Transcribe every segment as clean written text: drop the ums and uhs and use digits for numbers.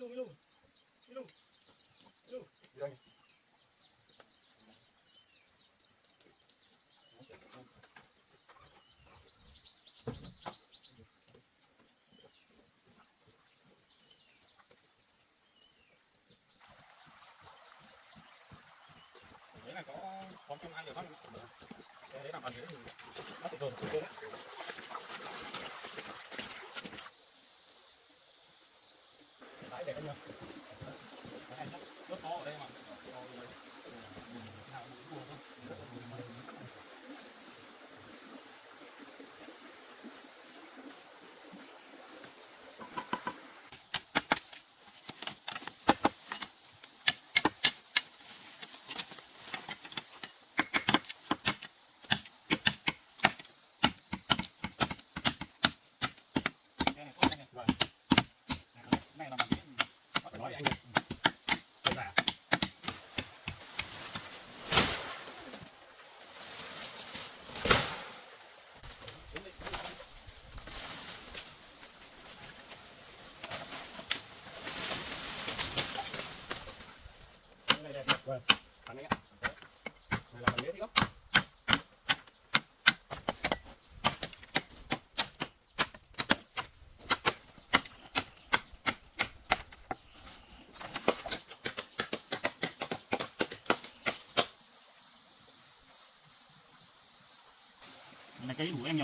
Đấy là có con chung ăn được không? Đấy là phần đấy thì nó phải dồn xuống đấy. Đấy để nhá. Cái này rất to ở đây mà. Này là bằng cái có thể nói anh được. Đơn giản. Này đẹp nhất. Vâng. Thằng này ạ. Này là phần đế tí gốc. Này cái đủ em nhỉ?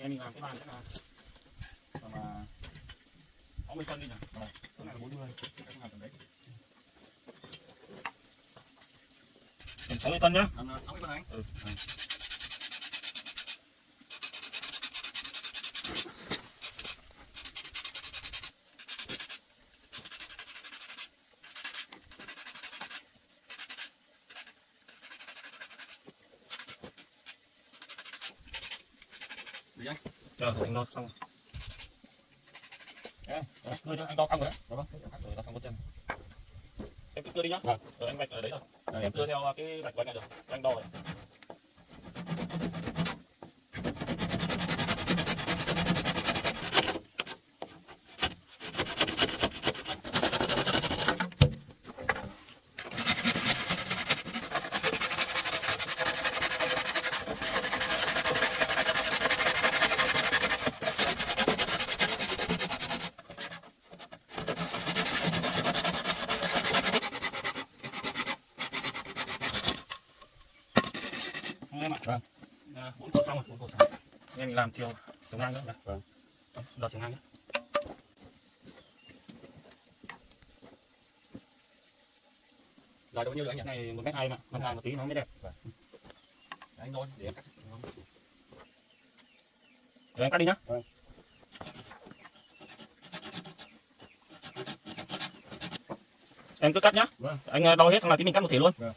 Em mình làm cái bàn sẽ là 60 cân đi nhỉ? Cái này là 40. Cái làm tầm đấy. 60 cân nhá. 60 cân anh. Ừ. Được anh. Rồi, anh đo xong. Cưa cho anh đo xong rồi đấy. Rồi đo xong có chân. Em cứ cưa đi nhá. Rồi anh vạch ở đấy rồi. Em cưa theo cái vạch của anh này rồi. Anh đo rồi. Em ạ. Vâng. 4 cột xong rồi, 4 cột xong. Em mình làm chiều ngang nữa. Vâng. Đo chiều ngang nhé. Dài bao nhiêu nữa anh nhỉ? Này 1m2 mà, mặt hàng một tí nó mới đẹp. Vâng. Anh đo để em cắt. Để em cắt đi nhá. Vâng. Em cứ cắt nhá. Vâng. Anh đo hết xong là tí mình cắt một thể luôn. Vâng.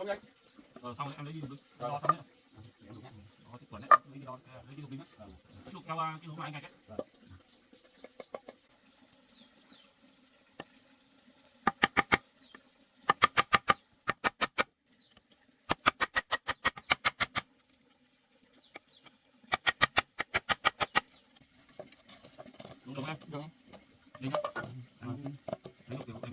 Xong rồi anh. Xong rồi em lấy đi đục đi. Đo xong nhá. Đo cái quần đấy, lấy đi đo, lấy đi đục đi nhá. Đục theo cái hướng mà anh gạch ấy. Đúng không em? Được. Đi nhá. Lấy đục kiểu em.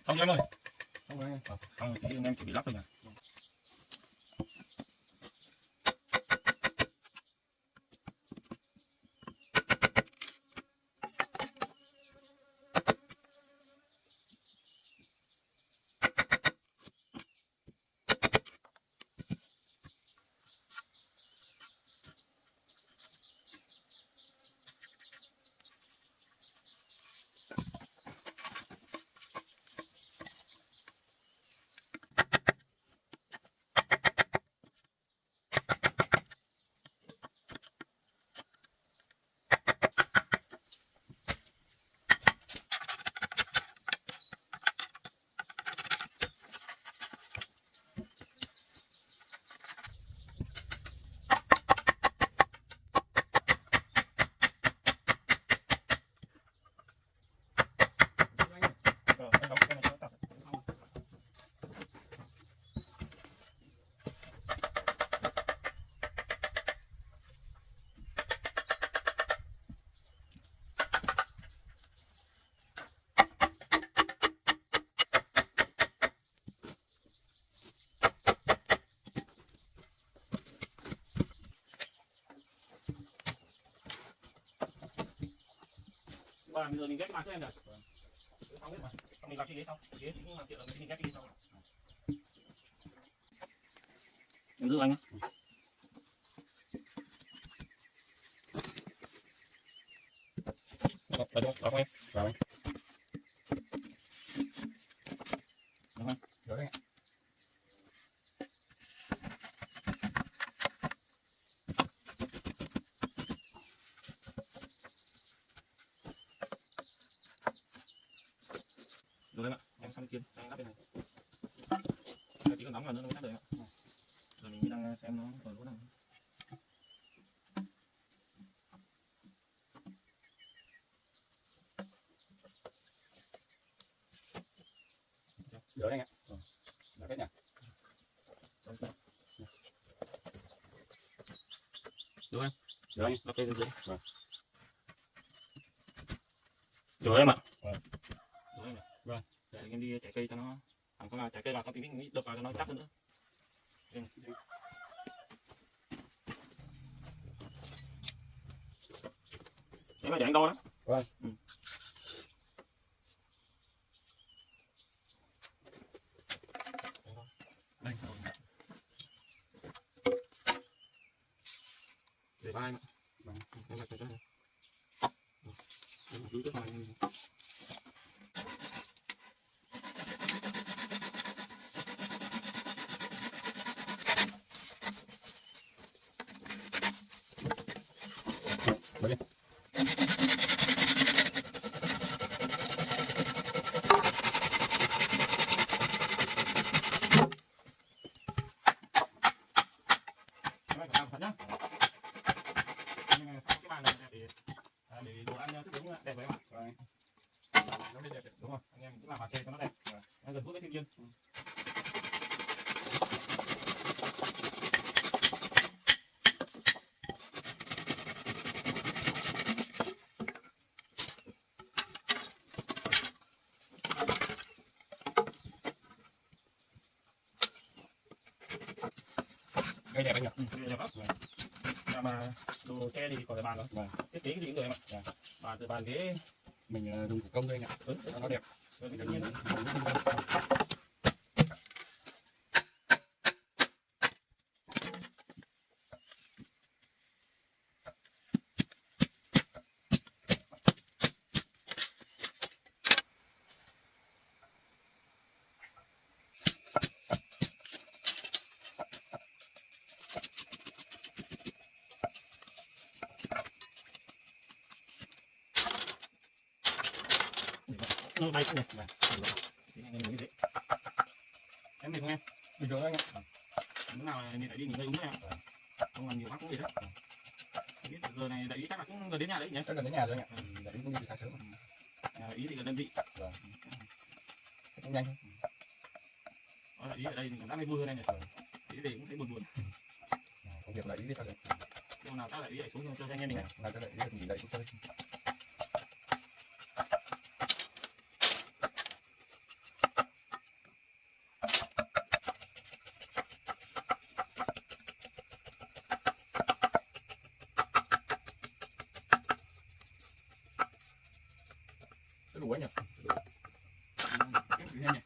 Xong rồi em ơi. Xong rồi anh. Xong rồi tí anh em chuẩn bị lắp rồi nhỉ. Anh đóng cái này cho nó tập. Và bây giờ mình ghép mặt cho em được. Xong hết mà. Xong mình làm cái ghế xong. Ghế thì cũng làm tiện là mình ghép cái ghế xong. Em giữ anh nhé. Đấy đúng không em? Rồi. Đúng không? Được đấy. Được em ạ. Em sang kia, sang lắp bên này. Chỉ cần đóng vào nữa nó mới tắt được ạ. Rồi mình mới đang xem nó còn lỗ nào. Được đấy anh ạ. Được hết nhỉ. Được em. Được anh. Lắp cây bên dưới. Vâng. Được em ạ. Vâng. Được em ạ. Vâng. Để em đi trái cây cho nó. Không là trái cây vào xong thì mình đập vào cho nó chắc hơn nữa. Đấy mà để anh đo đó. Vâng. Ừ. Đây. Để vai mà. Vâng. Em đặt cho này. Giữ trước này. Bật đi. Làm thật nhá. Cái bàn này để đồ ăn thức đúng đẹp đấy mà. Rồi. Nó mới đẹp đúng không? Anh em mình cũng làm mặt trên cho nó đẹp. Nó gần gũi với thiên nhiên. Cây đẹp anh nhỉ? Cái đẹp lắm. Dạ, mà đồ tre thì khỏi phải bàn rồi. Vâng. Thiết kế cái gì cũng được em ạ. Dạ. Bàn từ bàn ghế. Mình dùng thủ công thôi anh ạ. Nó đẹp. Rồi Mình tự nhiên. Nó bay quá nhỉ. Vâng. Thì anh em như thế. Em mệt không em? Bình thường thôi anh ạ. Lúc nào thì lại đi nghỉ ngơi uống nữa em. Không làm nhiều bác cũng vậy đấy. Không biết giờ này đại ý chắc là cũng gần đến nhà đấy nhỉ? Chắc gần đến nhà rồi anh ạ. Để đến công ty từ sáng sớm. Nhà đại ý thì gần đơn vị. Vâng. Cũng nhanh thôi. Đại ý ở đây thì cảm giác mới vui hơn anh nhỉ? Ý về cũng thấy buồn buồn. Công việc lại đi thôi. Hôm nào chắc đại ý lại xuống cho anh em mình. Nào cho lại đi nghỉ lại chút chơi. Đủ anh nhỉ? Em thử xem nhỉ?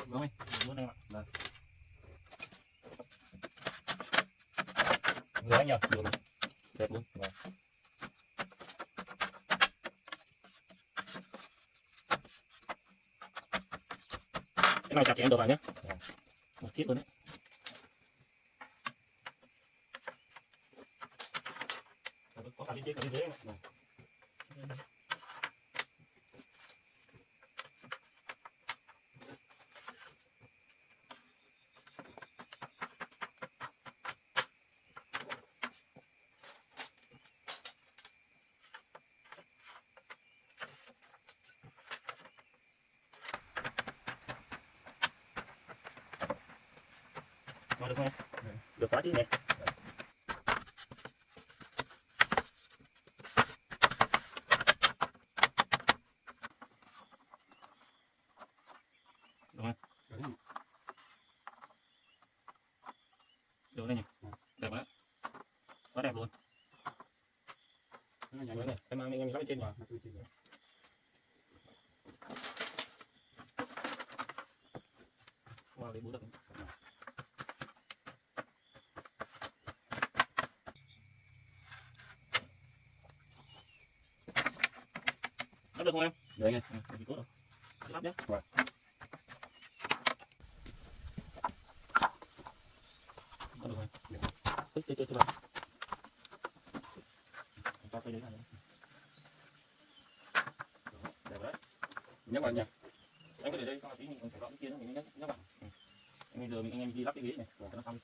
Đúng anh, luôn đây em ạ. Vâng. Được anh nhỉ? Được rồi. Đẹp luôn. Vâng. Cái này chặt thì em đổ vào nhé. Vâng. Một thiết luôn đấy. Có cả đi trên cả đi dưới em ạ. Vâng. Mà được không em? Được quá chứ nhỉ? Được đây nhỉ? Đẹp đấy. Quá đẹp luôn. Này, em mang em lắp lên trên vào. Wow, lấy bố được. Lắp được không em? Được anh ơi. Thì tốt rồi. Lắp nhé. Vâng. Lắp được rồi. Chơi vào. Cho cây đấy vào. Đẹp đấy. Nhắc vào nhỉ? Anh cứ để đây xong rồi tí mình còn phải dọn cái kia nữa mình nhắc vào. Bây giờ anh em đi lắp cái ghế này cho nó xong.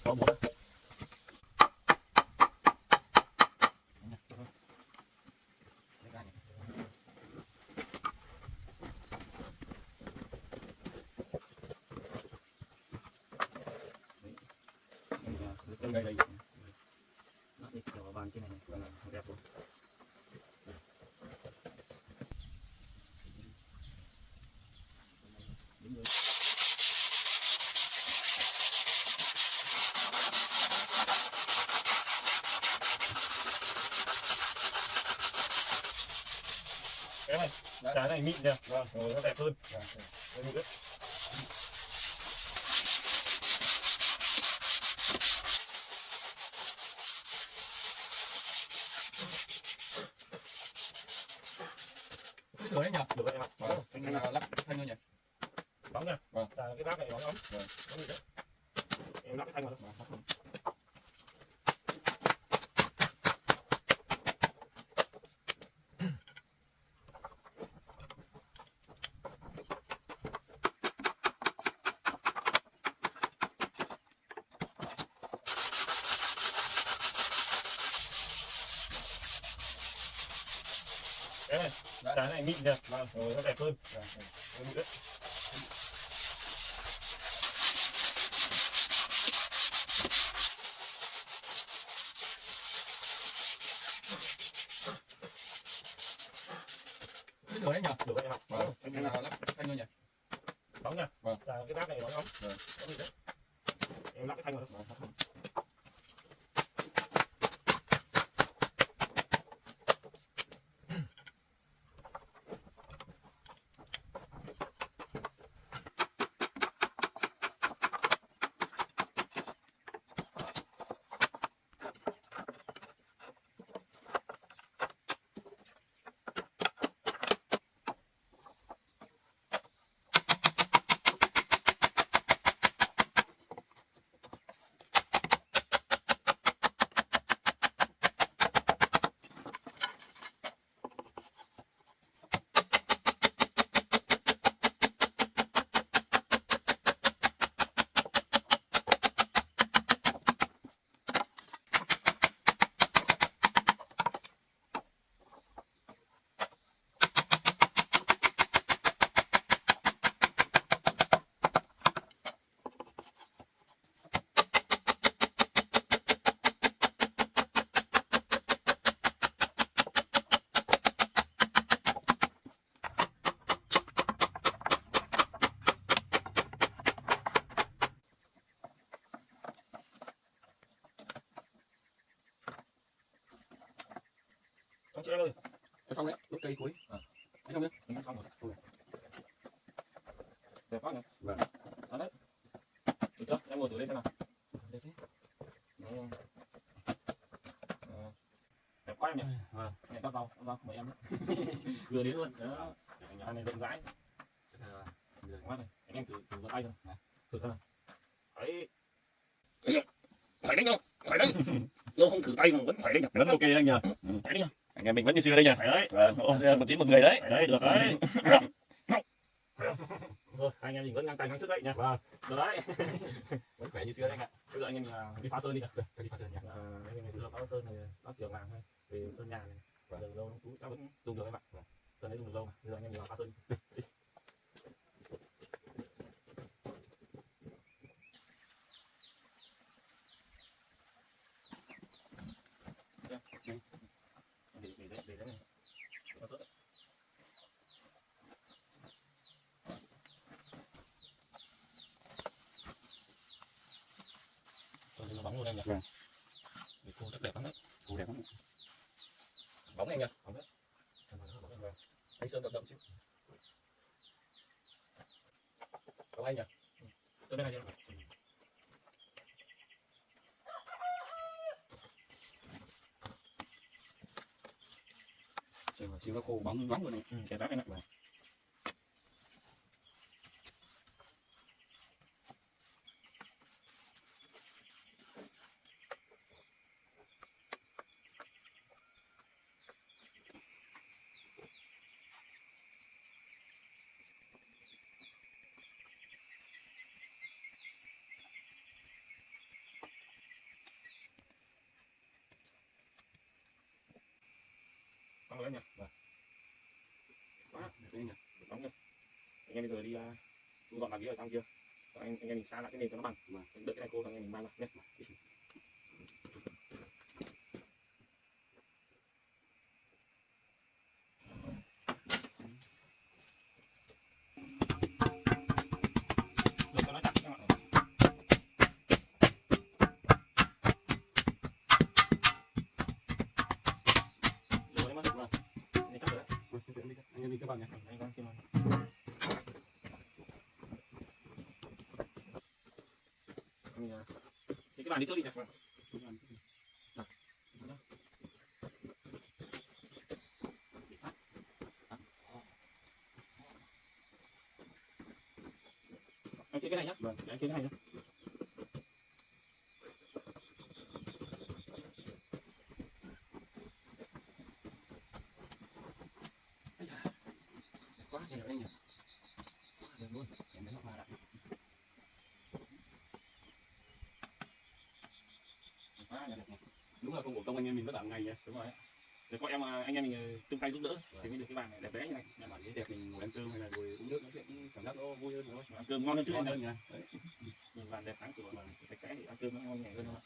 Có bố đấy. Đây. Lắp đi kiểu vào bàn trên này đẹp luôn. Cái này, cái này mịn nha, Vâng. nó đẹp hơn. Vâng. Đây mịn đấy. Được đấy nhỉ? Được đấy em ạ. Vâng. Anh lắp thanh thôi nhỉ? Bóng nha. Vâng. Cái rác này bóng lắm. Vâng. Có gì đấy. Em lắp cái thanh vào đó. Đấy. Cái này mịn nha. Vâng. Rồi nó đẹp hơn. Vâng. Cái bụi đấy. Cái lửa đấy nhỉ? Được đấy em ạ. Vâng. Em là lắp thanh thôi nhỉ? Nóng nha. Vâng. Cái rác này nó nóng. Vâng. Có gì đấy. Em lắp cái thanh vào đó. Vâng. Xong chưa em ơi? Em xong đấy, đốt cây cuối. Anh xong chưa? Xong rồi. Đẹp quá nhỉ? Vâng. Đó đấy. Được chưa? Em ngồi thử lên xem nào. Đẹp thế. Đấy. Đẹp quá em nhỉ? Vâng. Này bắt vào mời em đấy. Vừa đến luôn. Đó. Nhà này rộng rãi. Quá này. Anh em thử vào tay thôi. Thử thôi. Đấy. Khỏe đấy không? Khỏe đấy. Lâu không thử tay mà vẫn khỏe đấy nhỉ? Vẫn ok anh nhỉ? Khỏe đấy nhỉ? Anh em mình vẫn như xưa đây nhỉ? Khỏe đấy. Vâng. Một tí một người đấy. Khỏe đấy, được đấy. Thôi, anh em mình vẫn ngang tay ngang sức đấy nhỉ? Vâng. Được đấy. Vẫn khỏe như xưa đấy anh ạ. Bây giờ anh em mình đi phá sơn đi nhỉ? Đi phá sơn nhỉ? Anh em ngày xưa phá sơn này bác trưởng làm hay về sơn nhà này. Giờ lâu cũng chắc vẫn dùng được em ạ. Sơn đấy dùng được lâu mà. Bây giờ anh em mình vào phá sơn đi. Để đấy này. Nó tốt đấy. Rồi nó bóng luôn em nhỉ? Vâng. Để cô chắc đẹp lắm đấy. Ồ, đẹp lắm. Bóng này nhỉ? Bóng đấy. Vâng. Anh sơn đậm đậm xíu. Có anh nhỉ? Sơn bên này chưa? Siêu nó khô bóng loáng luôn này. Đẹp lắm em ạ. Xong rồi em nhỉ? Vâng. Quá, Đẹp đấy nhỉ? bóng nhỉ? Anh em bây giờ đi thu dọn bàn ghế ở trong kia. Xong anh em mình sang lại cái nền cho nó bằng. Đợi cái này cô xong anh em mình mang vào nhé. Được cho nó chặt em ạ. Rồi em ơi. Vâng. Này chắc rồi đấy. Anh em đi các bạn nhỉ? Anh đang xem nào. Thì cái bàn đi trước đi nhỉ? Anh chơi cái này nhá. Vâng. Anh chơi cái này nhá. Quá đẹp anh nhỉ? Quá đẹp luôn. Em thấy nó hòa lại. Quá đẹp nhỉ? Đúng là không bỏ công anh em mình vất vả ngày nhỉ? Đúng rồi. để có em anh em mình chung tay giúp đỡ thì mới được cái bàn này đẹp đẽ như này. nhưng mà cái đẹp mình ngồi ăn cơm hay là ngồi uống nước nói chuyện cảm giác nó vui hơn đúng không? Ăn cơm ngon hơn chứ Ngon em hơn nhỉ. nhìn bàn đẹp sáng sủa mà sạch sẽ thì ăn cơm nó ngon nhẹ hơn không ạ.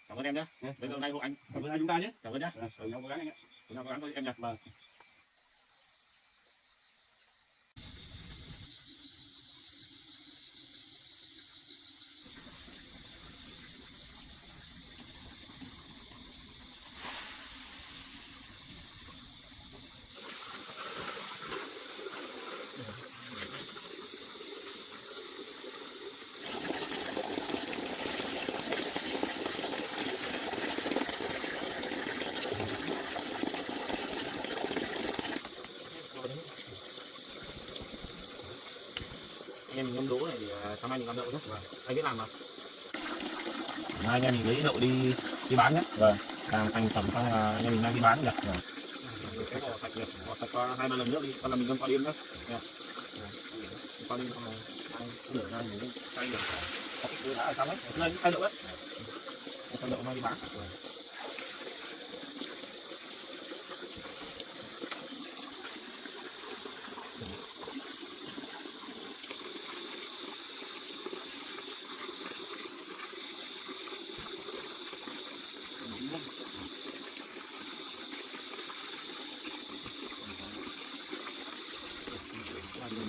Cảm ơn em nhé. Bây giờ hôm nay hộ anh. Cảm ơn hai chúng ta nhé. Cảm ơn nhé. Cùng nhau cố gắng anh ạ. Cùng nhau cố gắng thôi em nhé. Vâng. Anh em mình ngâm đỗ này thì sáng nay mình ngâm đậu nhé. Vâng. Anh biết làm mà. Mai anh em mình lấy đậu đi bán nhé. Vâng. Làm thành phẩm xong là anh em mình mang đi bán nhỉ. Vâng. Sẽ bỏ sạch được, bỏ sạch qua 2-3 lần nước đi, còn là mình ngâm qua đêm nhé. Qua đêm xong rồi lửa ra mình xay được. Có cái thứ đã ở trong ấy, lên xay đậu đấy. Xay đậu mang đi bán. Vâng.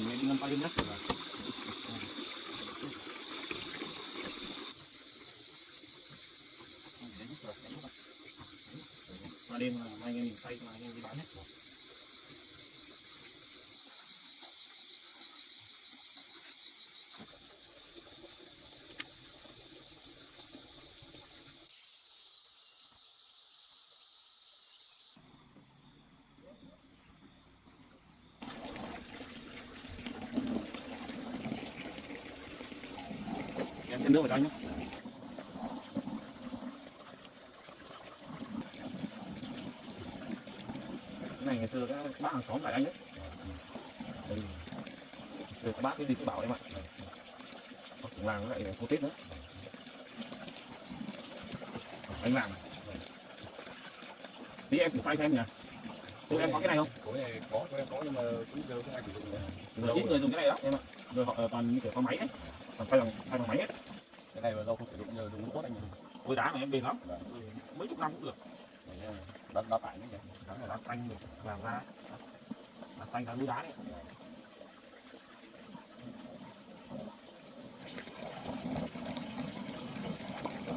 Mình ngâm qua đêm nhé. Qua đêm là anh em mình xay mà anh em đi bán nhé. Em thêm nước vào cho anh nhé. Cái này ngày xưa các bác hàng xóm phải anh đấy. Từ các bác cái gì cứ bảo em ạ. Cũng làm cái lại cô Tết nữa. Anh làm. Tí em thử xay xem nhỉ. Tụi em có cái này không? Cái này có nhưng mà cũng giờ không ai sử dụng nữa. Ít người dùng cái này đó em ạ. Rồi họ toàn như kiểu có máy ấy. Còn xay bằng máy hết. Cái này mà đâu không sử dụng giờ dùng tốt anh. Ôi đá mà em bền lắm. Mấy chục năm cũng được. Đá tảng đấy nhỉ. Đá này đá xanh được làm ra. Đá xanh đá núi đá đấy.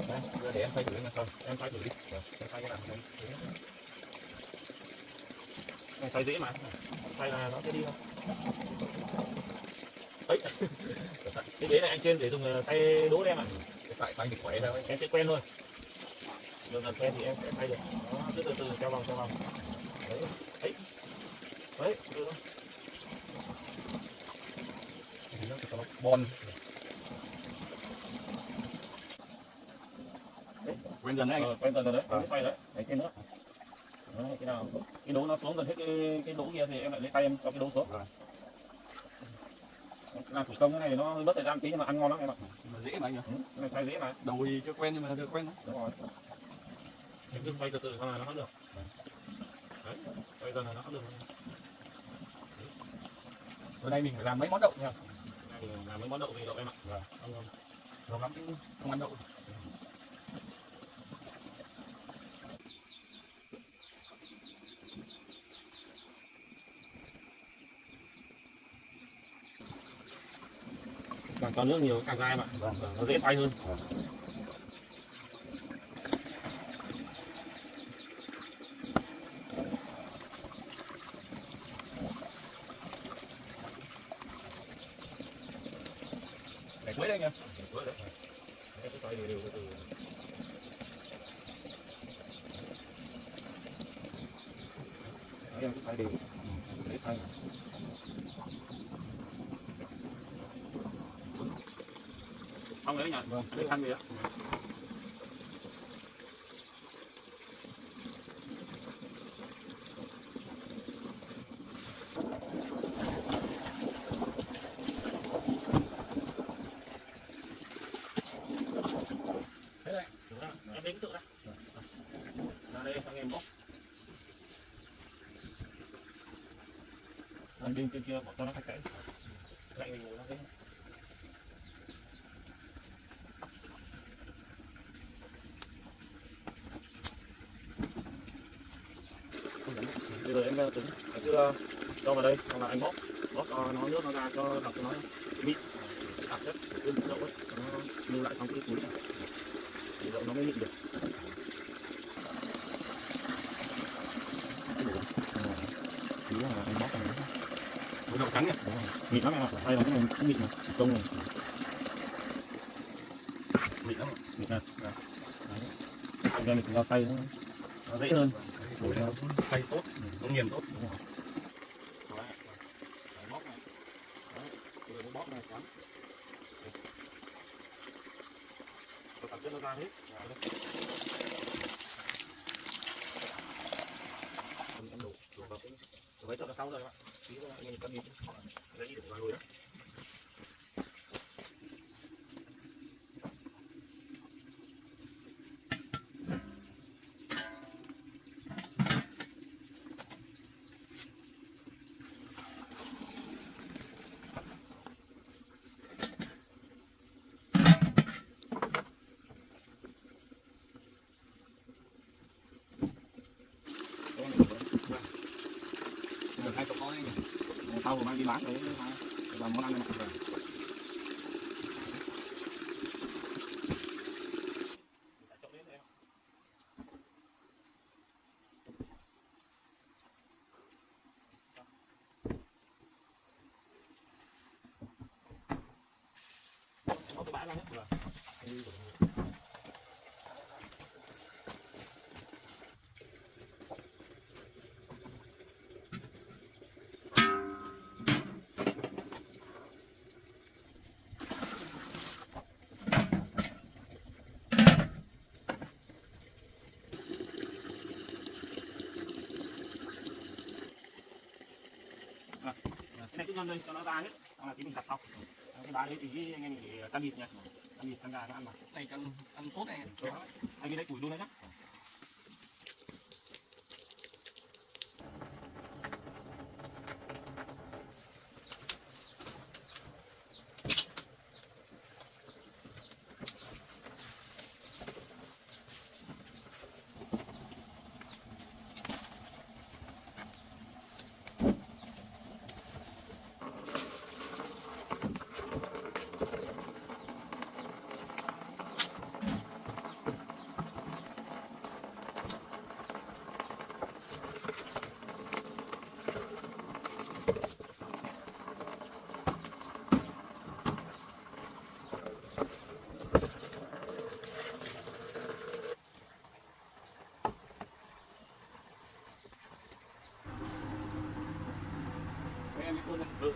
Đây, để em xay thử nha xong. Em xay thử đi. Em xay cái làm này. Này xay dễ mà. Xay là nó sẽ đi thôi. Ấy. Cái ghế này anh trên để dùng xay đỗ em ạ. Tại anh thì khỏe thôi. Em sẽ quen thôi. Dần dần quen thì em sẽ xay được. Đó, cứ từ từ theo vòng. Đấy. Ấy. Đấy, từ thôi. Thì nó có bon. Quen dần đấy anh. Quen dần rồi đấy. Em sẽ xoay đấy. Đấy trên nữa. Đấy, cái nào cái đố nó xuống gần hết cái đố kia thì em lại lấy tay em cho cái đố xuống. Làm thủ công cái này nó hơi mất thời gian tí nhưng mà ăn ngon lắm em ạ. Mà dễ mà anh nhỉ. Cái này xoay dễ mà. Đầu thì chưa quen nhưng mà giờ quen. Đúng rồi. Em cứ xoay từ từ xong là nó hết được. Đấy, xoay dần là nó hết được. Hôm nay mình phải làm mấy món đậu nha. Này làm mấy món đậu về đậu em ạ. Ăn ngon. Lâu lắm không ăn đậu. Càng cho nước nhiều càng dai em ạ. Nó dễ xoay hơn. Để quấy đây nha. Quấy đấy. Đấy, cứ xoay đều từ từ. Đấy, em cứ xoay đều. Dễ xoay. Xong đấy nhỉ? Vâng. Cái khăn gì ạ? Thế đây. Em lấy cái tự ra. Ra đây xong em bóc. bên trên kia bỏ cho nó sạch sẽ. Lại mình ngồi nó thế. Bây giờ em tính anh chưa cho vào đây, xong là anh bóp cho nó nước nó ra cho đập cho nó mịn tạp chất cái đậu ấy, cho nó lưu lại trong cái túi này thì đậu nó mới mịn được. Tí là anh bóp này nó đậu trắng nhỉ, mịn lắm em ạ, tay nó cái này cũng mịn này, công này mịn lắm, mịn này. Anh em mình cho xay nó dễ hơn, để nó xay tốt, nó nghiền tốt. Bóp này quán tạp chất nó ra hết. Em đổ vào cái với cho nó sau rồi các bạn. Tí nữa anh em cân đi. Đấy đổ vào rồi đó. Hai chục con này. Sau rồi mang đi bán đấy làm món ăn này. Cái này cứ nhân lên cho nó ra hết, xong là tí mình đặt xong. Cái đá đấy thì anh em mình để cân thịt nha, cân thịt cân gà nó ăn mà. Này ăn tốt này. Anh đi lấy củi luôn đấy nhá.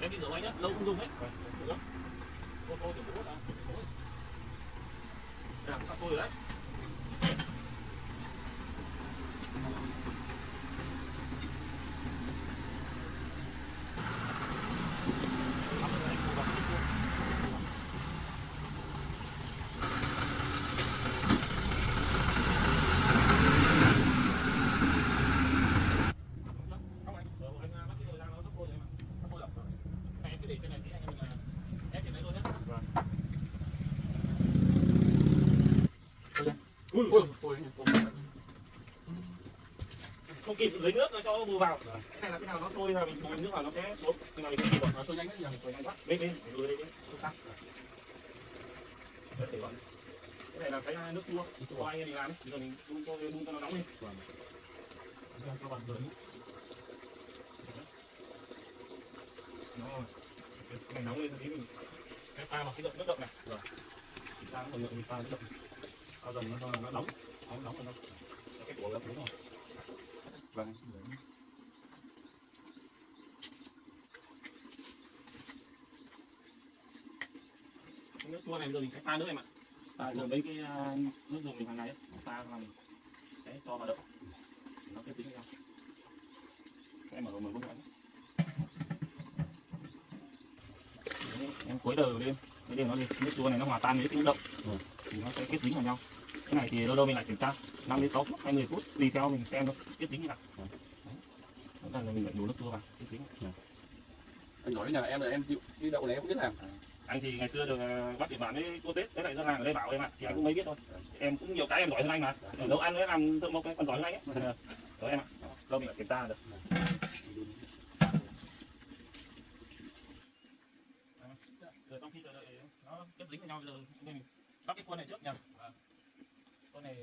Em đi rửa anh nhá, lâu không dùng đấy. Cô thì bố đã. Làm sao tôi đấy. Không kịp lấy nước cho nó bù vào. Cái này là cái nào nó sôi là mình bù nước vào nó sẽ xuống. Nhưng mà mình không kịp rồi, nó sôi nhanh rất nhiều, mình sôi nhanh quá. Bên lùi đây không sao. Cái này là cái nước chua, cho anh em mình làm. Bây giờ mình đun cho nó nóng lên. Cho bạn lớn. Rồi. Cái này nóng lên tí mình cái pha vào cái nước đậm này. Rồi. Pha một lượng mình pha nước đậm. Bao giờ nó nóng rồi nó cái của nó đúng rồi. Vâng. Nước chua này giờ mình sẽ pha nước em ạ. Pha rồi mấy cái nước dùng mình hàng ngày ấy, pha là mình sẽ cho vào đậu. Nó kết dính với nhau. Em mở bút vào. Em khuấy đều lên, cái đều nó đi, nước chua này nó hòa tan với cái nước đậu, thì nó sẽ kết dính vào nhau. Cái này thì lâu mình lại kiểm tra 5 đến 6 phút, 20 phút tùy theo mình xem thôi, kết dính như nào. Đó là mình lại đổ nước chua vào, kết dính. anh nói với nhà em là em chịu cái đậu này em không biết làm. Anh thì ngày xưa được bắt điện bản với cô Tết với lại dân làng ở đây bảo em ạ, thì anh cũng mới biết thôi. Em cũng nhiều cái em giỏi hơn anh mà, nấu ăn với làm thợ mộc còn giỏi hơn anh ấy. Rồi em ạ, lâu mình phải kiểm tra được. Rồi trong khi chờ đợi nó kết dính với nhau giờ mình lắp cái khuôn này trước nhỉ. Khuôn này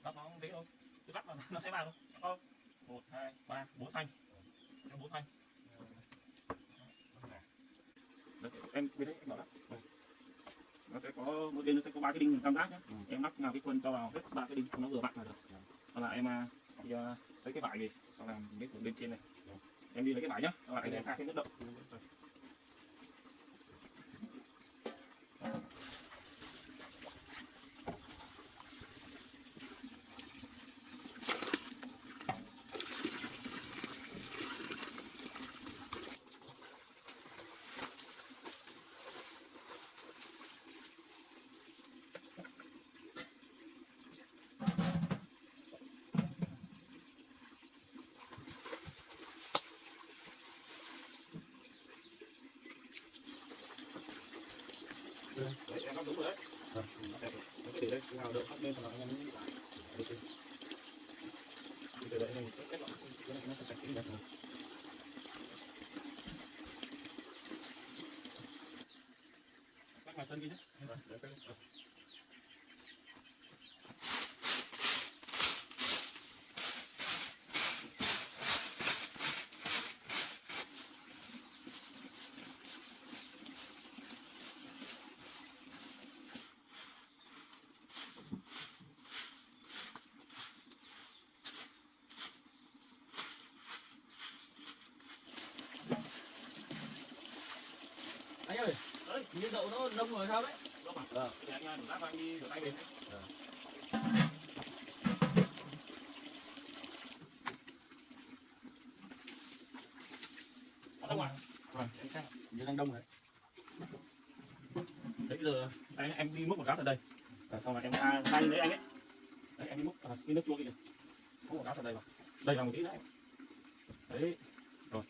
lắp nó không đấy đâu, cứ lắp nó sẽ vào thôi. Có 1, 2, 3, 4 thanh, 4 thanh. Em biết đấy, em bảo đó. Nó sẽ có mỗi bên nó sẽ có 3 cái đinh tam giác nhé. Em lắp nào cái khuôn cho vào hết 3 cái đinh nó vừa vặn là được. Hoặc là em thì, lấy cái vải về, xong làm cái của bên trên này. Em đi lấy cái vải nhá, xong lại em pha cái nước đậu. Đấy, em lắp đúng rồi đấy. Cái để đây, cái nào đợi phát lên xong rồi anh em mới từ đây này kết luận cái này nó sẽ sạch sẽ đẹp rồi. Bắt ngoài sân đi chứ. Anh ơi, như đậu nó nông rồi sao đấy? Đúng rồi. Để anh đổ rác và anh đi rửa tay về. Ở đâu ngoài? Rồi, em xem. Như đang đông rồi. Đấy giờ em đi múc một gáo ở đây. Xong rồi em tay lấy anh ấy. Đấy em đi múc cái nước chua kia. Múc một gáo ở đây vào. Đây vào một tí đấy. Đấy. Rồi.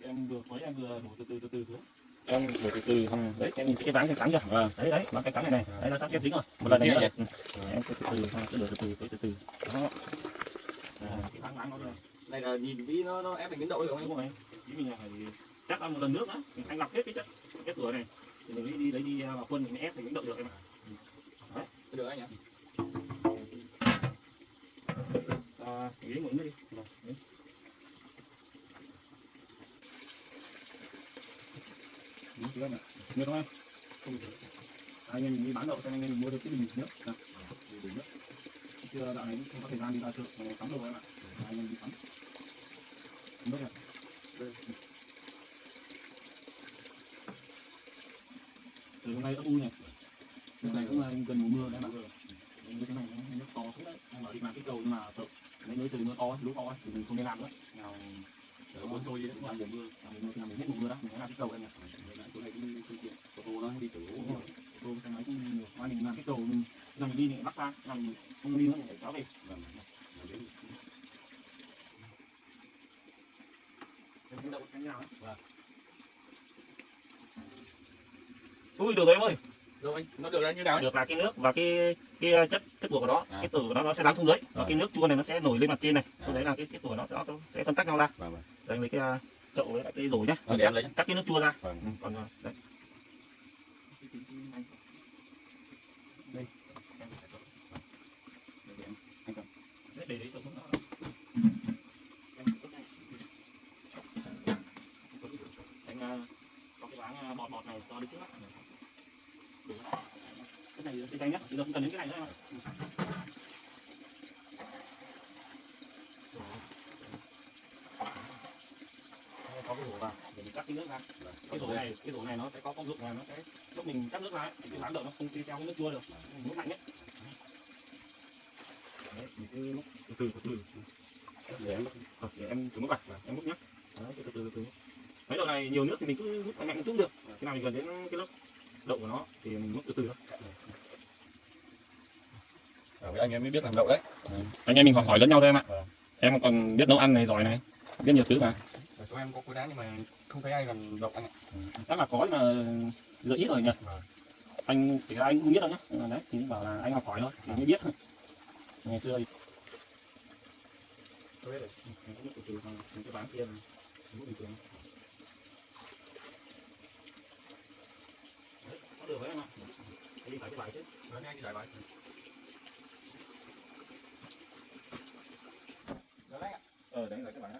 Em vừa khuấy em vừa đổ từ từ xuống. Em đổ từ từ đấy em nhìn cái váng trắng chưa? Đấy đấy, váng trắng này này. Đấy nó sắp kết dính rồi. Một lần này nữa. Em cứ từ từ cứ đổ từ từ. Đó. Cái váng nó đây. Này là nhìn tí nó ép thành miếng đậu rồi Đúng rồi. Ý mình phải chắc ăn một lần nước nữa. Mình anh lọc hết cái chất cái tuổi này. Thì mình đi lấy đi vào khuôn mình ép thành miếng đậu được em ạ. Đấy. được anh nhỉ? Ghế ngồi nữa đi. Rồi. Đúng chưa anh ạ? Được không em? Không được. Anh em mình đi bán đậu cho anh em mua được cái bình nước. Bình nước. Chưa dạo này không có thời gian đi ra chợ sắm đồ em ạ. Anh em đi sắm. Nước này. Từ hôm nay ấp u này. Nước này cũng là gần mùa mưa đấy em ạ. Như thế này nó nước to xuống đấy. Em bảo đi làm cái cầu nhưng mà sợ mấy nơi trời mưa to, lũ to thì mình không nên làm nữa. Nào đỡ cuốn trôi đi đấy, làm mùa mưa là mình hết mùa mưa đó, mình làm cái cầu anh ạ. Chỗ này cũng phương tiện, ô tô nó đi từ ô tô xe máy cũng nhiều, quá mình làm cái cầu mình đi thì bắt sang, làm không đi nữa mình phải kéo về. Em đậu cái nào đấy. Ui được rồi em ơi. Rồi anh, nó được ra như nào ấy? Được là cái nước và cái chất bột của nó, cái tử của nó sẽ lắng xuống dưới, và cái nước chua này nó sẽ nổi lên mặt trên này. Sau đấy là cái tuổi nó sẽ phân tách nhau ra. Đây lấy cái chậu với lại cái rổ nhá. Để em lấy cắt cái nước chua ra. Còn đấy. Đây. Để đấy cho nó. Anh có cái váng bọt này cho đi trước. Cái này cái nhá, giờ không cần đến cái này nữa em ạ. Có cái rổ vào để mình cắt cái nước ra. Cái rổ này nó sẽ có công dụng là nó sẽ lúc mình cắt nước ra ấy, thì cái váng đậu nó không đi theo cái nước chua được, mình múc mạnh nhất. Đấy, mình cứ múc từ từ. Để em thử múc vào, em múc nhá. Đấy, từ. Mấy đậu này nhiều nước thì mình cứ múc mạnh một chút được. Khi nào mình gần đến cái lớp đậu của nó thì mình múc từ thôi. Anh em mới biết làm đậu đấy. Anh em mình học hỏi lẫn nhau thôi em ạ. Em còn biết nấu ăn này giỏi này, biết nhiều thứ mà. Chỗ em có khối đá nhưng mà Không thấy ai làm đậu anh ạ. Chắc là có nhưng mà giờ ít rồi nhỉ. Anh thì anh cũng không biết đâu nhá. Đấy thì bảo là anh học hỏi thôi thì mới biết. Ngày xưa thì tôi biết rồi. Mình cũng biết từ những cái bán kia là cũng bình thường. Đấy, có được đấy em ạ. Đi phải cái bài chứ. Nói anh đi giải bài. Đấy ạ. Đấy là cái bài đó.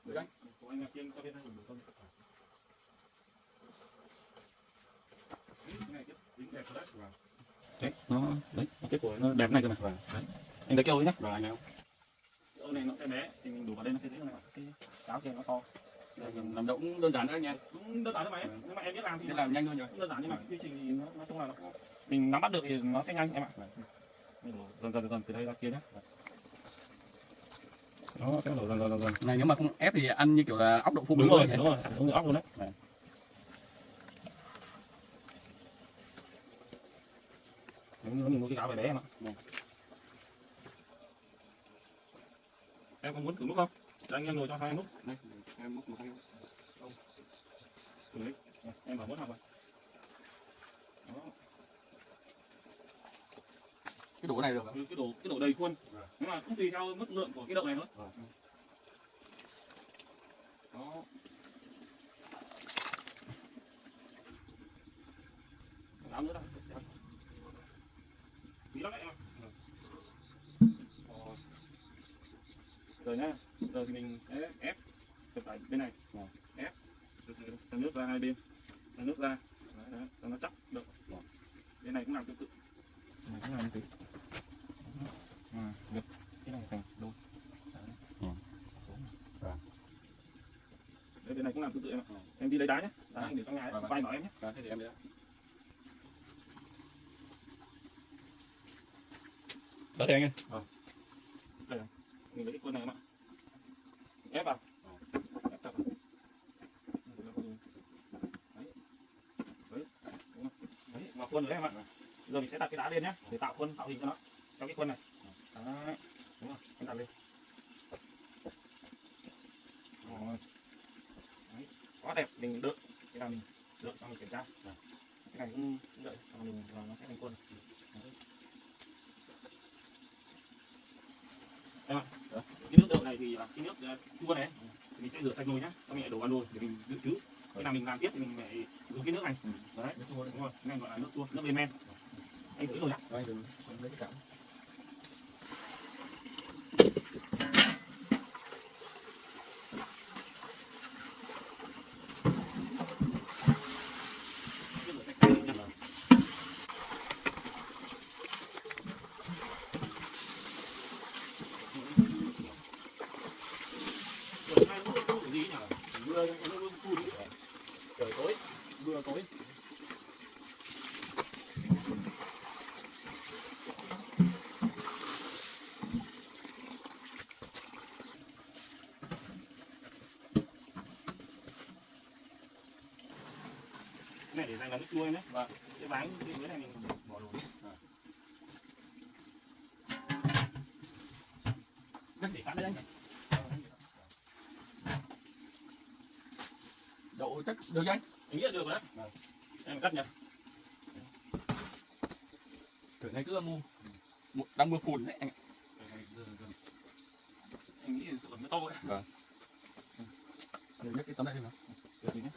Được anh. Của anh kia cho bên này đủ không? Cái này cái đẹp rồi đấy. Đấy, đấy, cái của nó đẹp này cơ mà. Đấy. Anh lấy kêu đấy nhá. Rồi anh em. Cái ô này nó sẽ bé thì mình đủ vào đây nó sẽ dễ này. Cái cháo kia nó to. Làm đậu cũng đơn giản đấy anh em. Cũng đơn giản thôi mà em. Nhưng mà em biết làm thì Thế làm nhanh hơn rồi. cũng đơn giản nhưng mà quy trình thì nó nói chung là nó mình nắm bắt được thì nó sẽ nhanh em ạ. Dần từ đây ra kia nhé. Đó, sẽ đổ dần. Này nếu mà không ép thì ăn như kiểu là ốc đậu phụ. Đúng rồi, đúng rồi, óc luôn đấy. Đúng rồi, cái gáo bé bé em ạ. Em có muốn thử múc không? Để anh em ngồi cho sao em múc. Đây, em múc một cái. Thử đi. Em bảo muốn học rồi. Đó. Cái đổ này được không? Cái đổ đầy khuôn. Nhưng mà cũng tùy theo mức lượng của cái đậu này nữa. Đó. Làm nữa đâu. Tí lắm đấy em ạ. Rồi nhá. Giờ thì mình sẽ ép từ phải bên này. Ép cho nước ra hai bên. Cho nước ra. Đấy, cho nó chắc được. Bên này cũng làm tương tự. Này cũng làm tương tự. Được. Cái này thành đôi. Đấy, bên này cũng làm tương tự em ạ. Em đi lấy đá nhé. Đá anh để trong nhà ấy. Vai bảo em nhé. Thế thì em đấy. Đó thì anh ơi. Đây này. Mình lấy cái quân này em ạ. Ép vào. Ép chặt vào. Đấy, vào khuôn rồi đấy em ạ. Giờ mình sẽ đặt cái đá lên nhé, để tạo khuôn, tạo hình cho nó, cho cái khuôn này. Đấy, đúng rồi, em đặt lên. Rồi. Đấy, quá đẹp, mình đợi, cái nào mình đợi xong mình kiểm tra. Cái này cũng đợi, xong mình nó sẽ thành khuôn. Em ạ, cái nước đậu này thì là cái nước chua này, mình sẽ rửa sạch nồi nhá, xong mình lại đổ vào nồi để mình dự trữ. Khi nào mình làm tiếp thì mình phải dùng cái nước này. Đấy, đúng rồi, cái này gọi là nước chua, nước lên men. Anh thử rồi nhá. Anh đừng lấy cái cảm. Rửa sạch sẽ nhá. Trời tối, mưa tối. Cái này để dành là nước chua nhé. Vâng. Cái bánh bên dưới này mình bỏ đồ đi. Cách để cắt đấy anh. Đậu chắc được anh. Anh nghĩ là được rồi đấy. Em cắt nhá. Thử này cứ mua. Đang mưa phùn đấy anh ạ. Anh nghĩ là nó to đấy. Vâng. Để nhấc cái tấm này lên nào. Từ từ nhé.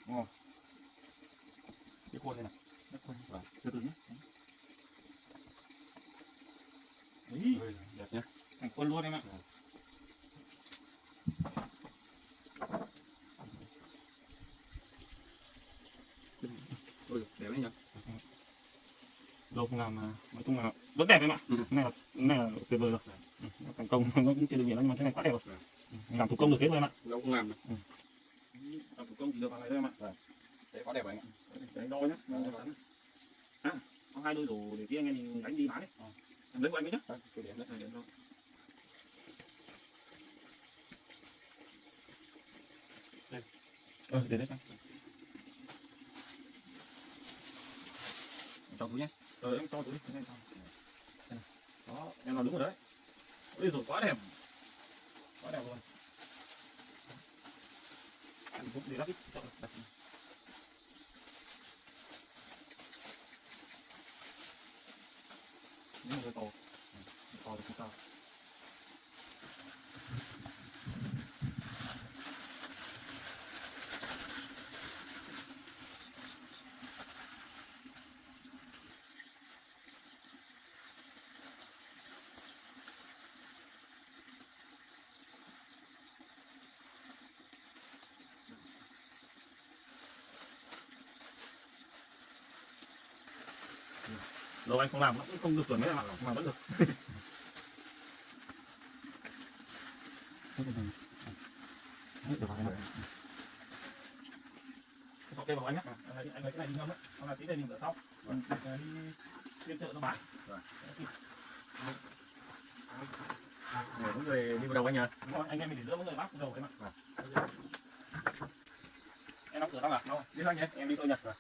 Ngon. Cái khuôn đây này. Vâng. Từ từ nhé. Đấy. Đẹp nhá. Thành khuôn luôn em ạ. Ôi, đẹp đấy nhỉ. Đâu không làm mà nói chung là vẫn đẹp em ạ. Này là tuyệt vời rồi. Thành công nó cũng chưa được nhiều nhưng mà cái này quá đẹp rồi. Mình làm thủ công được thế thôi em ạ. Đâu không làm được. Làm thủ công chỉ được vào này thôi em ạ. Đấy quá đẹp anh ạ. Để anh đo nhá. Có hai đôi đồ để tí anh em mình đánh đi bán đấy. Em lấy của anh ấy nhá. Cái điểm đấy. Để đấy xem. túi nhé. Em cho túi đi. Đó, em làm đúng rồi đấy. Ôi rồi quá đẹp luôn. Anh cũng đi lắp ít cho đặt. Nếu mà to thì không sao. Lâu anh không làm nó cũng không được chuẩn mấy mà vẫn được. Sau kêu bảo anh nhé, anh lấy cái này đi ngâm đấy, xong là tí này mình rửa xong, còn đi phiên chợ nó bán. Để mỗi người đi vào đầu anh nhờ. Đúng rồi, anh em mình để giữa mỗi người bác vào đầu em ạ. Em đóng cửa đâu à? Đâu? Đi thôi nhé, em đi tôi nhật rồi.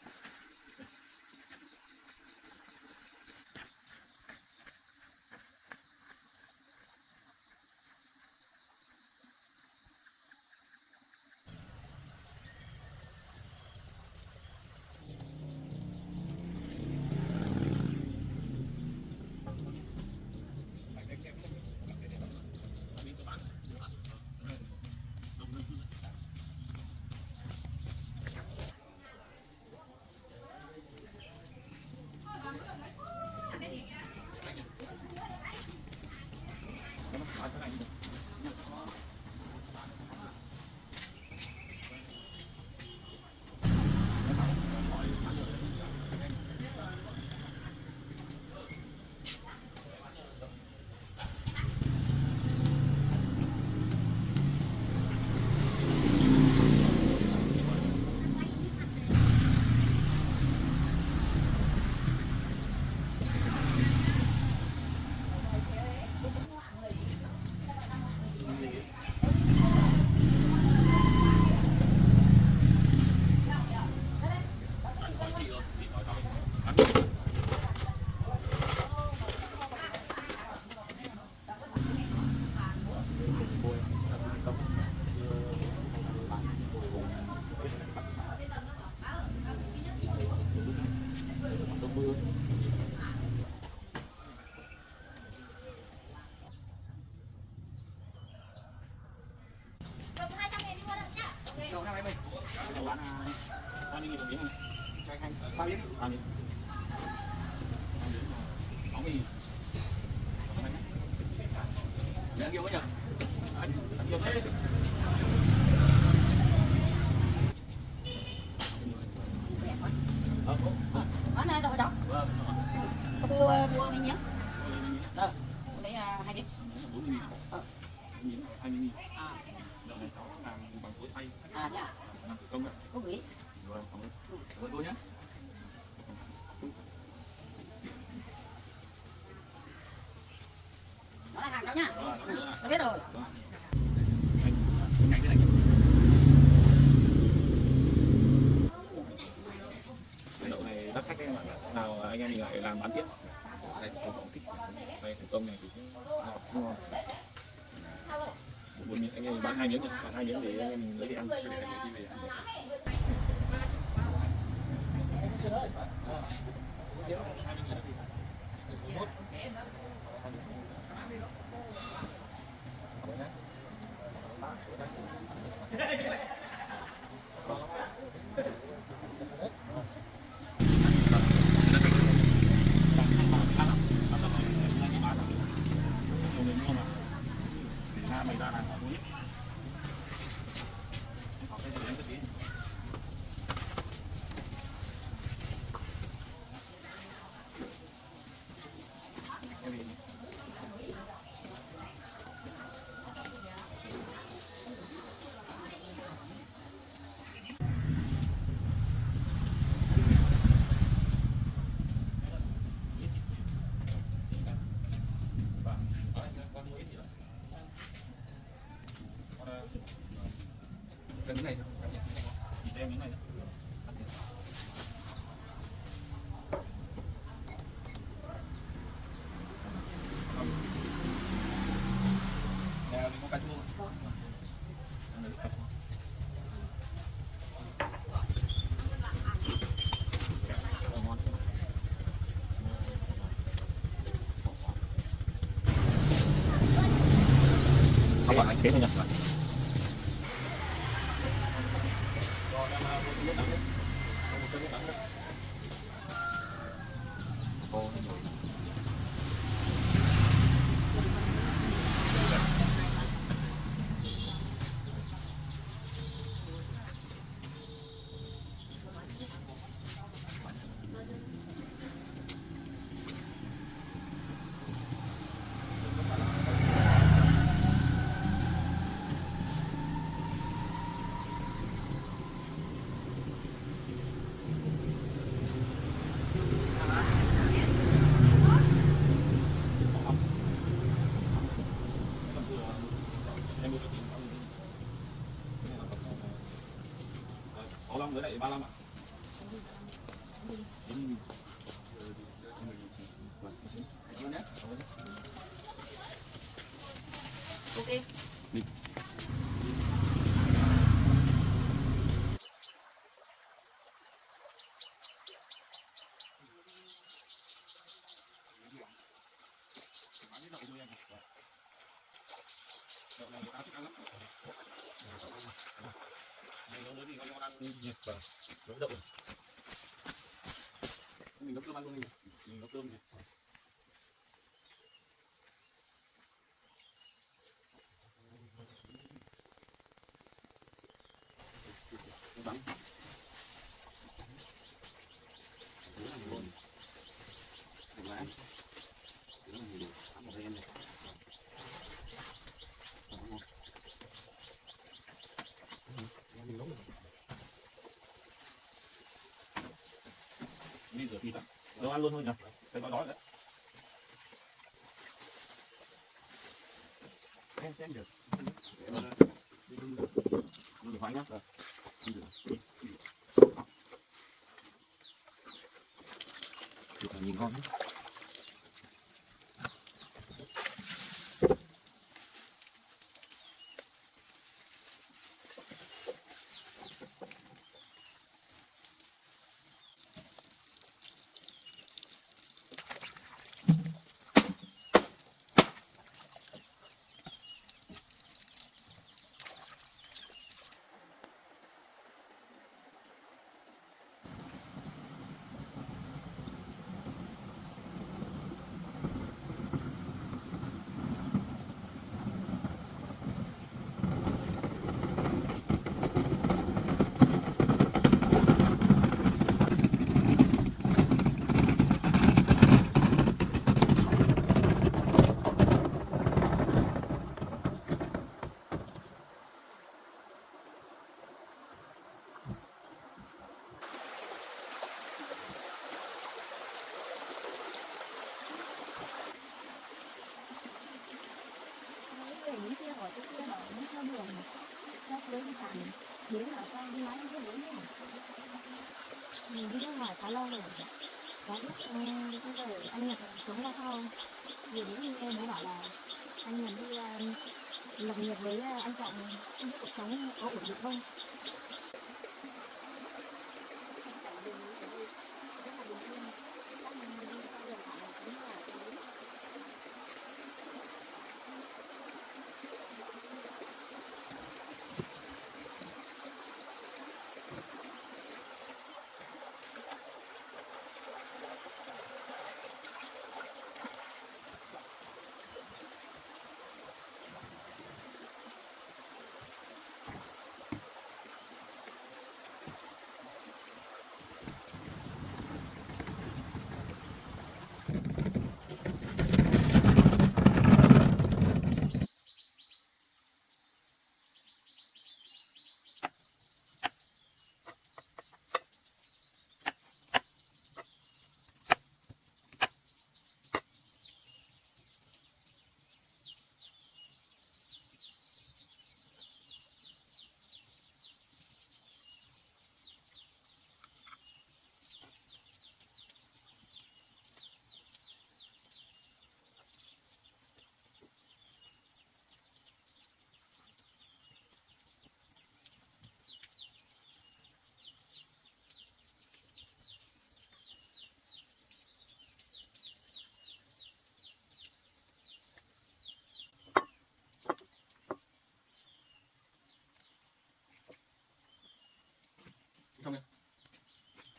Đâu năm mình. Bán 20.000 đồng miếng không? Bao nhiêu? 20. 60.000. Đáng yêu quá nhỉ? Anh yêu thế. Ở nơi đâu đó. Vâng. Mua miếng nhé. Đây, lấy 2 miếng. 40.000. Ờ. 20.000. À, Đợt này cháu làm bằng cối xay. à dạ. Làm thủ công đấy. Có gửi. Rồi, cảm ơn. Cảm ơn cô nhé. Đó là hàng cháu nha. Rồi, Tôi biết rồi. nhanh thế này nhé. Cái đậu này rất khách em ạ. Nào anh em mình lại làm bán tiếp. Đây, tôi cũng thích. Đây, thủ công này thì cũng ngon. 4 miếng, anh em mình bán 2 miếng rồi. Bán 2 miếng để anh em mình lấy đi ăn. Để anh em đi về ăn. Mày ra là họ muốn. Họ phải để em cái gì? Cần cái này thôi. Chỉ cho em miếng này thôi. cà chua. Không phải kế thôi nhỉ. Với lại 35 ạ. Ok. Đi. Mình nấu cơm ăn luôn đi. Mình nấu cơm này. Bắn. Đi rửa thịt ạ. Đâu ăn luôn thôi nhỉ? Thấy đói đấy. Xem được. Đi khoái nhá. Thịt này nhìn ngon đấy. Những kia hỏi cái kia bảo nó theo đường theo cưới đi thẳng đến là sao đi lái cái bốn này mình đi nước ngoài khá lâu rồi có lúc bây giờ anh Nhật xuống ra sau vì đến khi mới bảo là anh Nhật đi lập nghiệp với anh Trọng không biết cuộc sống có ổn định không.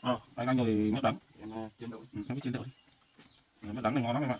Anh rồi nước đắng. Em chiên đậu. Em biết chiến đấu đi. Nước đắng này ngon lắm em ạ.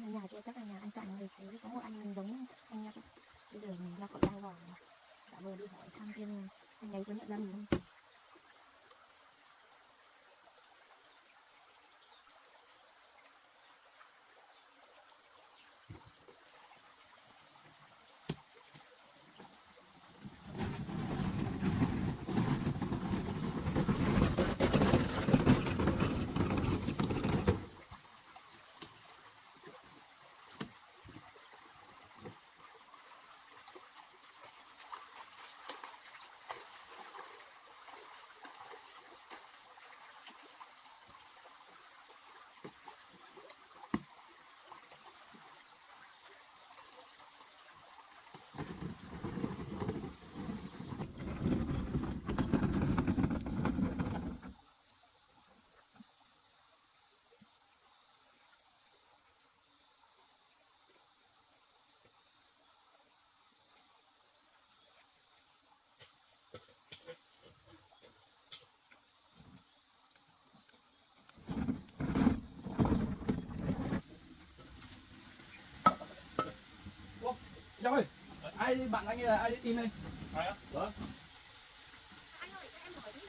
Nhà kia chắc là nhà anh Cảnh thì thấy có một anh giống anh nhá. Bây giờ mình ra khỏi đang vào đã vừa đi hỏi thăm thêm anh ấy có nhận ra mình không? Rồi, ai bạn anh là ai đi tìm đây? Ai á? Vâng. Anh ơi, cho em hỏi đi.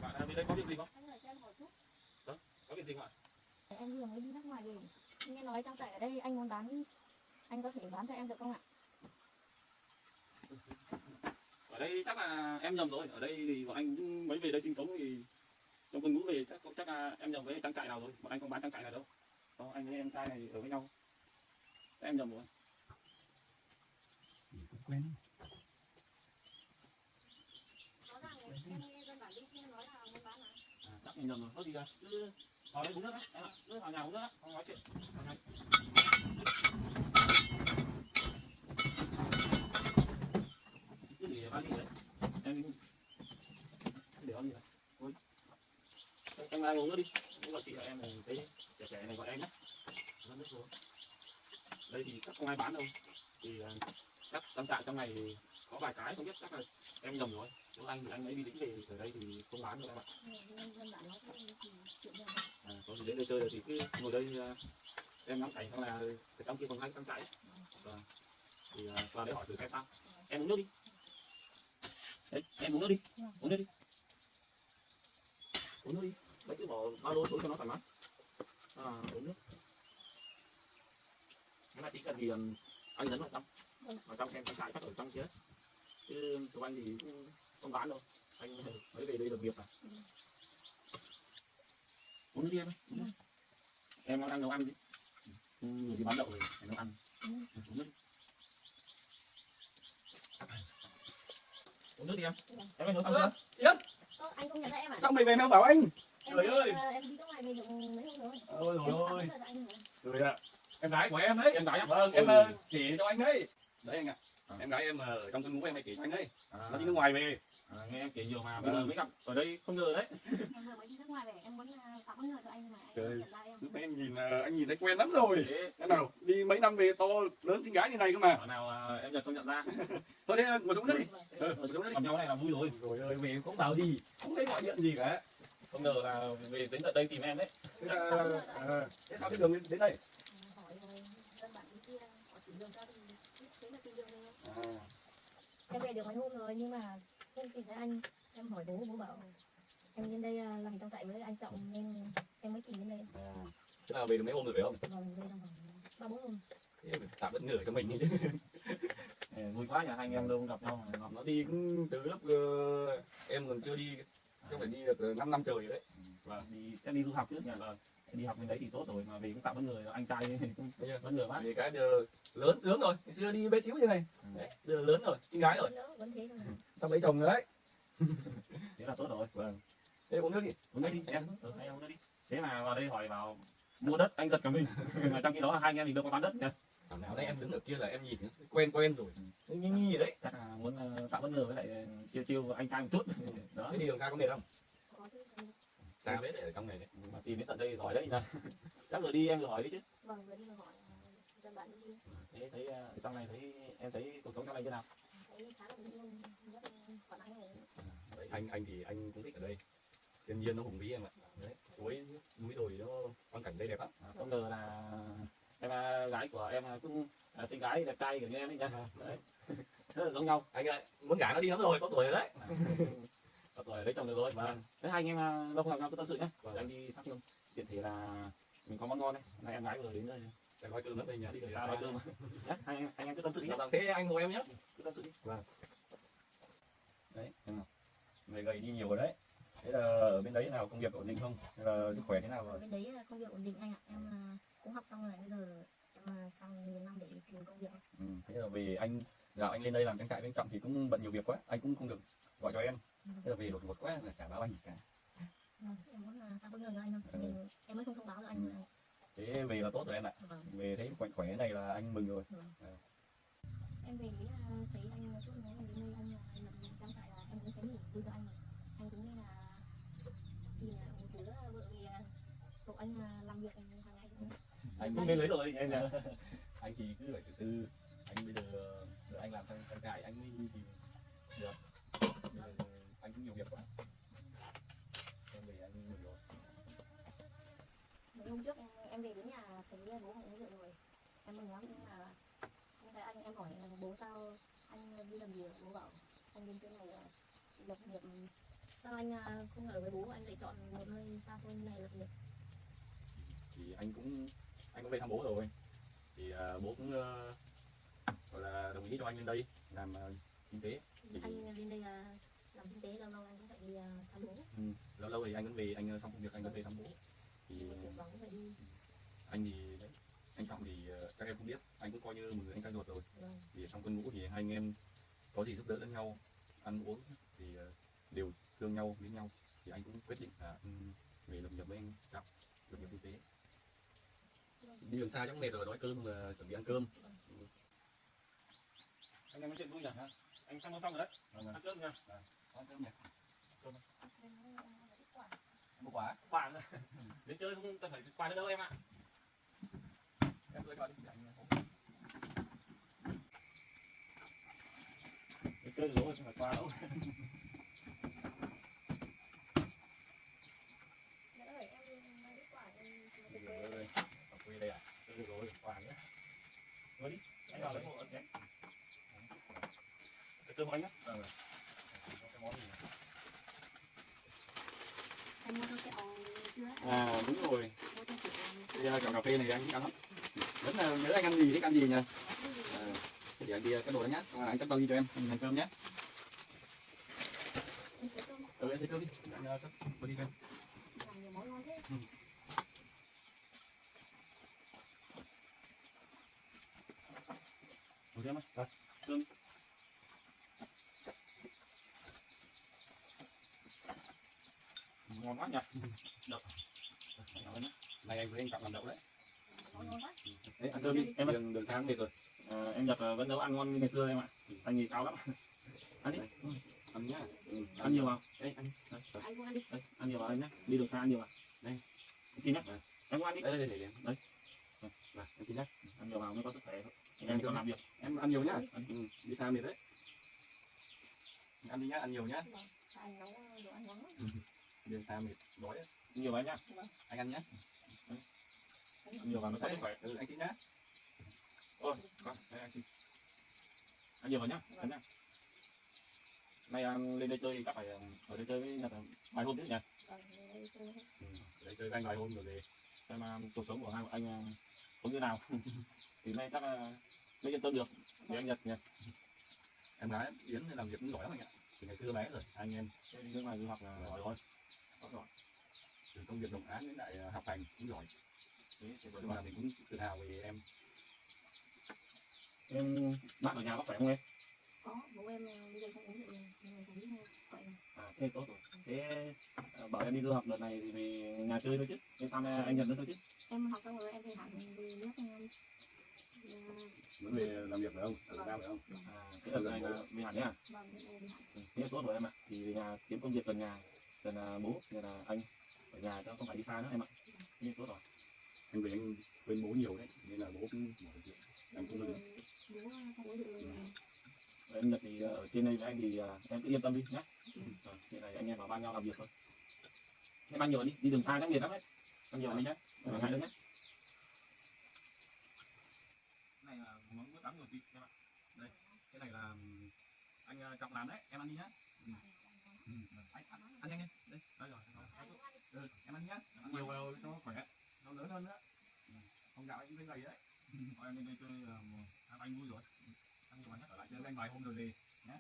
Bạn bên đây có việc gì không? Anh ơi, cho em hỏi chút. Có việc gì không ạ? Em vừa mới đi nước ngoài về. Nghe nói trang trại ở đây anh muốn bán, anh có thể bán cho em được không ạ? Ở đây chắc là em nhầm rồi. Ở đây thì bọn anh cũng mới về đây sinh sống thì trong cơn lũ về chắc là em nhầm với trang trại nào rồi. Bọn anh không bán trang trại nào đâu. Đó, anh với em trai này ở với nhau. Chắc em nhầm rồi. Quen. Rõ ràng em nghe dân bản địa kia nói là muốn bán à? Chắc mình nhầm rồi. Có gì à? Cứ vào đây uống nước á. Em ạ. Cứ vào nhà uống nước á. Không nói chuyện. Vào nhà. Cứ để bao nhiêu đấy. Em để bao nhiêu đấy. Ôi. Em ra uống nước đi. Uống vào chị và em này thấy trẻ này gọi em nhé. Uống nước uống. Đây thì chắc không ai bán đâu. Thì chắc trang trại trong này thì có vài cái không biết, chắc là em nhầm rồi. Nếu anh thì anh ấy đi lính về ở đây thì không bán được em ạ. Dân bản nói thì chuyện này. Có gì đến đây chơi rồi thì cứ ngồi đây em ngắm cảnh, xong là trong kia còn hai trang trại. Thì vào đấy hỏi thử xem sao. Em uống nước đi. Đấy, em uống nước đi. Uống nước đi. Uống nước đi. Đấy, cứ bỏ ba lô xuống cho nó thoải mái. Uống nước. Nếu mà tí cần thì anh nhấn vào trong. Vào trong xem trang trại chắc ở trong kia. Chứ tụi anh thì cũng không bán đâu. Anh mới về đây được việc à. Uống nước đi em ơi. Em đang nấu ăn đi. Người đi bán đậu rồi phải nấu ăn. Uống nước. Uống nước đi em. Em ơi nấu xong chưa? Yến, Anh không nhận ra em à? sao mày về mèo bảo anh? Trời ơi. ơi. Em đi nước ngoài về được mấy hôm rồi. Ôi Ôi. rồi ạ. Em gái của em đấy. Em gái em. Vâng, em chỉ cho anh đấy. Đấy anh ạ. Em gái em ở trong cơn ngủ em hay kể cho anh đấy. À, Nó đi nước ngoài về. nghe em kể nhiều mà bây giờ mới gặp ở đây không ngờ đấy. Em vừa mới đi nước ngoài về, em muốn tạo bất ngờ cho anh mà anh Trời. nhận ra em. Lúc nãy em nhìn anh nhìn thấy quen lắm rồi. Thế Thế nào đi mấy năm về to lớn xinh gái như này cơ mà. ở nào em Nhật không nhận ra. Thôi thế ngồi xuống đây. Ở chỗ này gặp nhau này là vui rồi. Rồi ơi về cũng bảo gì, không thấy gọi điện gì cả. Không ngờ là về đến tận đây tìm em đấy. Thế, thế sao cái đường đến đây? Hỏi rồi dân bạn bên kia họ chỉ đường ra thì thế là tìm đường này. À, Em về được mấy hôm rồi nhưng mà em tìm thấy anh, em hỏi bố bảo em lên đây làm trong trại với anh Trọng nên em mới tìm đến đây. thế là về được mấy hôm rồi phải không? Vâng, đây là khoảng 3-4 hôm. Thế phải tạo bất ngờ cho mình chứ. Vui quá nhỉ, hai anh em đâu gặp nhau mà gặp Nó đi cũng từ lúc em còn chưa đi, chắc phải đi được 5 năm trời rồi đấy. và đi sẽ đi du học trước nhỉ, là đi học bên đấy thì tốt rồi mà về cũng tạo bất ngờ anh trai thì cũng bất ngờ quá. Vì cái giờ lớn tướng rồi, ngày xưa đi bé xíu như này, đấy, giờ lớn rồi, xinh gái rồi, Vẫn thế thôi. sắp lấy chồng rồi đấy. Thế là tốt rồi. Vâng. Thế uống nước đi. Uống nước đi em, anh uống nước đi. Thế mà vào đây hỏi vào mua đất anh giật cả mình. Mà trong khi đó hai anh em mình đâu có bán đất nhỉ. Thảo nào đấy em đứng ở kia là em nhìn quen quen rồi, nghi nghi rồi đấy. Chắc là muốn tạo bất ngờ với lại chiêu anh trai một chút. Đó. Thế đi đường xa có mệt không? Có chứ. Xa đấy để ở trong này đấy. Mà tìm đến tận đây giỏi đấy nha. Chắc rồi đi em rồi hỏi đi chứ. Vâng, vừa đi vừa hỏi dân bạn bên kia. Thế thấy ở trong này thấy em thấy cuộc sống trong này thế nào? Thấy khá là bình yên, rất là thoải mái này. Đấy, anh thì anh cũng thích ở đây, thiên nhiên nó hùng vĩ em ạ. Đấy, suối núi đồi nó quang cảnh đây đẹp lắm. Không ngờ là em gái của em cũng xinh gái đẹp trai kiểu như em ấy nha. Đấy. Rất là giống nhau. Anh ơi, muốn gả nó đi lắm rồi, có tuổi rồi đấy. Có tuổi lấy chồng được rồi. Và thế hai anh em lâu không gặp nhau cứ tâm sự nhé. Rồi anh đi sắp luôn. Tiện thể là mình có món ngon đấy. Này em gái vừa đến đây. Để gói cơm nữa đây nhỉ, đi Đi từ xa xa nói cơm. Nhé, anh em cứ tâm sự đi nhé. Vâng, thế anh ngồi em nhé. Cứ tâm sự đi. Đấy, người gầy đi nhiều rồi đấy. Thế là ở bên đấy nào công việc ổn định không? Hay là sức khỏe thế nào rồi? Bên đấy là công việc ổn định anh ạ. Em cũng học xong rồi, bây giờ em sang miền Nam để tìm công việc. Thế là về anh dạo anh lên đây làm trang trại bên Trọng thì cũng bận nhiều việc quá, anh cũng không được gọi cho em. Thế là về đột ngột quá là chả báo anh gì cả. Vâng, em muốn tạo bất ngờ cho anh thôi. Nên em mới không thông báo cho anh. Thế về là tốt rồi em ạ. Vâng. Về thấy mạnh khỏe này là anh mừng rồi. Em về đấy thấy anh suốt ngày đến đây anh lập trang trại là em cũng thấy niềm vui cho anh. Anh cũng như là vì là một thứ vợ vì cậu anh làm việc hàng ngày cũng Anh Cũng nên lấy rồi em nha. anh thì cứ phải từ từ. Anh bây giờ đợi anh làm trang trại anh mới đi tìm được. Bây giờ anh cũng nhiều việc quá. Em về anh mừng rồi. mấy hôm trước em về đến nhà thấy bố mẹ uống rượu rồi, em mừng lắm nhưng mà không thấy anh. Em hỏi bố sao anh đi làm gì, bố bảo anh đến chỗ này lập nghiệp, sao anh không ở với bố, anh lại chọn một nơi xa xôi như này lập nghiệp. Thì anh cũng về thăm bố rồi. Thì bố cũng gọi là đồng ý cho anh lên đây làm kinh tế. Thì Anh lên đây làm kinh tế lâu lâu anh cũng phải đi thăm bố. lâu lâu thì anh vẫn về, anh xong công việc anh vẫn về thăm bố. Thì Vắng cũng phải đi. anh thì đấy, anh Trọng thì các em cũng biết, anh cũng coi như một người anh trai ruột rồi. Vâng. Thì trong cơn ngũ thì hai anh em có gì giúp đỡ lẫn nhau, ăn uống thì đều thương nhau, biết nhau. Thì anh cũng quyết định là về lập nghiệp với anh Trọng, lập nghiệp kinh tế. Đi đường xa chắc mệt rồi, đói cơm mà chuẩn bị ăn cơm. Anh em nói chuyện vui nhỉ? Anh xong rồi đấy. Ăn cơm nha. Ăn cơm nhỉ? Một quả. Quả đến chơi không cần phải quà nữa đâu em ạ. Em tới qua đi anh. Đến chơi rồi không phải quà đâu. Rồi, ở quê đây à? Chơi rồi quà nữa. Ngồi đi. Anh vào lấy một ấn chén. Cái cơm của anh á. Vâng. Cái món gì này? Anh mua cho kẹo chưa? Đúng rồi. Mua cho kẹo. Bây kẹo cà phê này anh thích ăn lắm. Rất là nhớ anh ăn gì, thích ăn gì nhỉ? Thì anh đi cái đồ đó nhá, xong rồi anh cắt bao đi cho em ăn cơm nhé. Em sẽ cơm đi, anh cắt bao đi cho em. Làm nhiều món ngon thế. Ngồi xem ơi. Rồi, cơm đi. Ngon quá nhỉ. Đậu. Này anh với anh Trọng làm đậu đấy. Món ngon quá. Đấy, ăn cơm đi, em ơi. Đường sáng mệt rồi. em Nhật vẫn nấu ăn ngon như ngày xưa em ạ. Anh thì cao lắm. Ăn đi. Ăn nhá. Ăn nhiều vào. Đây ăn. Anh cũng ăn đi. Đấy, ăn nhiều vào anh nhé. Đi đường xa ăn nhiều vào. Đây. Xin nhé. Em cũng ăn đi. Đây để Đấy. Này, em xin nhá. Ăn nhiều vào mới có sức khỏe. Em còn làm việc. Em ăn nhiều nhá. Đi xa mệt đấy. Ăn đi nhá, ăn nhiều nhá. Anh nấu đồ ăn ngon lắm. Đi xa mệt, đói. Nhiều vào nhá. Anh ăn nhá. Ăn nhiều vào mới có sức khỏe. Anh xin nhá. Ôi, con, đây anh xin. Ăn nhiều vào nhá. Ăn nhá. Nay lên đây chơi các phải ở đây chơi với Nhật vài hôm chứ nhỉ? Để chơi anh vài hôm rồi về. Xem cuộc sống của hai anh có như nào. Thì nay chắc mới yên tâm được để anh Nhật nhỉ. Em gái Yến làm việc cũng giỏi lắm anh ạ. Từ ngày xưa bé rồi, anh em Nước ngoài du học là giỏi rồi. từ công việc đồng án đến lại học hành cũng giỏi. Thế thì Nhưng mà mình cũng tự hào về em. Bác ở nhà có khỏe không em? Có, bố em bây giờ không uống rượu nhiều, nhưng mà thấy khỏe. Thế tốt rồi. Thế bảo em đi du học đợt này thì về nhà chơi thôi chứ, đi thăm anh Nhật nữa thôi chứ. Em học xong rồi em về hẳn về nước anh Muốn về làm việc phải không? Ở Việt Nam phải không? Thế đợt này là về hẳn nhá. vâng, em về hẳn. Thế tốt rồi em ạ. Thì về nhà kiếm công việc gần nhà, gần bố, gần là anh ở nhà cho không phải đi xa nữa em ạ. Thế tốt rồi. Anh về anh quên bố nhiều đấy, nên là bố cũng bỏ chuyện. Em cũng được. Bố không uống rượu nhiều. Em Nhật thì ở trên đây với anh thì em cứ yên tâm đi nhé. Thế này anh em bảo ban nhau làm việc thôi. Thế ăn nhiều đi đường xa chắc nhiệt lắm đấy. Ăn nhiều đi nhé. Hai đứa nhé. Này là món bữa tắm rồi chị em ạ. Đây, cái này là anh Trọng làm đấy, em ăn đi nhá. Ăn nhanh đi. Đây, đây rồi. Em ăn nhá. Ăn nhiều vào cho khỏe. Nó lớn hơn nữa. Không gạo anh cũng gầy đấy. Em lên đây chơi anh vui rồi. Ăn nhiều vào nhé, ở lại chơi với anh vài hôm rồi về nhé.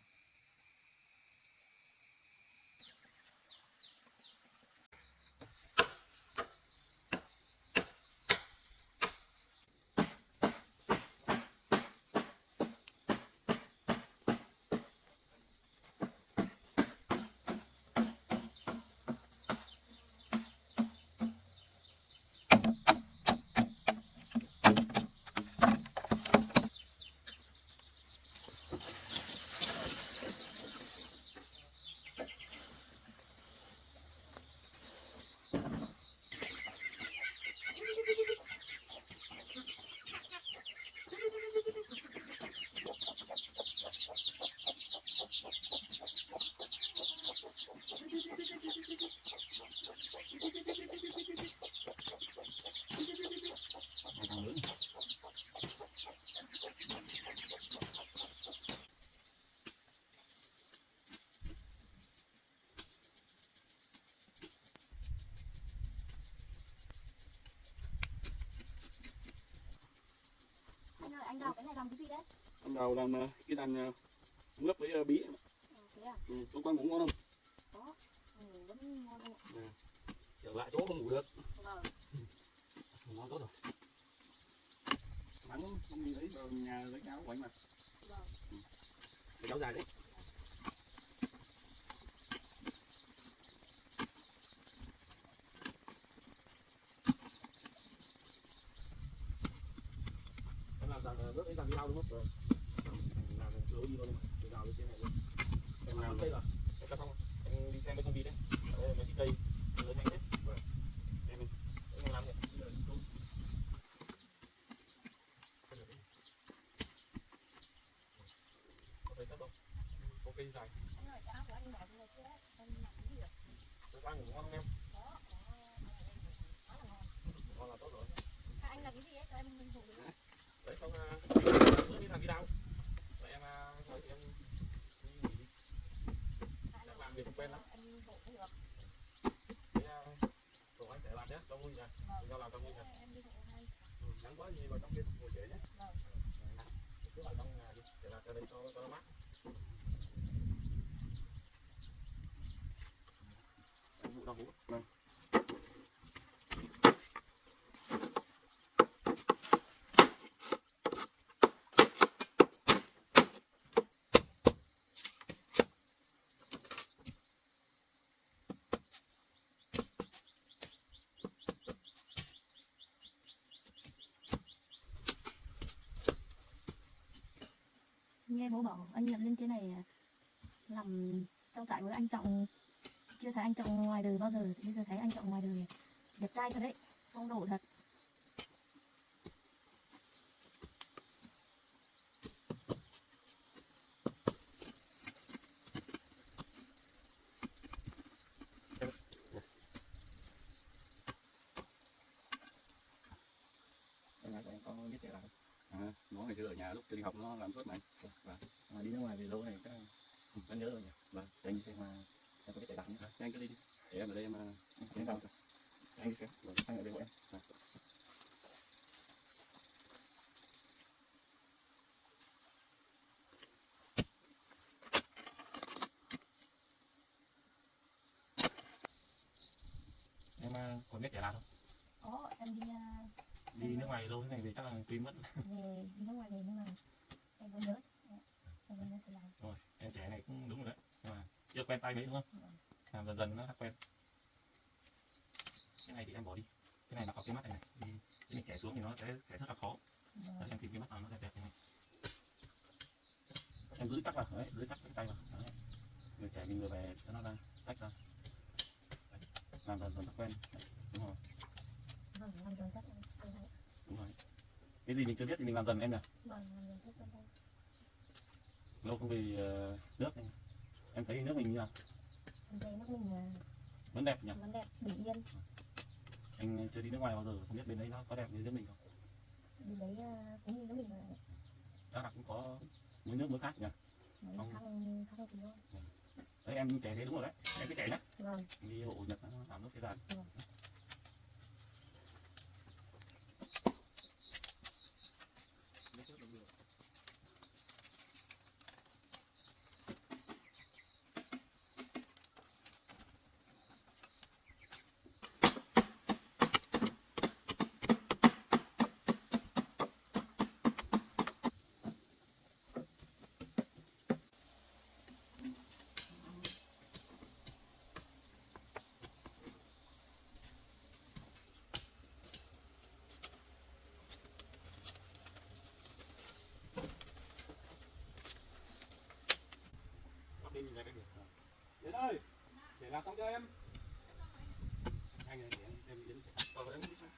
Anh đào cái này làm cái gì đấy? Anh đầu làm cái đàn ngấp với bí. Thế à? Hôm qua ngủ ngon không? Có. Ngủ vẫn ngon không ạ? Trở lại chỗ không ngủ được. Vâng. Ngon tốt rồi. Bắn không đi lấy vào nhà lấy áo của anh mà. Vâng. Cái áo dài đấy. Em làm bước ấy làm đi đâu đúng không? Làm cứ đi luôn mà, từ nào đến trên này luôn. Em làm đây rồi. Em cắt xong, em đi xem mấy con vịt đấy. Đây mấy cái cây lớn nhanh hết. Em làm này. Có thấy chắc không? Có cây dài. Anh ơi, cái áo của anh bỏ trong này kia đấy. Em làm cái gì ạ? Tôi ăn ngủ ngon không em? Có. Quá là ngon. Ngon là tốt rồi. Anh làm cái gì ấy cho em mình thử được. Đấy xong bữa đi làm đi đâu? Vậy em nói thì em đi nghỉ đi. Em làm việc không quen lắm. Em hộ cũng được. Thế tổ anh sẽ làm nhé, cho vui nhỉ? Mình nhau làm cho vui nhỉ? Em đi hộ hay. Nắng quá gì vào trong kia ngồi trễ nhé. Vâng. Nắng. Cứ vào trong nhà đi, để làm cho đây cho nó mát. Em vụ đâu vụ? nghe bố bảo anh nhập lên trên này làm trong trại với anh Trọng, chưa thấy anh Trọng ngoài đời bao giờ, bây giờ thấy anh Trọng ngoài đời đẹp trai thật đấy, phong độ thật. Em có biết chạy làm Nó ngày xưa ở nhà lúc chưa đi học nó làm suốt mà. mà đi nước ngoài về lâu này chắc vẫn nhớ rồi nhỉ. Vâng. Để anh đi xem mà em có biết chạy làm nhé. Anh cứ đi đi. Để em ở đây mà Em vào anh đi xem. Anh ở đây của em. Em còn biết chạy làm không? Có em Đi nước ngoài lâu thế này về chắc là quên mất. về đi nước ngoài về nhưng mà em vẫn nhớ, em vẫn nhớ thì làm. Rồi em trẻ này cũng đúng rồi đấy, nhưng mà chưa quen tay mấy đúng không? Làm dần dần nó quen. Cái này thì em bỏ đi, cái này là có cái mắt này, thì cái mình chẻ xuống thì nó sẽ rất là khó. Đấy, em tìm cái mắt nào nó đẹp đẹp này. Em giữ chắc vào, đấy, giữ chắc cái tay vào. Đấy. Người trẻ mình vừa về cho nó ra, tách ra. Đấy. Làm dần dần nó quen. Đấy. Đúng rồi. Vâng, làm dần chắc em thấy. Đúng rồi. Cái gì mình chưa biết thì mình làm dần em nhỉ? Vâng, làm dần chắc em thấy. Lâu không về nước này. Em thấy nước mình như nào? Em thấy nước mình Vẫn đẹp nhỉ? vẫn đẹp, bình yên. Anh chưa đi nước ngoài bao giờ, không biết bên đấy nó có đẹp như nước mình không? Bên đấy cũng như nước mình là Chắc là cũng có mấy nước mới khác nhỉ? mấy Không. khác thì thôi. Đấy em trẻ thế đúng rồi đấy, em cứ trẻ nhá. Vâng. Đi hộ Nhật nó làm nước thế gian. Vâng. Đến ơi, để làm xong cho em. Anh này để em xem Yến chạy. Em đi xem.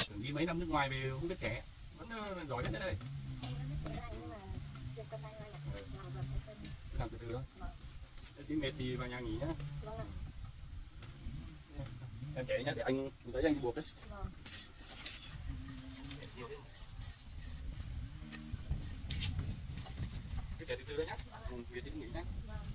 Tưởng đi mấy năm nước ngoài về không biết trẻ, vẫn giỏi nhất đây. Em đã biết tiếng Anh nhưng mà việc con tay là làm dần sẽ quen. Cứ làm từ từ thôi. Vâng. Tí mệt thì vào nhà nghỉ nhá. Vâng ạ. Em chạy nhá, để anh lấy anh buộc đấy. Vâng. Cứ chạy từ từ thôi nhá. Về tí nghỉ nhá. Vâng.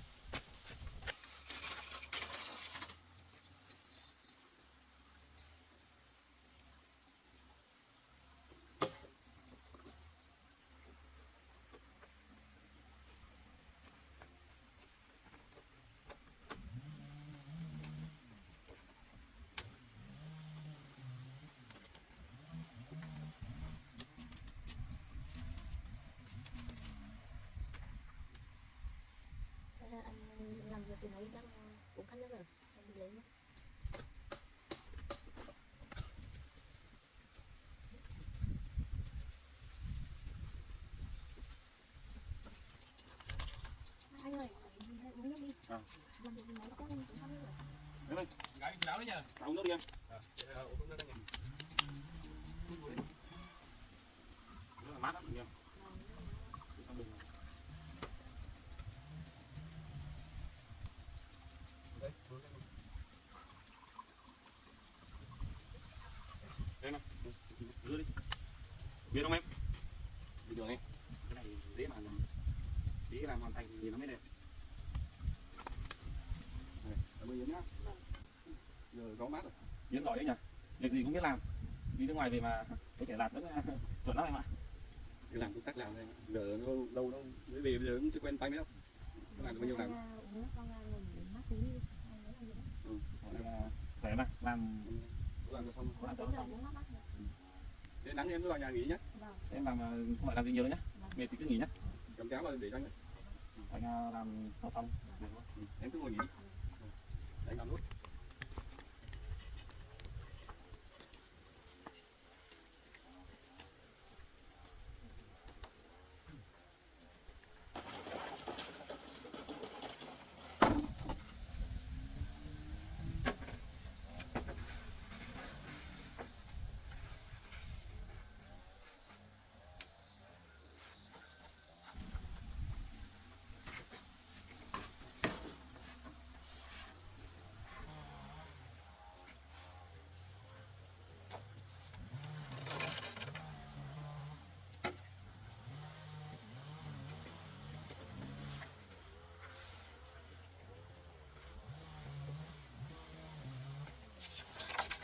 Thế là anh làm việc từ nãy chắc cũng khát nước rồi. Em đi lấy nhé. Anh ơi, uống nước đi. Làm việc từ nãy chắc em cũng khát nước rồi. Gái áo đấy nhá. Uống nước đi em. Uống nước đây nhỉ. Nước là mát lắm nhỉ? Xong đừng. Đấy, Đây nào, đưa đi. Biết không em? bình thường em. Cái này dễ mà làm, tí làm hoàn thành thì nó mới đẹp. Cảm ơn Yến nhá. Giờ gió mát rồi. Yến giỏi đấy nhỉ? Việc gì cũng biết làm. Đi nước ngoài về mà có thể làm vẫn chuẩn lắm em ạ. Cứ làm công tác làm đây. Giờ nó lâu đâu mới về bây giờ cũng chưa quen tay mấy đâu. Cứ làm được bao nhiêu làm. Uống nước con ngồi mát tí. Anh lấy làm gì đó. Đây là khỏe mà, làm Làm được xong. Uống tí rồi uống mát rồi. Để nắng em cứ vào nhà nghỉ nhá. Vâng. em làm không phải làm gì nhiều đâu nhá. Mệt thì cứ nghỉ nhá. Cầm cháo vào để cho anh. Anh làm xong xong. Em cứ ngồi nghỉ. Đấy làm nút.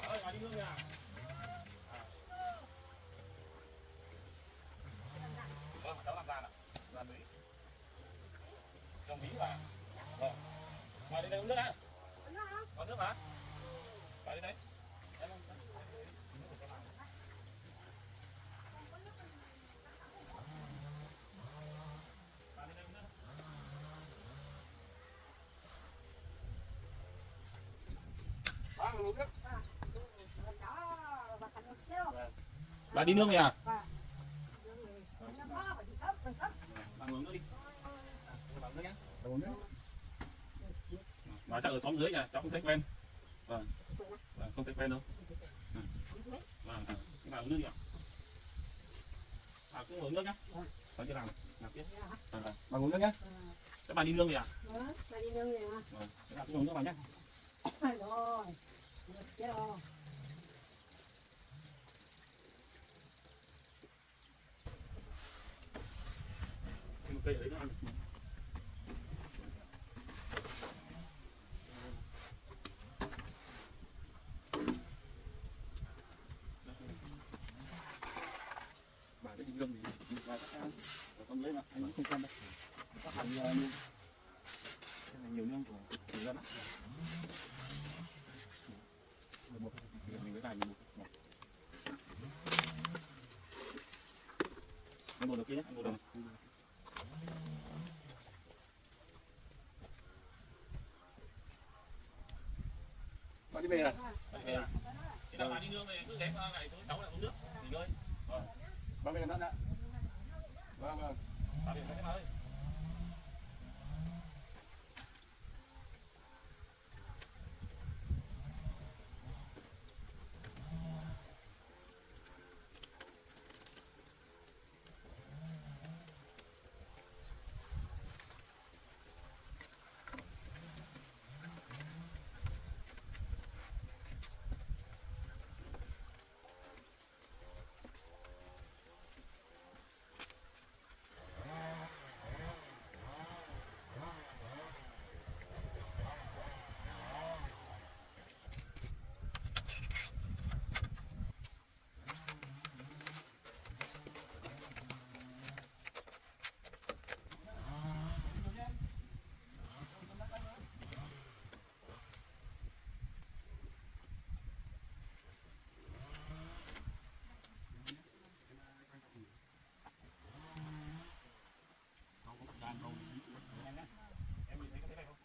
Ơi, bà đi nương kìa. Vâng, cháu làm ra nè. Ra Mỹ. Trong Mỹ bà. Vâng. Bà đi đây uống nước á. Có nước hả? Bà đi đấy. Em không. Bà đi đây uống nước. Bác uống nước. Bà đi nương kìa. Bà uống nước đi. Bà uống nước nhé. Uống nước. Bà chắc ở xóm dưới nhà, cháu không thấy quen. Vâng. Vâng, không thấy quen đâu. Vâng, bà uống nước đi ạ. Bà cũng uống nước nhá. Có chưa làm tiếp. Vâng, vâng. Bà uống nước nhé. Các bà đi nương kìa. Bà đi nương kìa. Vâng, các bà cũng uống nước bà nhé. Rồi. Chết rồi. Một cây ở đấy nữa ăn. Bà cái đi lương thì bà chắc ăn. Ở xóm dưới mà, anh không quen đâu. Các bạn nương. Cái này nhiều nương của người dân á. Một mình với vài mình một. Anh ngồi được kia nhé, anh ngồi được. Bà đi về à? Bà đi về à? Thì nào bà đi nương về cứ ghé qua ngày tối cháu lại uống nước, nghỉ ngơi. Vâng. Bà về cẩn thận ạ. Vâng vâng. Bà về cái bà ơi. Em nhìn thấy cái thế này không?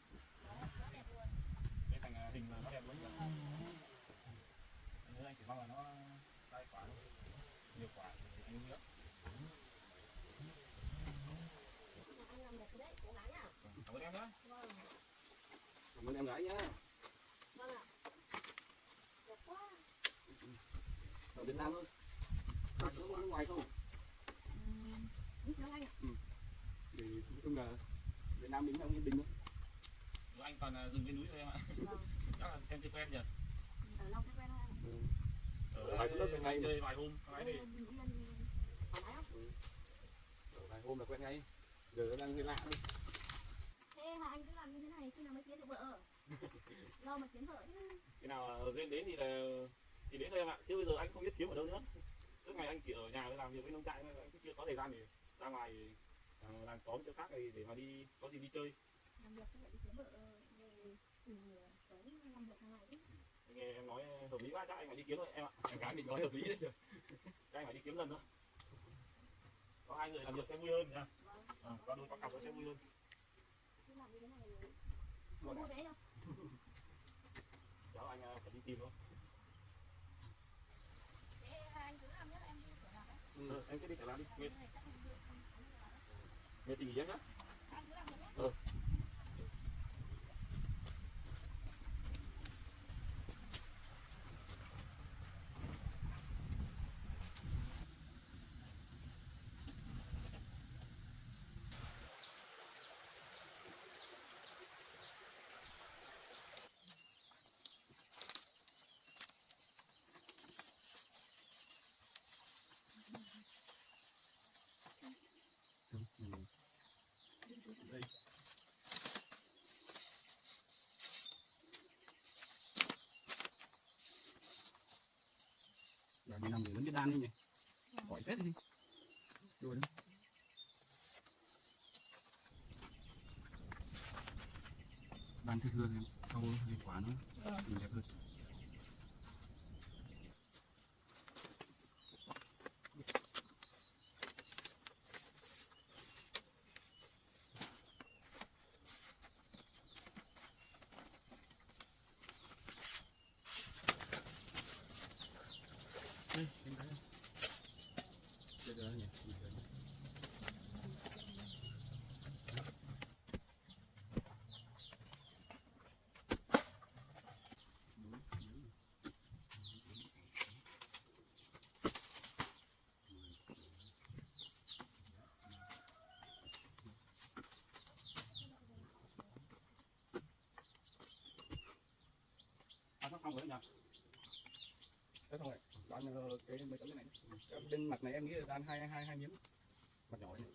Đây thành hình nó đẹp lắm. Anh chỉ mong là nó sai quả, nhiều quả thì anh nhớ. Anh làm đẹp đấy, cố gắng nhá. Cảm ơn em nhé. Vâng. Cảm ơn em gái nhá. Vâng ạ. Đẹp quá. Ở Việt Nam thôi. Bà có nước ngoài không? Biết nước anh ạ. Thì nói chung là Việt Nam mình không yên bình đâu. Anh còn dừng bên núi thôi em ạ. Vâng. Chắc là em chưa quen nhỉ. Ở lâu cái quen không? Ở vài phút bên ngay chơi vài hôm, cái này thì thoải mái không? Ở vài hôm là quen ngay. Giờ đang hơi lạ thôi. Thế mà anh cứ làm như thế này khi nào mới kiếm được vợ? Lâu mà kiếm vợ chứ. khi nào duyên đến thì đến thôi em ạ. Chứ bây giờ anh không biết kiếm ở đâu nữa. Suốt ngày anh chỉ ở nhà làm việc với nông trại nên anh cũng chưa có thời gian để ra ngoài làng xóm chỗ khác này để mà đi có gì đi chơi. Làm việc như vậy thì kiếm vợ về cùng sống làm việc hàng ngày chứ. Nghe em nói hợp lý quá, chắc anh phải đi kiếm thôi em ạ. Anh gái mình nói hợp lý đấy chứ. Chắc anh phải đi kiếm dần thôi. Có hai người làm việc sẽ vui hơn nha. Có đôi có cặp nó sẽ vui hơn. Cứ làm như thế này không vui đấy đâu. anh phải đi tìm luôn. Em cứ đi cả làm đi, nghe chị nghỉ nhá. Rồi đi nằm đến cái đan đi nhỉ, khỏi phết đi, đùa đi. Đan thích hơn em, sau cái quả nó nhìn đẹp hơn. Đây, em thấy không? Đây là nhỉ. Nó không nữa nhỉ? Thế thôi, đan cái mấy tấm này. Bên mặt này em nghĩ là đan hai miếng, mặt nhỏ này.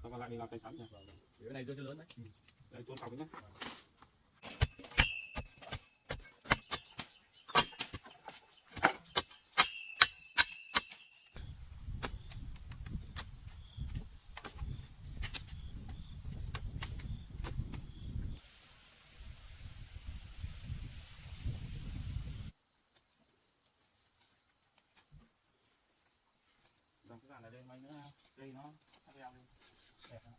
Xong còn lại mình làm tay sắn nhỉ? Cái này chưa lớn đấy. Đây tuôn cọc nhé. Làm cái dàn này lên mấy nữa cây nó sắp leo lên đẹp lắm.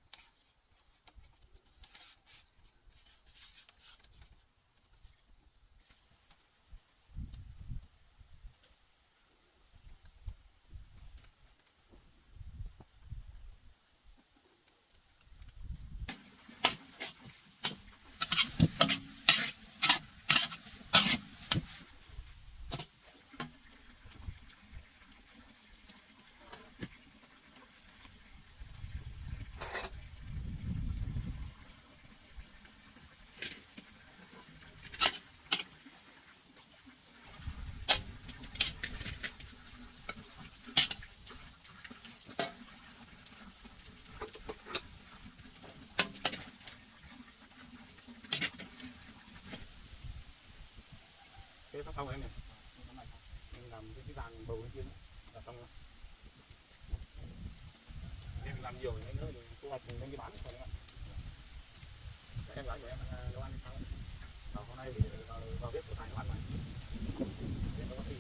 Cái sắp xong rồi em này. Em làm cái dàn bầu bên kia nữa là xong rồi. Em làm nhiều thì nữa rồi thu hoạch mình lên cái bán rồi các bạn. Em gái của em nấu ăn sao? Hôm nay thì vào bếp của Thái nấu ăn này. Để nó có gì.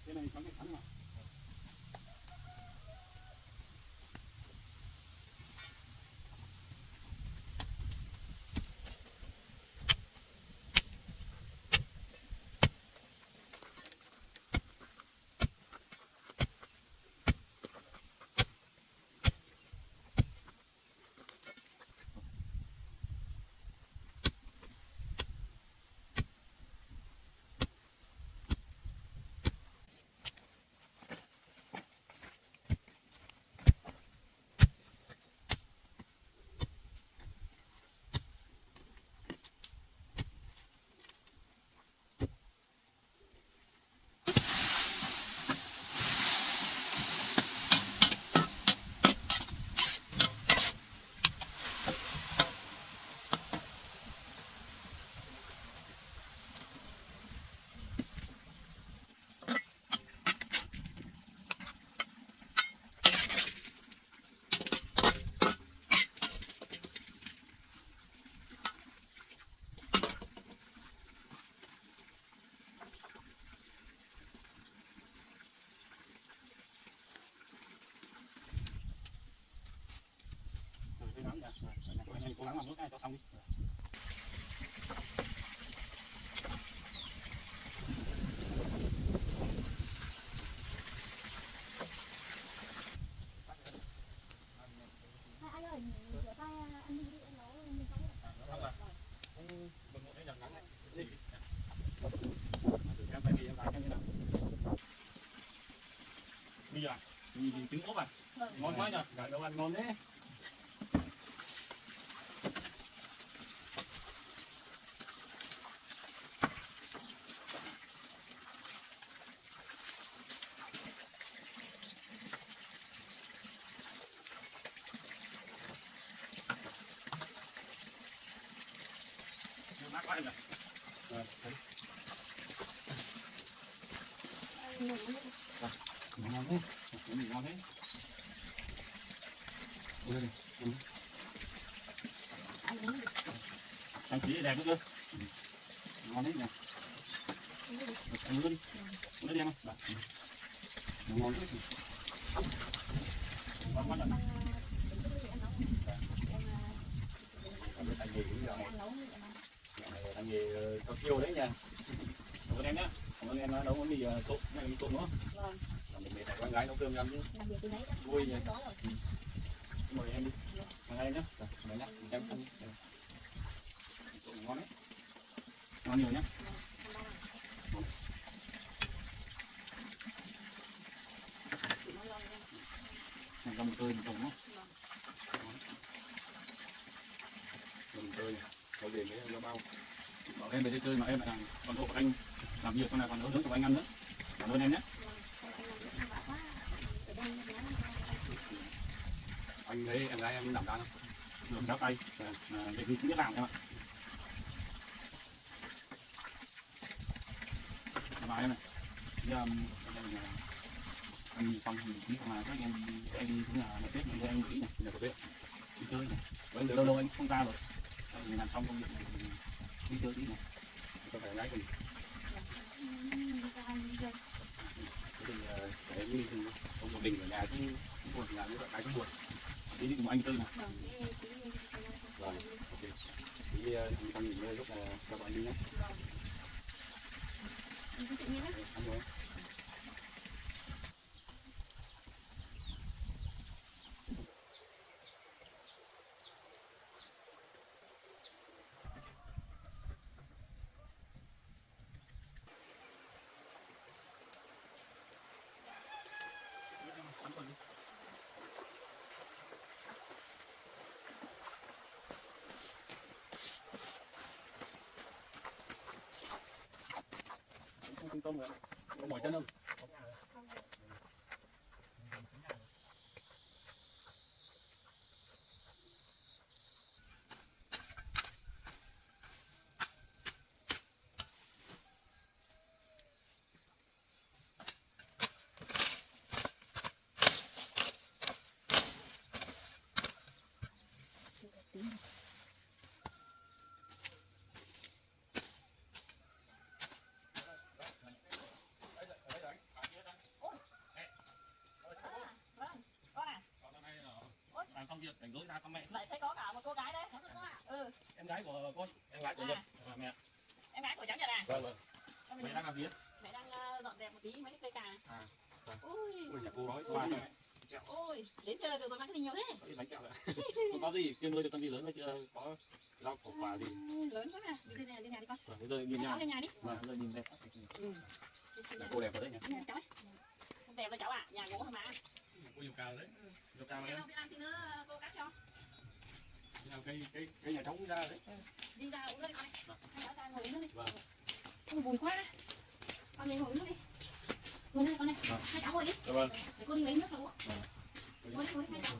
Cái này trong cái sẵn mà. lắng làm nước này cho xong đi. Anh ơi, rửa tay anh đi anh nấu mình xong rồi. Đừng có thấy nhầm nắng này. Em phải đi em làm cái như nào? Bây giờ nhìn trứng ốp à? Ngon quá nhỉ? Gà đâu ăn ngon thế. Mát quá em nhỉ? Rồi, thấy. Ngon thế. Cái gì ngon thế? Ôi đây. Anh chỉ đẹp nữa cơ. Ngon đấy nhỉ? Anh luôn đi. Nó đi em ơi. Ngon thế. Ngon quá nhỉ? Anh gì cũng giờ này anh gì cao siêu đấy nha. Cảm ơn em nhé. Cảm ơn em đã nấu món mì trộn, này mì trộn đúng không? Vâng. Mình để con gái nấu cơm cho ăn chứ. Làm việc từ đấy Vui nhỉ. Mời em đi. Mời em nhé. Mời nhé. Em ăn. Trộn ngon đấy. Ngon nhiều nhé. Rau tươi mình trồng đúng không? Rau tươi này. Rau về với rau bao. Bảo em về đây chơi mà em lại còn hộ anh làm việc con này còn nấu nướng cho anh ăn nữa. Cảm ơn em nhé. Anh thấy em gái em đảm đang không? Được kéo tay, để gì cũng biết làm em ạ. Cảm ơn em này. Bây giờ anh đi xong thì tí mà các em đi cũng là Tết này anh nghĩ này, là có biết đi chơi này. Vẫn lâu lâu anh không ra rồi. Mình làm xong công việc này thì đi chơi tí này. Có phải gái mình. Thì để em đi thì không một mình ở nhà chứ không buồn nhà như vậy cái cũng buồn. Đi cùng anh Tư này. Rồi, ok. Thì anh xong nghỉ ngơi lúc là cho bọn anh đi nhé. Anh rồi. Không tôm nữa. Có mỏi chân không? Làm xong việc đánh dối ra con mẹ. Vậy thấy có cả một cô gái đấy. Ừ. Em gái của con, em gái của Nhật và mẹ. Em gái của cháu Nhật à? Vâng vâng. Mẹ đang làm gì? Mẹ đang dọn dẹp một tí mấy cái cây cà. À. Ui. Ui nhà cô nói qua cho mẹ. Ôi, đến chơi là tụi con mang cái gì nhiều thế? Bánh kẹo đấy. Không có gì, chưa nuôi được con gì lớn mà chưa có rau củ quả gì. Lớn quá nè, đi lên nhà đi con. Vâng, bây giờ nhìn nhà. Lên nhà đi. Vâng, bây giờ nhìn đẹp. Ừ. Nhà cô đẹp ở đấy nhỉ? Nhà cháu ấy. Không đẹp đâu cháu ạ, nhà gỗ thôi mà. Nhà cô nhiều cao đấy. Nhiều cao Em em. không biết ăn thì nữa cô cắt cho. Nào cây nhà cháu cũng ra đấy. Đi ra uống nước đi con này. Hai cháu ra ngồi uống nước đi. Vâng. Ôi bùi quá. Con lên ngồi uống nước đi. Ngồi đây con này. Hai cháu ngồi đi. Dạ vâng. Để cô đi lấy nước rồi uống. Ngồi đi hai cháu.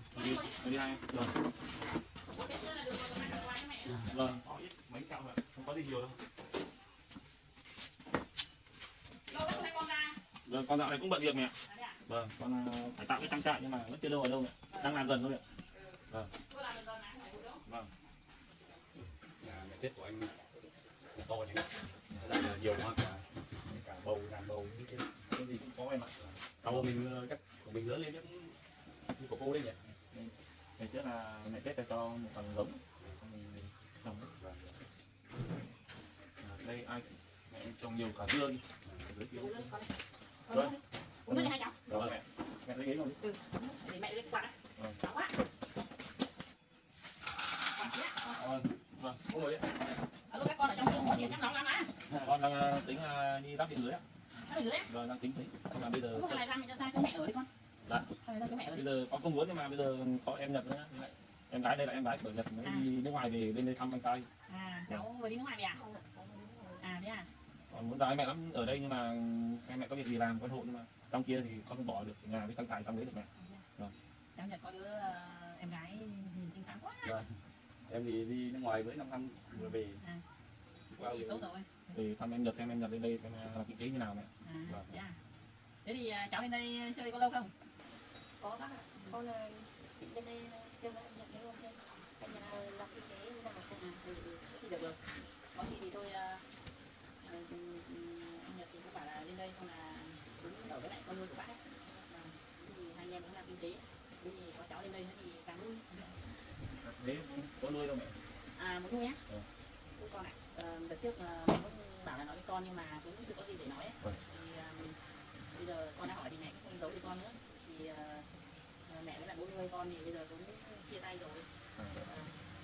Đi hai. Rồi. Bố biết chưa là được rồi, mang quà cho mẹ. Vâng, có ít mấy kẹo rồi, không có gì nhiều đâu. Lâu lắm không thấy con ra. Vâng, con dạo này cũng bận việc mẹ. À, thế à? Vâng, con phải tạo cái trang trại nhưng mà vẫn chưa đâu ở đâu mẹ. Đang làm dần thôi mẹ. Vâng. Cô làm dần mà không phải đâu. Vâng. Nhà Tết của anh to nhỉ? Là nhiều hoa cả bầu, đàn bầu, Cái gì cũng có em ạ. sau mình chắc của mình lớn lên chắc như của cô đấy nhỉ? Ngày trước là mẹ Tết cho một phần giống, xong mình trồng nhiều cả dưa đi. Dưới kia. Đủ lên con này. Con nữa đi. Uống nước đi hai cháu. Rồi mẹ lấy ghế luôn. Ừ, để mẹ lấy cái quạt đấy. Nóng quá. Quạt nhá. Vâng. Ôi. Alo các con ở trong kia có điện nóng lắm á. Con đang tính đi lắp điện lưới á. Nó để dưới á. Rồi đang tính thế. Không là bây giờ Có phải ra mình cho mẹ ở đi con. Dạ. Hay là cho mẹ ở đi. Bây giờ con không muốn nhưng mà bây giờ có em Nhật nữa. Em gái đây là em gái của Nhật mới đi nước ngoài về bên đây thăm anh trai. À, cháu vừa đi nước ngoài về à? À thế à? Còn muốn ra với mẹ lắm ở đây nhưng mà xem mẹ có việc gì làm con hộ nhưng mà trong kia thì con không bỏ được nhà với con trai trong đấy được mẹ. Cháu Nhật có đứa em gái nhìn xinh xắn quá. Vâng. Em thì đi nước ngoài với 5 năm vừa về. Thế thì tốt rồi. Để thăm em Nhật xem em Nhật lên đây xem là kinh tế như nào mẹ. À, thế à? Thế thì cháu lên đây chơi có lâu không? Có bác ạ, con là bên đây chơi với anh Nhật đấy luôn chơi. Anh Nhật làm kinh tế như nào không? Thì được rồi. Có gì thì thôi anh Nhật thì cũng bảo là lên đây xong là cũng ở với lại con nuôi của bác ấy. Thì hai anh em cũng làm kinh tế. Thế thì có cháu lên đây nữa thì càng vui. Thế có nuôi đâu mẹ? À muốn nuôi á? Ừ. Nuôi con ạ. Đợt trước mẹ cũng bảo là nói với con nhưng mà cũng chưa có gì để nói ấy. Ừ. Thì bây giờ con đã hỏi thì mẹ cũng không giấu được con nữa. Thì mẹ với lại bố nuôi con thì bây giờ cũng chia tay rồi.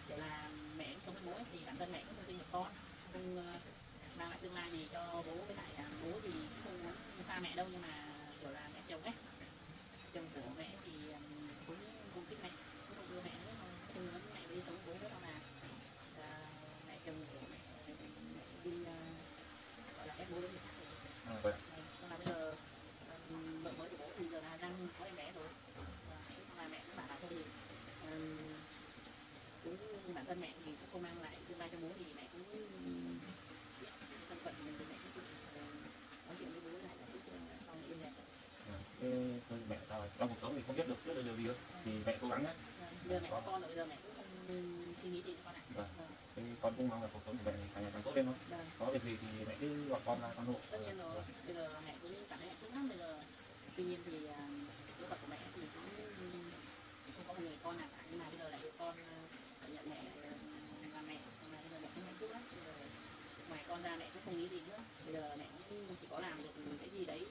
Kiểu là mẹ cũng sống với bố ấy, thì bản thân mẹ cũng không sinh được con, không mang lại tương lai gì cho bố với lại bố thì không muốn xa mẹ đâu nhưng mà kiểu là mẹ chồng ấy, chồng của mẹ thì cũng không thích mẹ, cũng không ưa mẹ nữa, không muốn mẹ đi sống với bố nữa xong là mẹ chồng của mẹ đi gọi là ép bố đến người khác rồi. Vậy. Xong là bây giờ vợ mới của bố thì giờ là đang có em bé rồi. Xong là mẹ cũng bảo là thôi thì cũng bản thân mẹ thì cũng không mang lại tương lai cho bố thì mẹ cũng thân phận mình thì mẹ cũng nói chuyện với bố lại là cũng con yên đẹp. Thế thôi mẹ sao trong cuộc sống thì không biết được trước được điều gì đâu thì mẹ cố gắng nhé. Bây giờ mẹ có con rồi bây giờ mẹ cũng không suy nghĩ gì cho con ạ. Thế con cũng mong là cuộc sống của mẹ càng ngày càng tốt lên thôi. Có việc gì thì mẹ cứ gọi con ra con hộ. Tất nhiên rồi. Bây giờ mẹ cũng cảm thấy hạnh phúc lắm. Bây giờ tuy nhiên thì số phận của mẹ thì cũng không có một người con nào cả nhưng mà bây giờ lại được con nhận mẹ là mẹ, xong là bây giờ mẹ cũng hạnh phúc lắm. Bây giờ ngoài con ra mẹ cũng không nghĩ gì nữa. Bây giờ mẹ cũng chỉ có làm được cái gì đấy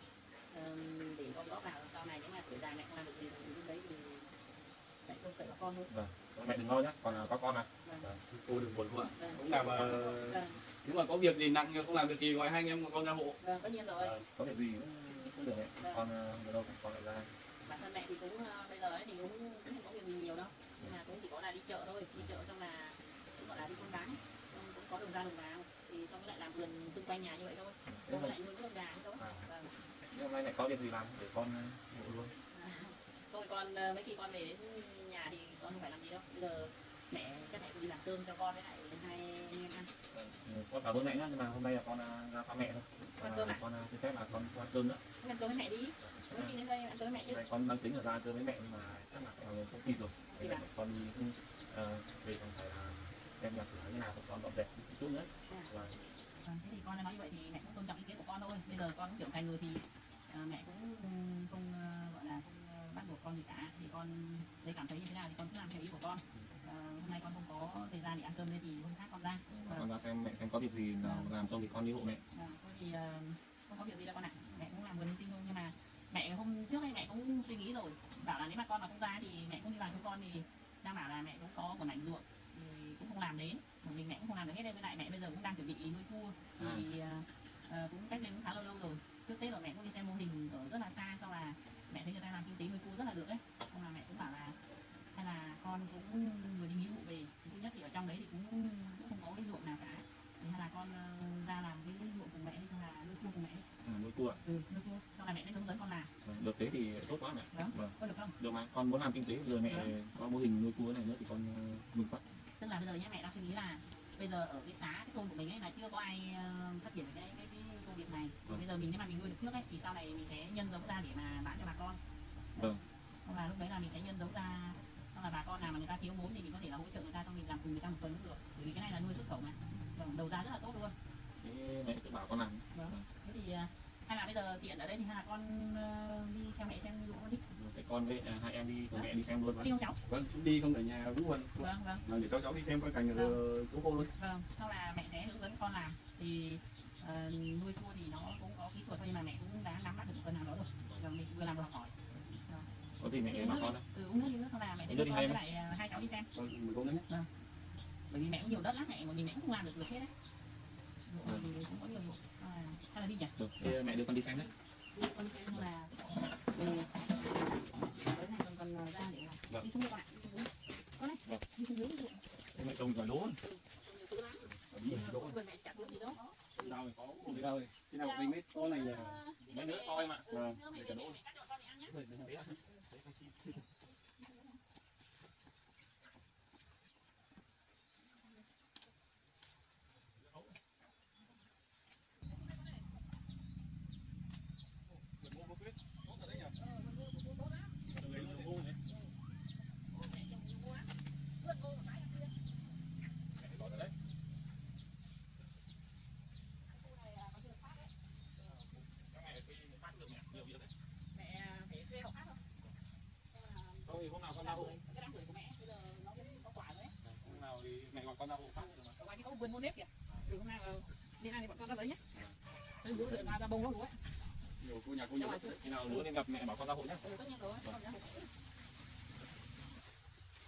để con góp vào sau này nếu mà tuổi già mẹ không làm được gì thì lúc đấy thì mẹ không cậy vào con thôi. Mẹ đừng lo nhé, còn có con à. Cô đừng buồn cô ạ. Vâng. Cũng nào mà nếu mà có việc gì nặng không làm được thì gọi hai anh em con ra hộ. Vâng, tất nhiên rồi. Có việc gì cũng được mẹ. Con ở đâu con lại ra. Bản thân mẹ thì cũng bây giờ ấy thì cũng không có việc gì nhiều đâu, nhưng mà cũng chỉ có là đi chợ thôi, đi chợ xong là cũng gọi là đi buôn bán, xong cũng có đường ra đường vào thì xong lại làm vườn xung quanh nhà như vậy thôi, xong lại nuôi con gà thôi. Vâng. Nhưng hôm nay mẹ có việc gì làm để con hộ luôn. Thôi con mấy khi con về đến nhà thì con không phải làm gì đâu, bây giờ mẹ chắc mẹ cũng đi làm cơm cho con với lại hai anh em ăn. Con cảm ơn mẹ nhé, nhưng mà hôm nay là con ra thăm mẹ thôi. Ăn cơm à? Con xin phép là con ăn cơm nữa. Ăn cơm với mẹ đi. Mỗi khi đến đây ăn cơm với mẹ chứ. Con đang tính là ra ăn cơm với mẹ nhưng mà chắc là không kịp rồi. Thì là con đi về còn phải là xem nhà cửa như nào con dọn dẹp một chút nữa. Thế thì con đã nói như vậy thì mẹ cũng tôn trọng ý kiến của con thôi. Bây giờ con cũng trưởng thành rồi thì mẹ cũng không gọi là không bắt buộc con gì cả. Thì con thấy cảm thấy như thế nào thì con cứ làm theo ý của con. Hôm nay con không có thời gian để ăn cơm nên thì hôm khác con ra. Con ra xem mẹ xem có việc gì nào làm không thì con đi hộ mẹ. Thôi thì không có việc gì đâu con ạ. Mẹ cũng làm vườn linh tinh thôi nhưng mà mẹ hôm trước đây mẹ cũng suy nghĩ rồi, bảo là nếu mà con mà không ra thì mẹ cũng đi làm cho con thì đang bảo là mẹ cũng có một mảnh ruộng thì cũng không làm đến, một mình mẹ cũng không làm được hết đây, với lại mẹ bây giờ cũng đang chuẩn bị nuôi cua thì cũng cách đây cũng khá lâu rồi. Trước Tết rồi mẹ cũng đi xem mô hình ở rất là xa, sau là mẹ thấy người ta làm kinh tế nuôi cua rất là được đấy, xong là mẹ cũng bảo là hay là con cũng vừa đi nghĩa vụ về, thứ nhất thì ở trong đấy thì cũng không có cái ruộng nào cả, thì hay là con ra làm cái ruộng cùng mẹ đi, xong là nuôi cua cùng mẹ. Nuôi cua. Nuôi cua, sau này mẹ sẽ hướng dẫn con làm. Được thế thì tốt quá mẹ. Vâng. Có được không? Được mà, con muốn làm kinh tế rồi mẹ có mô hình nuôi cua này nữa thì con mừng quá. Tức là bây giờ nhá, mẹ đang suy nghĩ là bây giờ ở cái xã cái thôn của mình ấy là chưa có ai phát triển cái công việc này. Thì bây giờ mình nếu mà mình nuôi được trước ấy thì sau này mình sẽ nhân giống ra để mà bán cho bà con. Vâng. Xong là lúc đấy là mình sẽ nhân giống ra, xong là bà con nào mà người ta thiếu vốn thì mình có thể là hỗ trợ người ta, xong mình làm cùng người ta một phần cũng được. Bởi vì cái này là nuôi xuất khẩu mà. Vâng, đầu ra rất là tốt luôn. Thế mẹ cứ bảo con làm. Vâng. Thế thì hay là bây giờ tiện ở đây thì hay là con đi theo mẹ xem ruộng con đi. Thế con với hai em đi cùng mẹ đi xem luôn. Đi không cháu? Vâng, chúng đi không ở nhà Vũ Vân. Vâng. Để cháu đi xem coi cảnh ở chỗ cô luôn. Vâng, sau là mẹ sẽ hướng dẫn con làm thì nuôi cho với lại hai cháu đi xem. Còn 14 đấy nhé. Bởi vì mẹ cũng nhiều đất lắm, mẹ một mình mẹ cũng không làm được hết đấy. Ruộng thì cũng có nhiều ruộng. Hay là đi nhỉ? Được, thế mẹ đưa con đi xem đấy. Con xem là tối nay còn ra để làm. Đi xuống đây con ạ. Con này, đi xuống dưới đi. Thế mẹ trồng giỏi lúa. Nhiều thứ lắm. Vườn mẹ chẳng được gì đâu. Rau thì có, Đi đâu rồi? Khi nào mình biết con này là mấy đứa to em ạ. vâng. Mẹ cắt cho con mẹ ăn nhé. Mẹ phải thuê học khác không? Không thì hôm nào con ra hộ. Cái đám tuổi của mẹ bây giờ nó cũng có quả rồi đấy. Hôm nào thì mẹ gọi con ra hộ phát được mà. Ở ngoài thì có vườn ngô nếp kìa. Từ hôm nào đi ăn thì bọn con ra đấy nhé. Từ bữa rồi ra bông nó lúa. nhiều cô nhà cô nhiều. Khi nào lúa nên gặp mẹ bảo con ra hộ nhé. Tất nhiên rồi. Con ra hộ.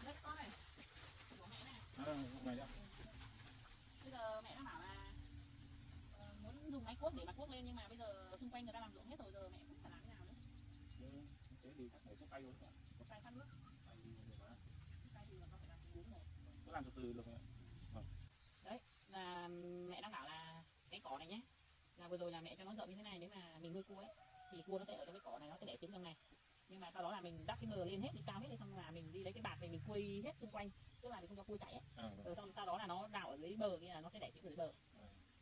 Đấy con này. Của mẹ này. Này nhá. Bây giờ mẹ nó bảo là muốn dùng máy cuốc để mà cuốc lên, nhưng mà bây giờ xung quanh người ta làm ruộng hết rồi, giờ mẹ cũng phải làm thế nào nữa. Thế thì chắc phải xúc tay luôn. Xúc tay phát nước. Xúc tay thì là con phải làm đúng rồi. Cứ làm từ từ được rồi. Đấy là mẹ đang bảo là cái cỏ này nhé, là vừa rồi là mẹ cho nó rộng như thế này, nếu mà mình nuôi cua ấy thì cua nó sẽ ở trong cái cỏ này, nó sẽ đẻ trứng trong này. Nhưng mà sau đó là mình đắp cái bờ lên hết, đi cao hết, đi xong là mình đi lấy cái bạt về mình quây hết xung quanh, tức là mình không cho cua chạy ấy. Rồi xong sau đó là nó đào ở dưới bờ kia là nó sẽ đẻ trứng ở dưới bờ.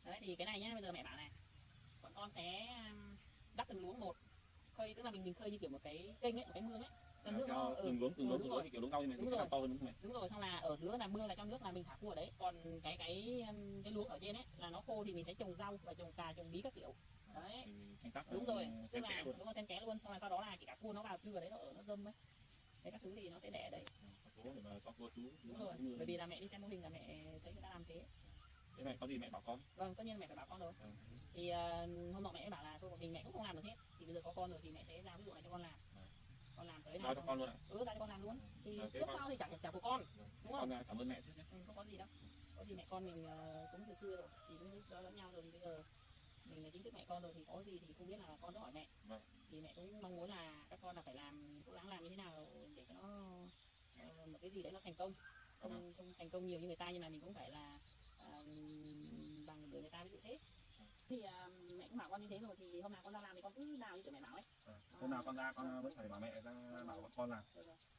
Đấy thì cái này nhá, bây giờ mẹ bảo này, bọn con sẽ đắp từng luống một, khơi, tức là mình khơi như kiểu một cái kênh ấy, một cái mương ấy. Nước nó từng luống thì kiểu luống rau thì mình sẽ làm to hơn đúng không mẹ? Đúng rồi, xong là ở dưới là mưa là trong nước là mình thả cua ở đấy, còn cái luống ở trên ấy là nó khô thì mình sẽ trồng rau và trồng cà, trồng bí các kiểu. Đấy, đúng rồi, tức là đúng rồi, xen kẽ luôn, xong là sau đó là kể cả cua nó vào chui vào đấy, nó ở nó dâm ấy, đấy các thứ thì nó sẽ đẻ ở đấy. Đúng rồi, bởi vì là mẹ đi xem mô hình là mẹ thấy người ta làm thế. Thế này có gì mẹ bảo con? Vâng, tất nhiên mẹ phải bảo con rồi. Thì hôm nọ mẹ bảo là thôi một mình mẹ cũng không làm được hết, thì bây giờ có con rồi thì mẹ sẽ giao ví dụ này cho con làm. Con làm tới nào Giao cho con luôn ạ? Giao cho con làm luôn. Thì lúc sau thì chẳng của con, đúng không? Con cảm ơn mẹ trước nhé. Không có gì đâu. Có gì mẹ con mình cũng từ xưa rồi, thì cũng giúp đỡ lẫn nhau rồi, bây giờ mình là chính thức mẹ con rồi thì có gì thì không biết là con sẽ hỏi mẹ. Thì mẹ cũng mong muốn là các con là phải làm, cố gắng làm như thế nào để cho nó một cái gì đấy nó thành công, không thành công nhiều như người ta, nhưng mà mình cũng phải là bằng người ta, ví dụ thế. Thì mẹ cũng bảo con như thế rồi, thì hôm nào con ra làm thì con cứ đào như kiểu mẹ bảo ấy. Hôm nào con ra con vẫn phải bảo mẹ ra bảo bọn con làm.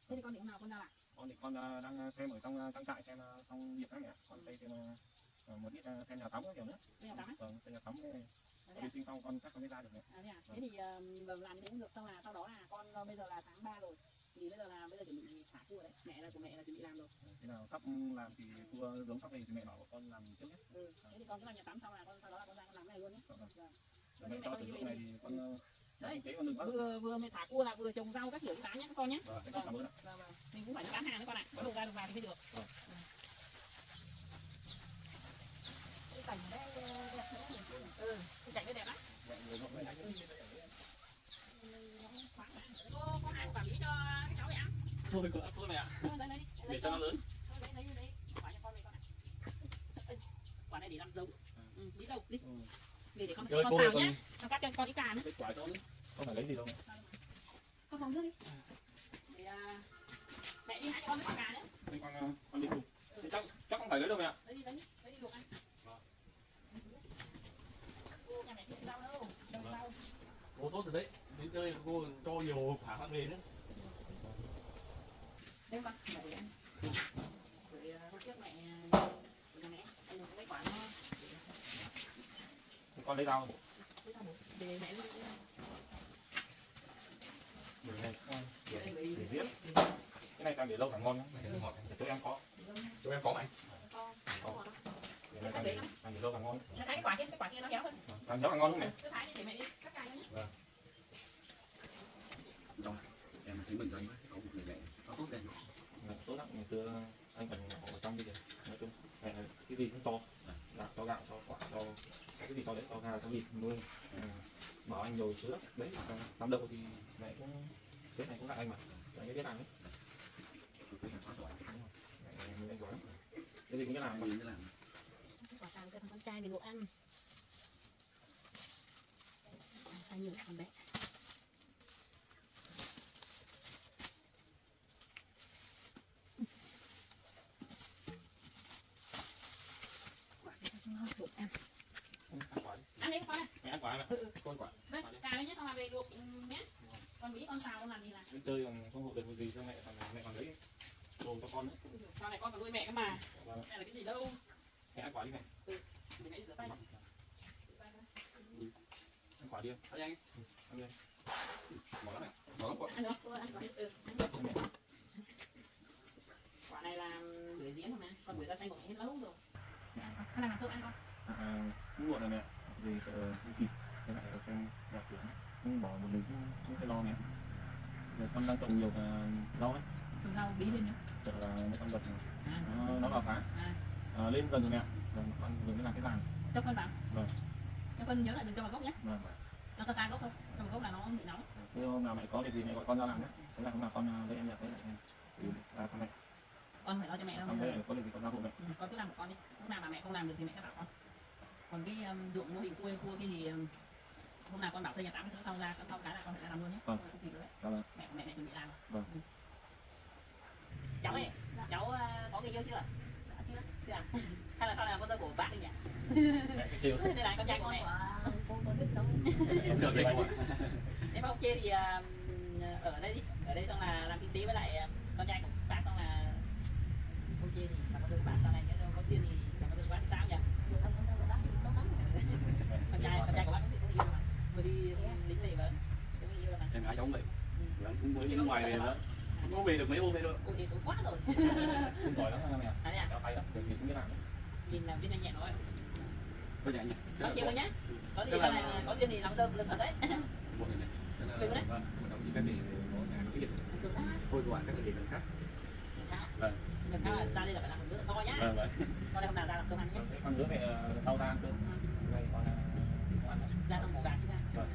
Thế thì con thì hôm nào con ra làm? Con thì con đang xem ở trong trang trại xem xong việc các mẹ. Con xây thêm một ít xem nhà tắm các kiểu nữa. Nhà tắm ấy? Vâng, xem nhà tắm này. Con sinh xong con chắc con mới ra được mẹ. Thế thì làm như thế cũng được, xong là sau đó là con bây giờ là tháng 3 rồi, thì bây giờ chuẩn bị thả cua đấy, mẹ là chuẩn bị làm rồi. Thế nào sắp làm thì cua giống sắp về thì mẹ bảo con làm trước nhé. Thế thì con cứ làm nhà tắm xong là con sau đó là con ra con làm cái này luôn nhé. Mẹ cho từ lúc này thì con đấy, tế con đừng có. vừa mới thả cua là vừa trồng rau các kiểu bán nhé các con nhé. Cảm ơn ạ. Mình cũng phải bán hàng đấy con ạ, có đầu ra được vào thì mới được. Cái cảnh ở đây đẹp thế. Cái cảnh đây đẹp lắm. Có hàng quản lý cho các cháu để ăn. Thôi có thôi mẹ ạ. Để cho nó lớn. Lấy quả cho con này con ạ. Quả này để làm giống. Đi đâu đi. Để con xào nhá. Con cắt cho con ít cà nữa. Quả cho nữa. Không phải lấy gì đâu mẹ. Con phòng nước đi. Để mẹ đi hái cho con mấy quả cà nữa. Thế con đi cùng. Chắc không phải lấy đâu mẹ ạ. Lấy đi luộc ăn. Nhà mẹ không rau đâu. Rau. Ô tốt rồi đấy. Đến chơi cô cho nhiều quả khác về nữa. Đây con, để ăn. Rồi hôm trước mẹ ăn được mấy quả nó. Con lấy rau. Để mẹ đi. Để giết. Cái này càng để lâu càng ngon nhá. Để cho em có. Cho em có mày. Càng để lâu càng ngon. Thái cái quả kia nó héo hơn. Càng héo càng ngon không mẹ? Cứ thái đi để mẹ đi cắt cà nhá. Vâng. Rồi, em thấy mình rồi có một người mẹ có tốt đây. Tốt lắm, ngày xưa anh còn ở trong bây giờ. Nói chung cái gì cũng to. Là cho gạo, cho quả, cho cái gì to đấy, cho gà, cho vịt nuôi. Bảo anh nhồi chứa đấy, năm đầu thì mẹ cũng Tết này cũng lại anh mà, anh ấy biết làm đấy. cái gì cũng biết làm. mình làm quả táo cho thằng con trai về đồ ăn. Sao nhiều con bé. Đồ ăn. Ăn quả đi. Ăn đi con này. Mẹ ăn quả mẹ. Con quả. Đây, cà đấy nhé, con làm về luộc nhé. Con Mỹ con xào con làm gì làm? Đi chơi còn không hộ được gì cho mẹ còn lấy đồ cho con nữa. Sau này con còn nuôi mẹ cơ mà. Vâng. Mẹ là cái gì đâu. Mẹ ăn quả đi mẹ. Để mẹ rửa tay. Ăn quả đi em. ăn nhanh Ăn đi. Bỏ lắm mẹ. bỏ lắm quả Ăn được, ăn quả đi. Ăn được. Quả này là bưởi diễn thôi mà, còn bưởi da xanh của mẹ hết lâu rồi. Mẹ ăn con. Con làm cơm ăn con. Cũng muộn rồi mẹ. Vì sợ không kịp. Thế lại xem đặt xuống. Không bỏ một mình không phải lo mẹ. Giờ con đang trồng nhiều rau ấy. Trồng rau bí lên nhá. Sợ là mấy con vật nó vào phá. Lên gần rồi mẹ. Rồi con vừa mới làm cái bàn. Cho con vào. Vâng. Cho con nhớ là đừng cho vào gốc nhé. Vâng. Nó có sai gốc không? Cho vào gốc là nó bị nóng. Thế hôm nào mẹ có việc gì mẹ gọi con ra làm nhé. Thế là hôm nào con với em nhặt thế lại thì ra con mẹ. Con phải lo cho mẹ đâu. Con thấy có việc gì con ra hộ mẹ. Con cứ làm của con đi. Lúc nào mà mẹ không làm được thì mẹ sẽ bảo con. Còn cái ruộng mô hình cua cái gì hôm nào con bảo thuê nhà tắm sau ra sau cái là con phải ra làm luôn nhé. Vâng. Không kịp rồi đấy. Dạ vâng. Mẹ chuẩn bị làm. Vâng. Cháu ơi, cháu có người yêu chưa? Dạ chưa. Chưa à? Hay là sau này là con dâu của bác đi nhỉ? Mẹ cái chiều. Đây là con trai của mẹ. Cô có biết đâu. Em được đấy cô ạ. Nếu mà ông chê thì ở đây đi. Ở đây xong là làm kinh tế với lại con trai của bác, xong là ông chê thì là con dâu của bác, sau này nếu có tiền thì là con dâu của bác thì sao nhỉ? Con trai của bác cũng có người yêu mà. Vừa đi lính về mà. Có người yêu rồi mà. em gái giống vậy vẫn cũng mới đi ngoài về nữa không có về được mấy hôm nay đâu Ôi thì cũng quá rồi. Không giỏi lắm mẹ. À đấy à? Kéo tay lắm. Việc gì cũng biết làm đấy. Nhìn là biết nhanh nhẹn rồi. có nhảy nhỉ Có chiều rồi nhá. Có gì sau này có tiền thì làm đơn lần thật đấy. một ngày này tức là vâng một đồng chí phép để có nhà cái gì thôi gọi các người khác Vâng. Lần khác là ra đây là phải làm một bữa to nhá. Vâng vâng. Con đây hôm nào ra làm cơm ăn nhé. Thế con hứa mẹ sau ra ăn cơm. Đây con không ăn nữa. Ra xong mổ gà chứ ra. Vâng.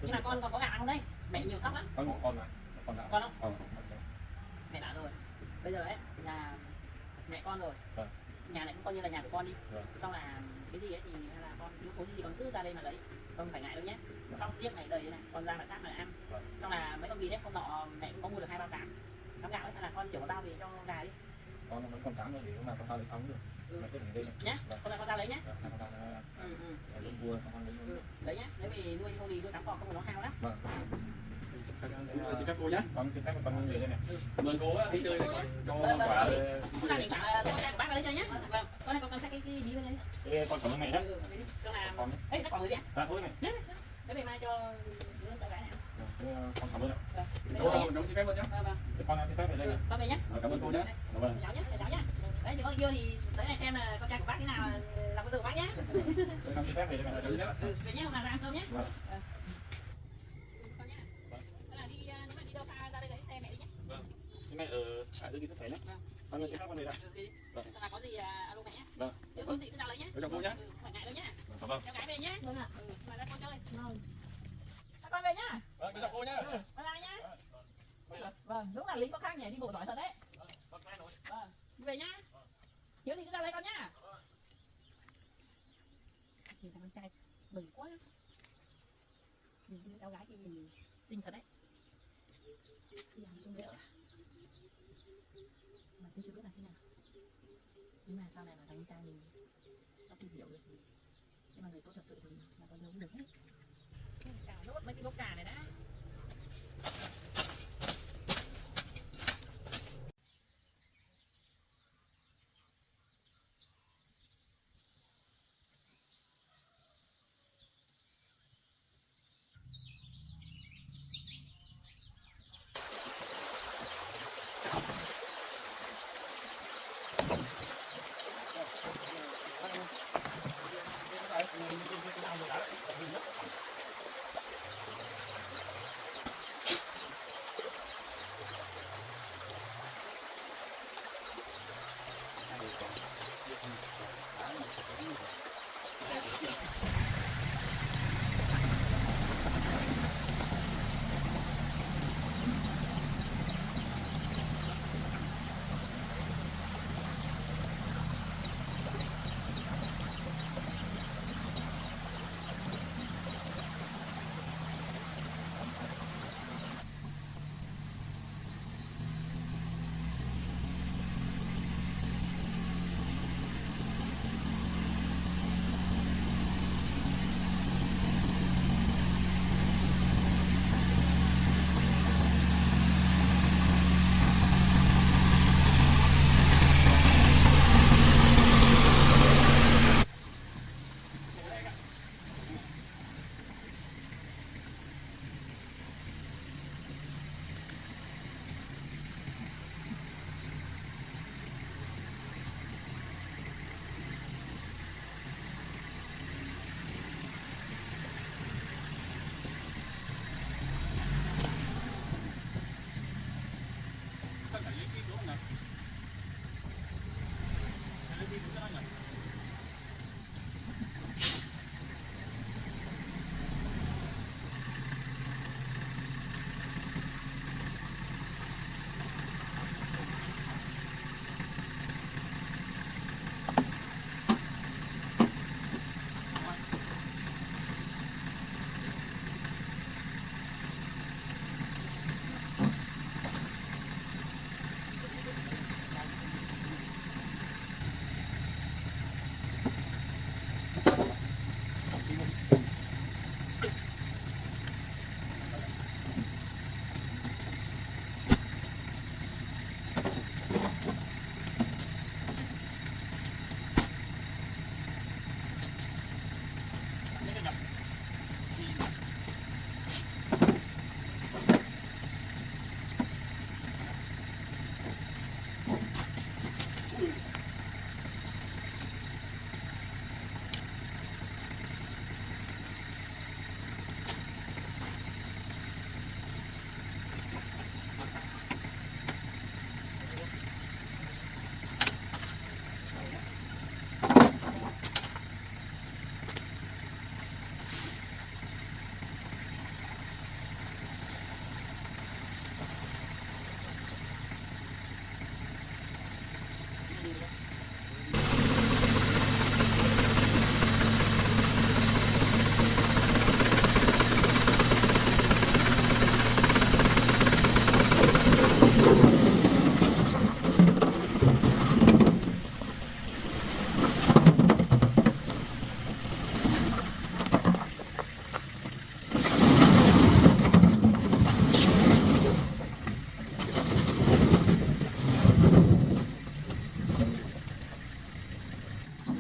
Nhưng mà con còn có gà không đây? Mẹ nhiều thóc lắm. Con mà. Con nào? Con không? Không. Mẹ đã rồi. Bây giờ ấy là mẹ con rồi. Vâng. Nhà này cũng coi như là nhà của con đi. Vâng. Xong là cái gì ấy thì là con yếu tố gì con cứ ra đây mà lấy. Con phải ngại đâu nhé. Xong riêng này đời này con ra mặt khác mà ăn. Vâng. Xong là mấy con vịt đấy con nọ mẹ cũng có mua được 2 bao cám. Cám gạo ấy là con chở một bao về cho gà đi. Con vẫn còn 8 rồi thì lúc nào con tao lấy xong được. Mẹ cứ để đây này. Nhá. Vâng. Con ra lấy nhá. Vâng. Con tao lấy vua xong con lấy luôn. Đấy nhá. Nếu vì nuôi không thì nuôi cám cò không thì nó hao lắm. Vâng. xin phép cô nhé Con xin phép con về đây này. mời cô đi chơi này cho Vâng, quả Hôm nào mình bảo con trai của bác ra đây chơi nhá. Vâng. Con này con xách cái bí lên đây. Ê, con cảm ơn mẹ nhé. Cho là Con. ấy nó còn người đi ạ. Thôi mẹ. Để về mai cho đứa con gái nào. Con cảm ơn ạ. cô đồng xin phép luôn nhé Vâng. Thế con xin phép về đây. Con về nhá. cảm ơn cô nhé Vâng. Cháu nhá, cháu nhá. Đấy, thì có yêu thì tới này xem là con trai của bác thế nào là con dâu của bác nhá. Con xin phép về đây mẹ. Về nhá, hôm nào ra ăn cơm nhá. Vâng. Con nhá. Thế là đi nếu mà đi đâu xa ra đây lấy xe mẹ đi nhá. Thế mẹ giữ gìn sức khỏe nhé. Con xin phép con về đây. Vâng. Là có gì alo mẹ nhá. Vâng. Nếu có gì cứ ra lấy nhá. chào cô nhé Khỏi ngại đâu nhá. Vâng. Cháu gái về nhá. Vâng ạ. Mà ra con chơi. Vâng. Con về nhá. vâng chào cô nhé Bye bye nhá. Vâng, đúng là lính có khác nhỉ, đi bộ giỏi thật đấy. Vâng, đi về nhá. Hiếu thì cứ ra lấy con nhá. Thì thằng con trai bừng quá. Nhìn cái cháu gái thì mình xinh thật đấy. Đi làm sung rượu à? Mà tôi chưa biết là thế nào. Nhưng mà sau này mà thằng trai mình nó không hiểu được thì nhưng mà người tốt thật sự thì là con dâu cũng được hết. Cào nốt mấy cái gốc cà này đã.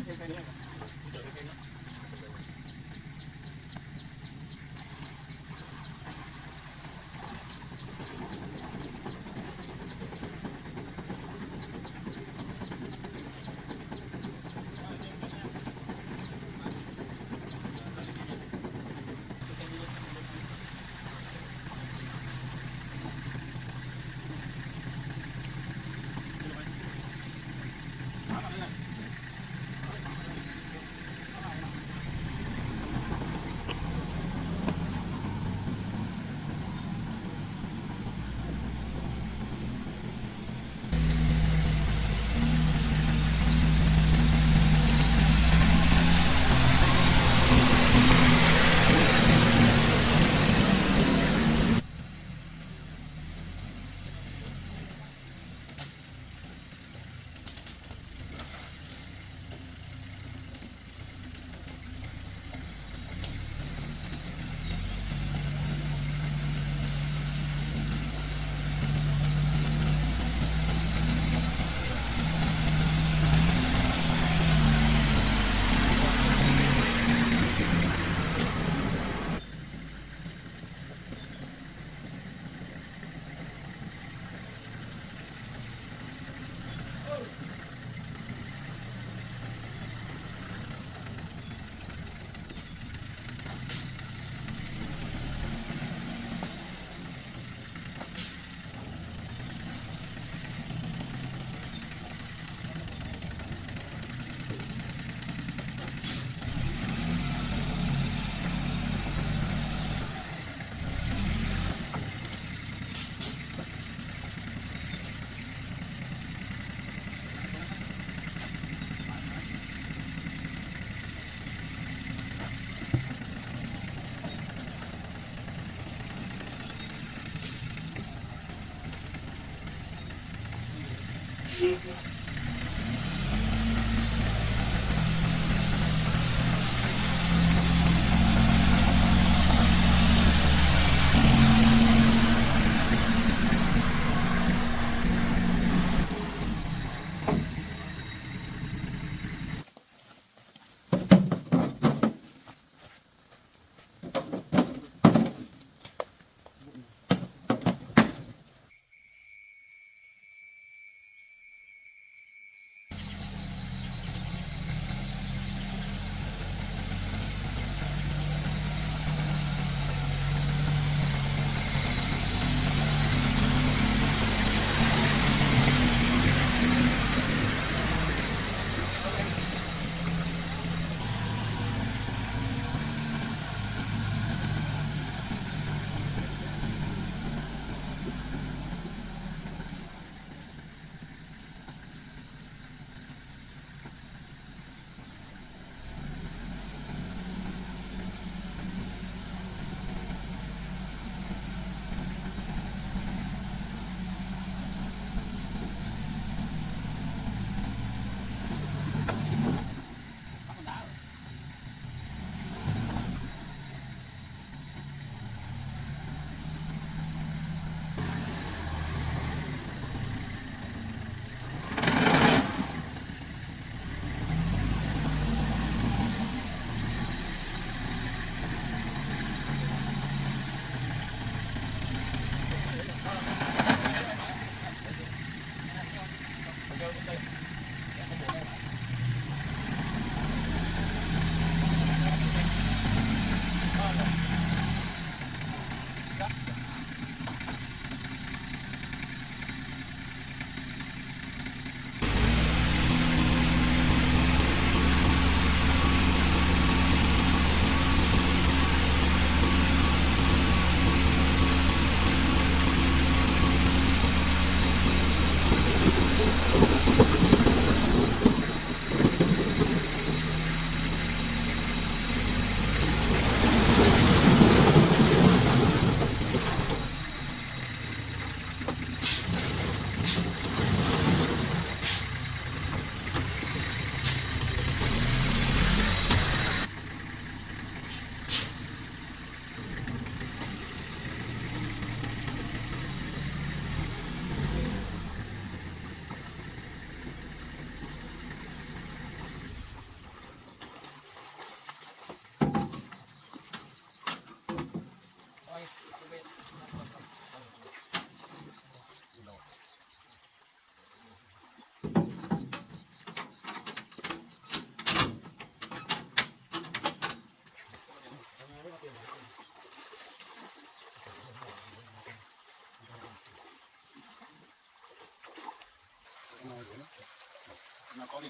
xe nữa. Chở cái xe nữa.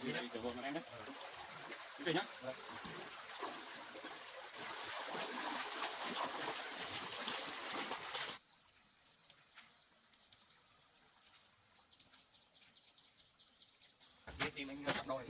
đi đây chở vợ em đấy. Đi về nhá. Đi tìm anh chặt đôi.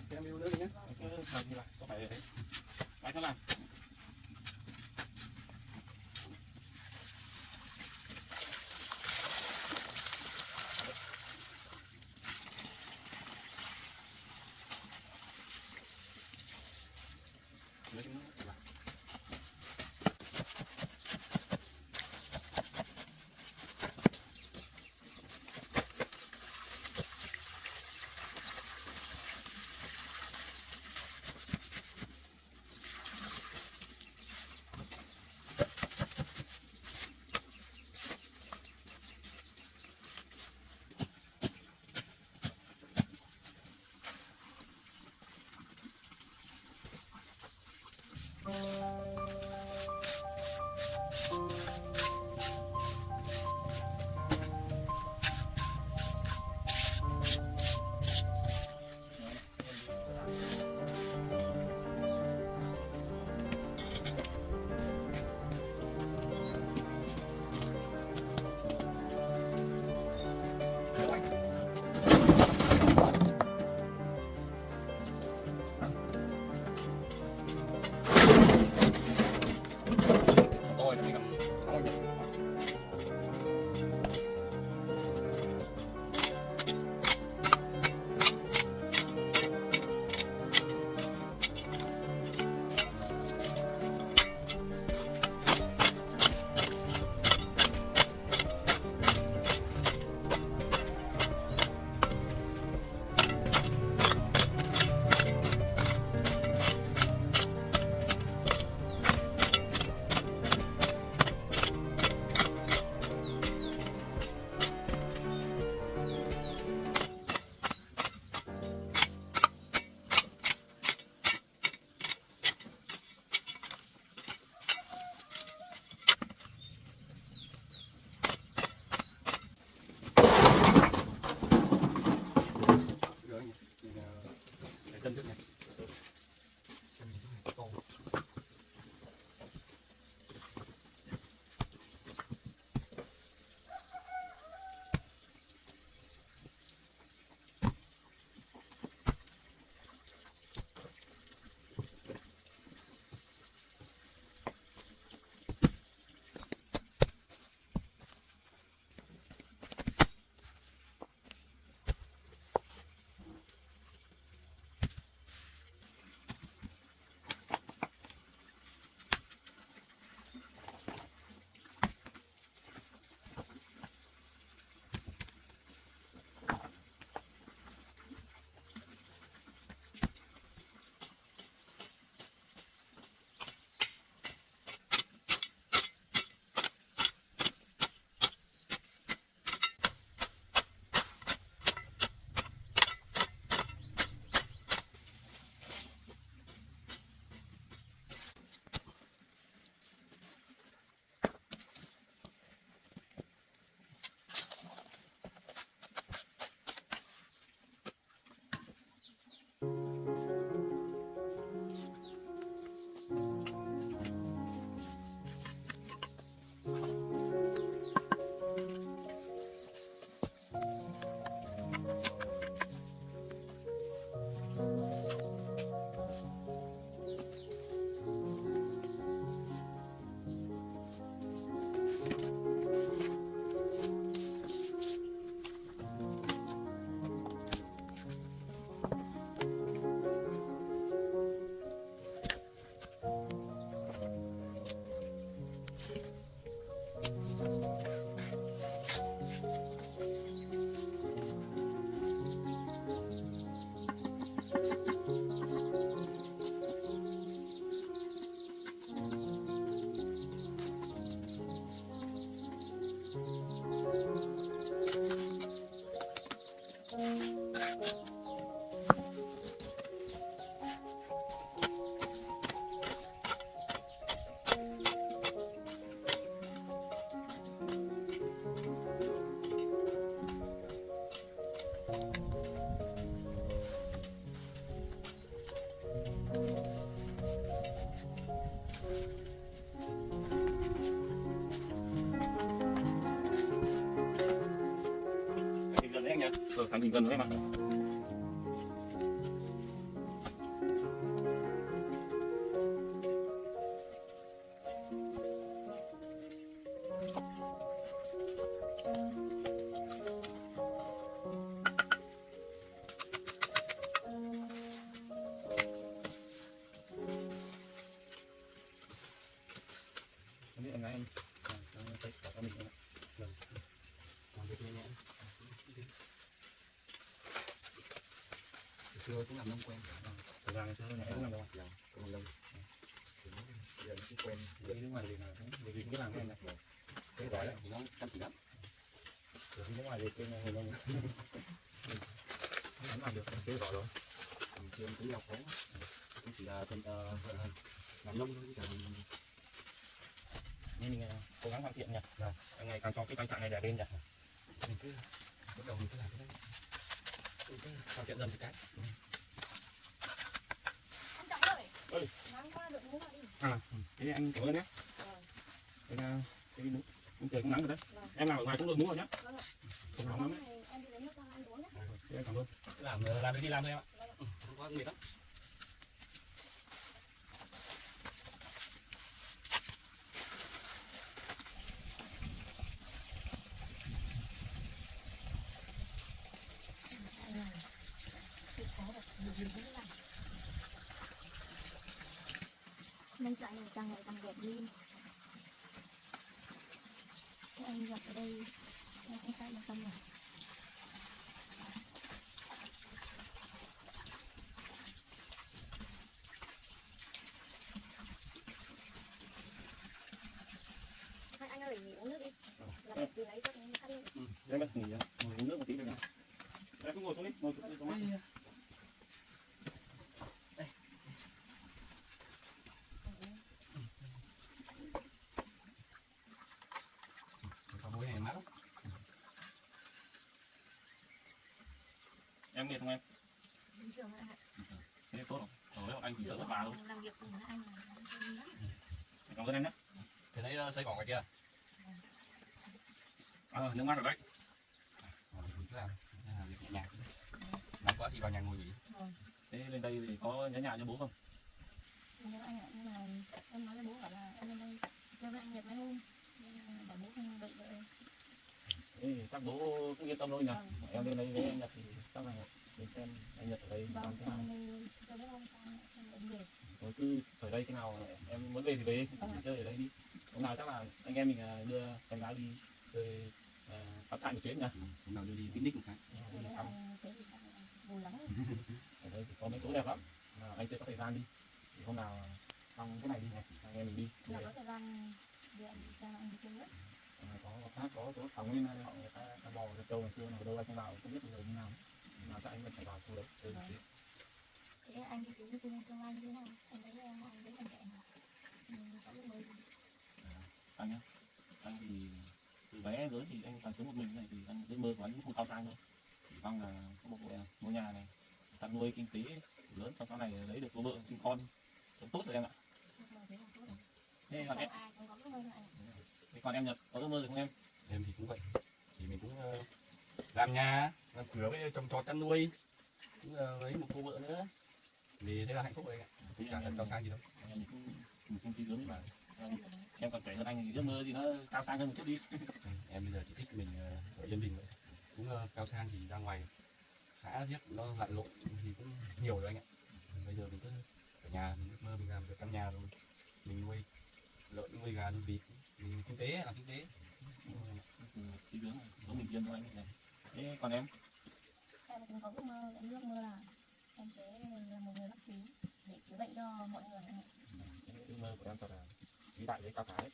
Em yêu nữa đi nhé. Cứ làm như vậy, có phải đấy. Lại thôi làm. Thành mình gần với em mà. Không biết anh gái em thấy có mình không? Làm việc nhẹ nhẹ. Xưa cũng làm nông quen. Thời gian ngày xưa nhà em cũng làm đâu. Dạ, cũng làm nông. Giờ nó cũng quen. Đi nước ngoài thì là vì cái làm cái này. Cái gọi là thì nó chăm chỉ lắm. Rồi đi nước ngoài thì cái người nông. Hắn làm được chế giỏi rồi. Chơi cũng học khó. Cũng chỉ là làm nông thôi chứ chẳng Nhưng mình cố gắng hoàn thiện nhỉ. Rồi, ngày càng cho cái trang trại này đẹp lên nhỉ. mình cứ bắt đầu mình cứ làm cái đấy. Cứ hoàn thiện dần một cái. Anh Trọng ơi, mang qua đội mũ vào đi. Thế anh cảm ơn nhé. Thế là cái mũ trời cũng nắng rồi đấy. Em làm ở ngoài cũng được mũ rồi nhá. Vâng ạ. Không nóng lắm đấy. Này, em đi lấy nước cho anh uống nhé. Thế em cảm ơn. Làm được đi làm thôi em ạ. Không có mệt lắm. Nông trại này càng ngày càng đẹp lên. Các anh gặp ở đây em cũng khá yên tâm rồi. Hai anh ơi, nghỉ uống nước đi. Là phải từ lấy cho anh khăn đi. Em bắt nghỉ ngồi uống nước một tí được nhỉ. Em cứ ngồi xuống đi, ngồi xuống mát. Có mũi này mát lắm. Em mệt không em? Bình thường ạ. Thế tốt không? Rồi anh chỉ sợ vất vả thôi. Làm việc cùng với anh là vui lắm. Cảm ơn em nhé. Thế đấy xây cỏ ngoài kia. Nước mát rồi đấy. Mình cứ làm việc nhẹ nhàng. Nóng quá thì vào nhà ngồi nghỉ. Thế lên đây thì có nhớ nhà cho bố không? Nhưng anh ạ, nhưng mà em nói với bố bảo là em lên đây chơi với anh Nhật mấy hôm. Nhưng mà bảo bố không đợi đợi. Thế thì chắc bố cũng yên tâm thôi nhỉ. Em lên đây với anh Nhật thì chắc là đến xem anh Nhật ở đây làm Vâng, thế nào. em lên chơi với ông xong em lại đi về. Rồi cứ ở đây thế nào em muốn về thì về, đi chơi ở đây đi. Hôm nào chắc là anh em mình đưa em gái đi chơi cắm trại một chuyến nhỉ. Hôm nào đưa đi picnic một cái. Thế Đi là thăm. thế thì vui lắm. Ở đây thì có mấy chỗ đẹp lắm. Anh chưa có thời gian đi. Thì hôm nào xong cái này đi này, anh em mình đi. Là có thời gian thì anh cho anh đi chơi nữa. Có chỗ phòng nguyên họ người ta bò ra trâu ngày xưa nào đâu anh không vào không biết bây giờ như nào. Mà chắc anh vẫn phải vào khu đấy chơi một chuyến. Thế anh đi tính tương lai như thế nào? Anh thấy anh thấy còn trẻ mà. Có lúc mới Anh nhá, anh thì từ bé lớn thì anh toàn sống một mình này thì anh ước mơ của anh cũng không cao sang đâu, chỉ mong là có một ngôi nhà này, chăn nuôi kinh tế lớn, sau này lấy được cô vợ sinh con sống tốt rồi em ạ. thế là tốt rồi. Thế còn em, Ai cũng có ước mơ lại. thế còn em Nhật có ước mơ gì không em? Em thì cũng vậy. Chỉ mình cũng làm nhà, làm cửa với trồng trọt chăn nuôi. Cũng lấy một cô vợ nữa. Thì thế là hạnh phúc rồi anh ạ. Thì Chả cần cao sang gì đâu. em thì cũng không chí lớn mà em còn trẻ hơn anh thì ước mơ gì nó cao sang hơn một chút đi. Em bây giờ chỉ thích mình ở yên bình vậy. Cũng cao sang thì ra ngoài xã giết nó lặn lộn thì cũng nhiều rồi anh ạ. Bây giờ mình cứ ở nhà, mình ước mơ mình làm được căn nhà rồi mình nuôi lợn, nuôi gà, nuôi vịt, mình kinh tế, làm kinh tế. Chí lớn sống bình yên thôi anh này. Thế còn em? Em cũng có ước mơ là em sẽ là một người bác sĩ để chữa bệnh cho mọi người. Ước mơ của em thật là vĩ đại với cao cả đấy.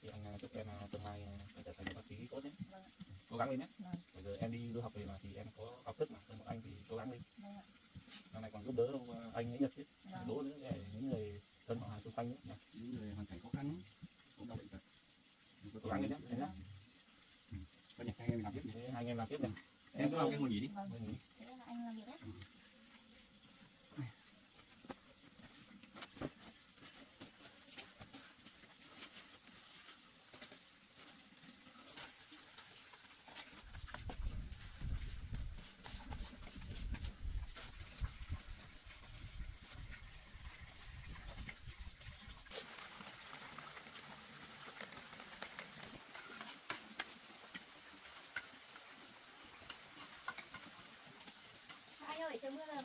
Thì anh chúc em tương lai sẽ trở thành một bác sĩ tốt nhé. Cố gắng lên nhé. Bây giờ em đi du học về mà thì em có học thức mà, hơn một anh thì cố gắng lên. Năm này còn giúp đỡ anh ấy Nhật chứ, đố nữa để những người thân họ hàng xung quanh nữa. Những người hoàn cảnh khó khăn cũng đau bệnh tật. Cố gắng lên nhé. Có nhặt hai anh em làm tiếp nhỉ? Thế hai anh em làm tiếp này. Em cứ vào cái ngồi nghỉ đi. Thế là anh làm việc đấy.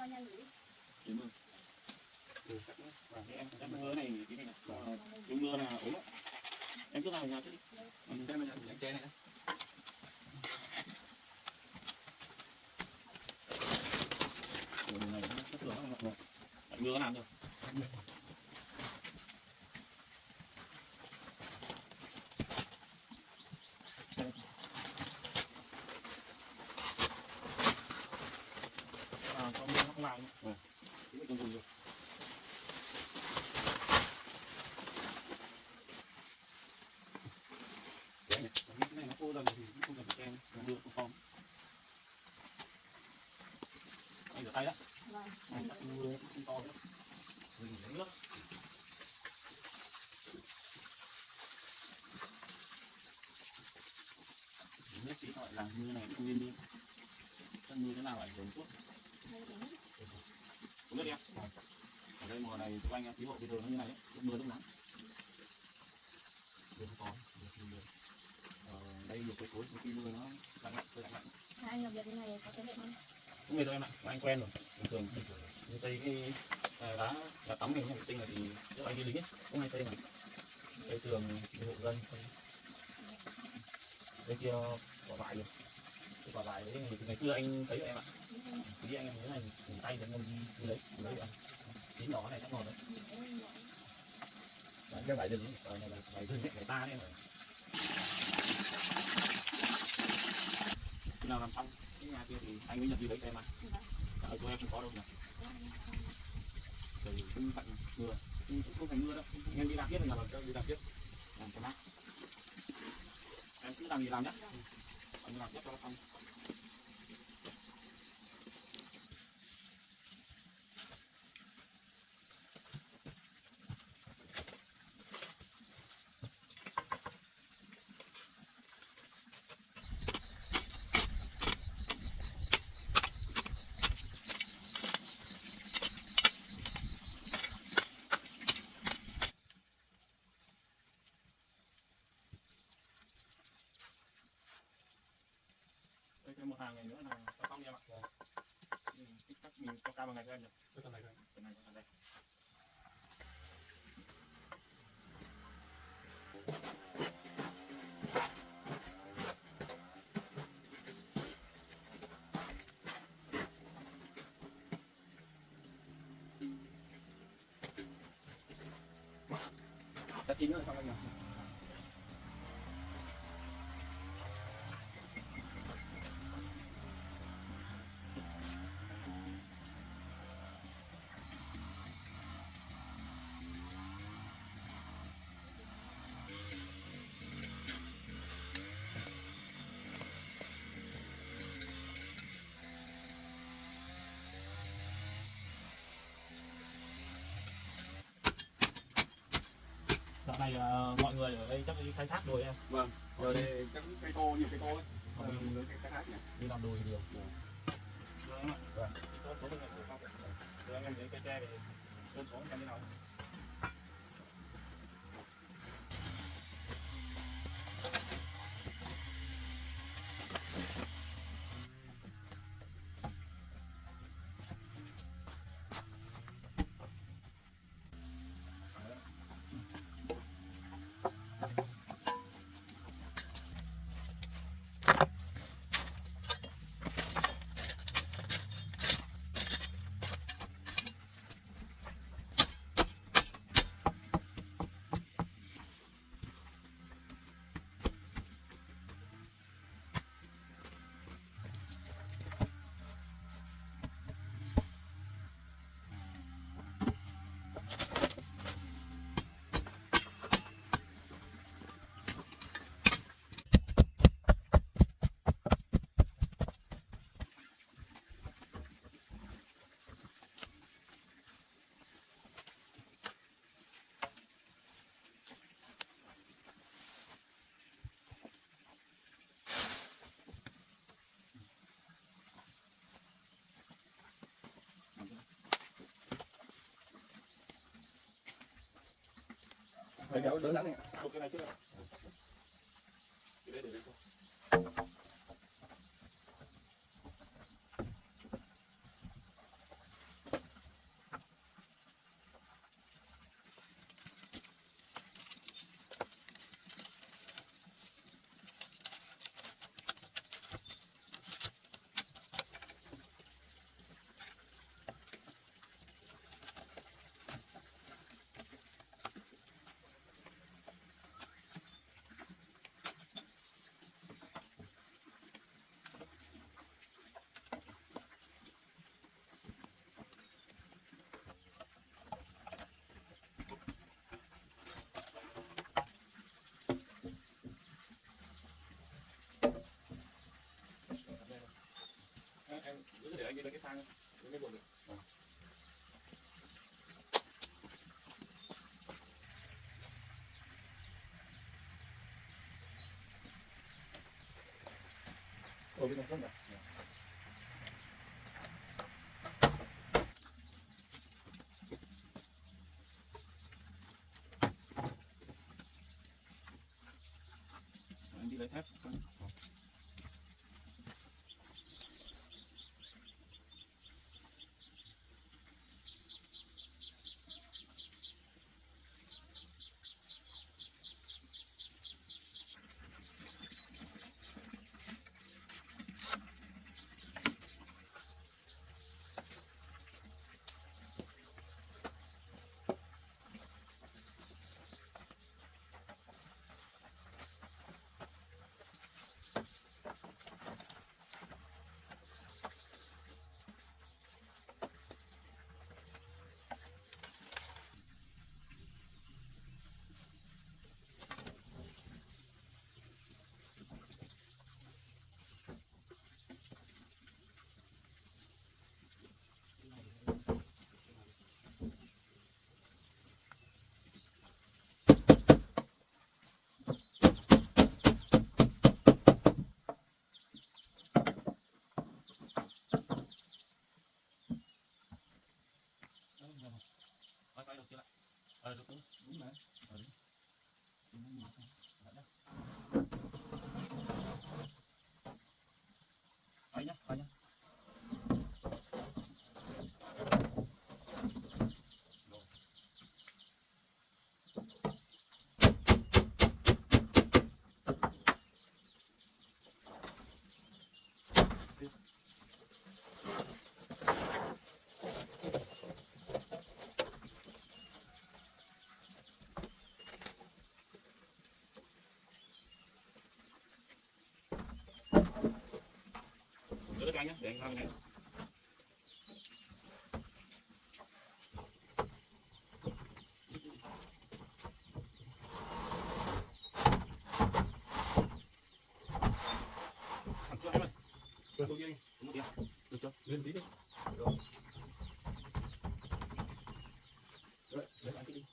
nhanh gì? Chỉ mưa. Em chắc mưa này cái này cái mưa là ốm á. Em cứ vào nhà chứ. Cái này là che này. Mùa này nó rất là ngọt. Mưa có làm được. Cho mưa nó không vào nữa. Cái này dùng được. Cái này nó khô dần thì cũng không cần phải kem, nó mưa không phong. Anh rửa tay đó. Vâng. Anh chắc mưa không to nữa. Mình lấy nước. Nước chỉ gọi là mưa này không nên mưa. Chân mưa thế nào ảnh hưởng tốt. Uống nước đi em. Ở đây mùa này tụi anh khí hậu bây giờ nó như này ấy, lúc mưa lúc nắng. Mưa không có, đây nhiều cây cối, khi mưa nó lặng lặng, hơi lặng lặng. Anh làm việc cái này có cái việc không? Cũng về thôi em ạ, anh quen rồi. Bình thường như xây cái đá tắm này vệ sinh là thì trước anh đi lính ấy, cũng hay xây mà. Xây tường hộ dân. Đây kia quả vải rồi. Cái quả vải đấy ngày xưa anh thấy em ạ. Tí anh em thế này thì tay thì anh đi lấy được. Tí nhỏ này chắc ngọt đấy. Đấy, cái vải rừng ấy, này là vải rừng ấy, vải ta đấy mà. Khi nào làm xong cái nhà kia thì anh mới nhập đi lấy cho em ăn. Ở chỗ em không có đâu nhỉ. Rồi cũng tận mưa, cũng không thành mưa đâu. Em đi làm tiếp là làm đi làm tiếp, làm cho mát. Em cứ làm gì làm nhá. Em làm tiếp cho nó xong. Một hàng này nữa là xong em ạ. Chắc mình cho cao bằng ngày cho em nhỉ. Cái này thôi. Cái này còn đây. Đã chín rồi xong anh nhỉ. Dạo này mọi người ở đây chắc đi khai thác đồi em. Vâng. Giờ đây các cây to, nhiều cây to ấy. Lớn cây khai thác nhỉ. Đi làm đồi nhiều. Được em ạ. Vâng. Tốt số bên này sửa xong. Rồi anh em lấy cây tre để đơn số em như nào. Phải kéo đỡ lắm này. Một cái này trước. Cái đấy để đây thôi. biết không không cả. Anh đi lấy thép. Quay được chưa ạ? Được đúng đấy. Quay nhá, quay nhá. Rửa cho anh nhé, để anh lau này. Thằng chưa em ơi. Tôi đi anh. Một đi. Được chưa? Lên tí đi. Rồi. Rồi, lấy anh đi.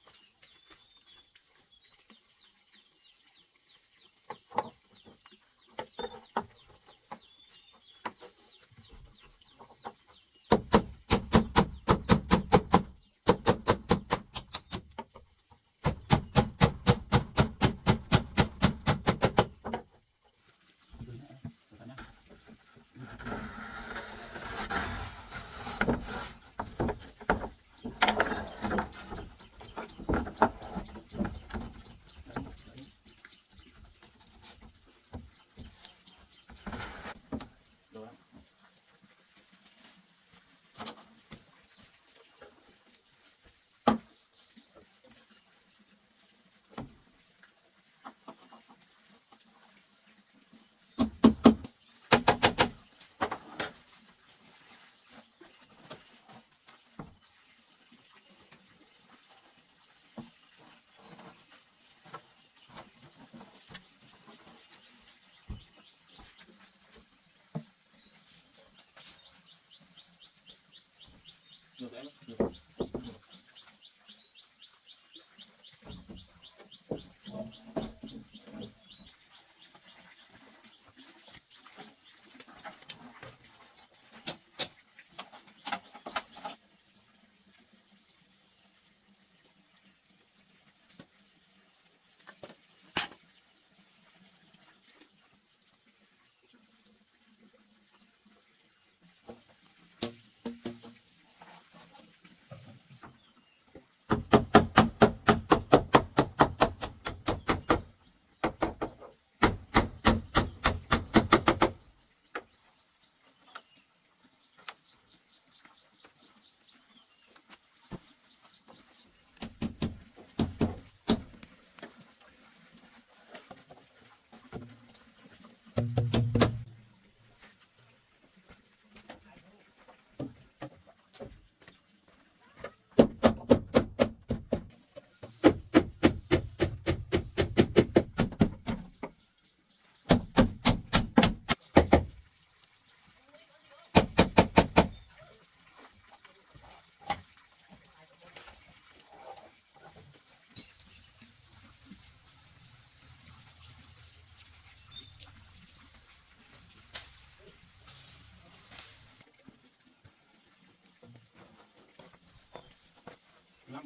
Được em, được.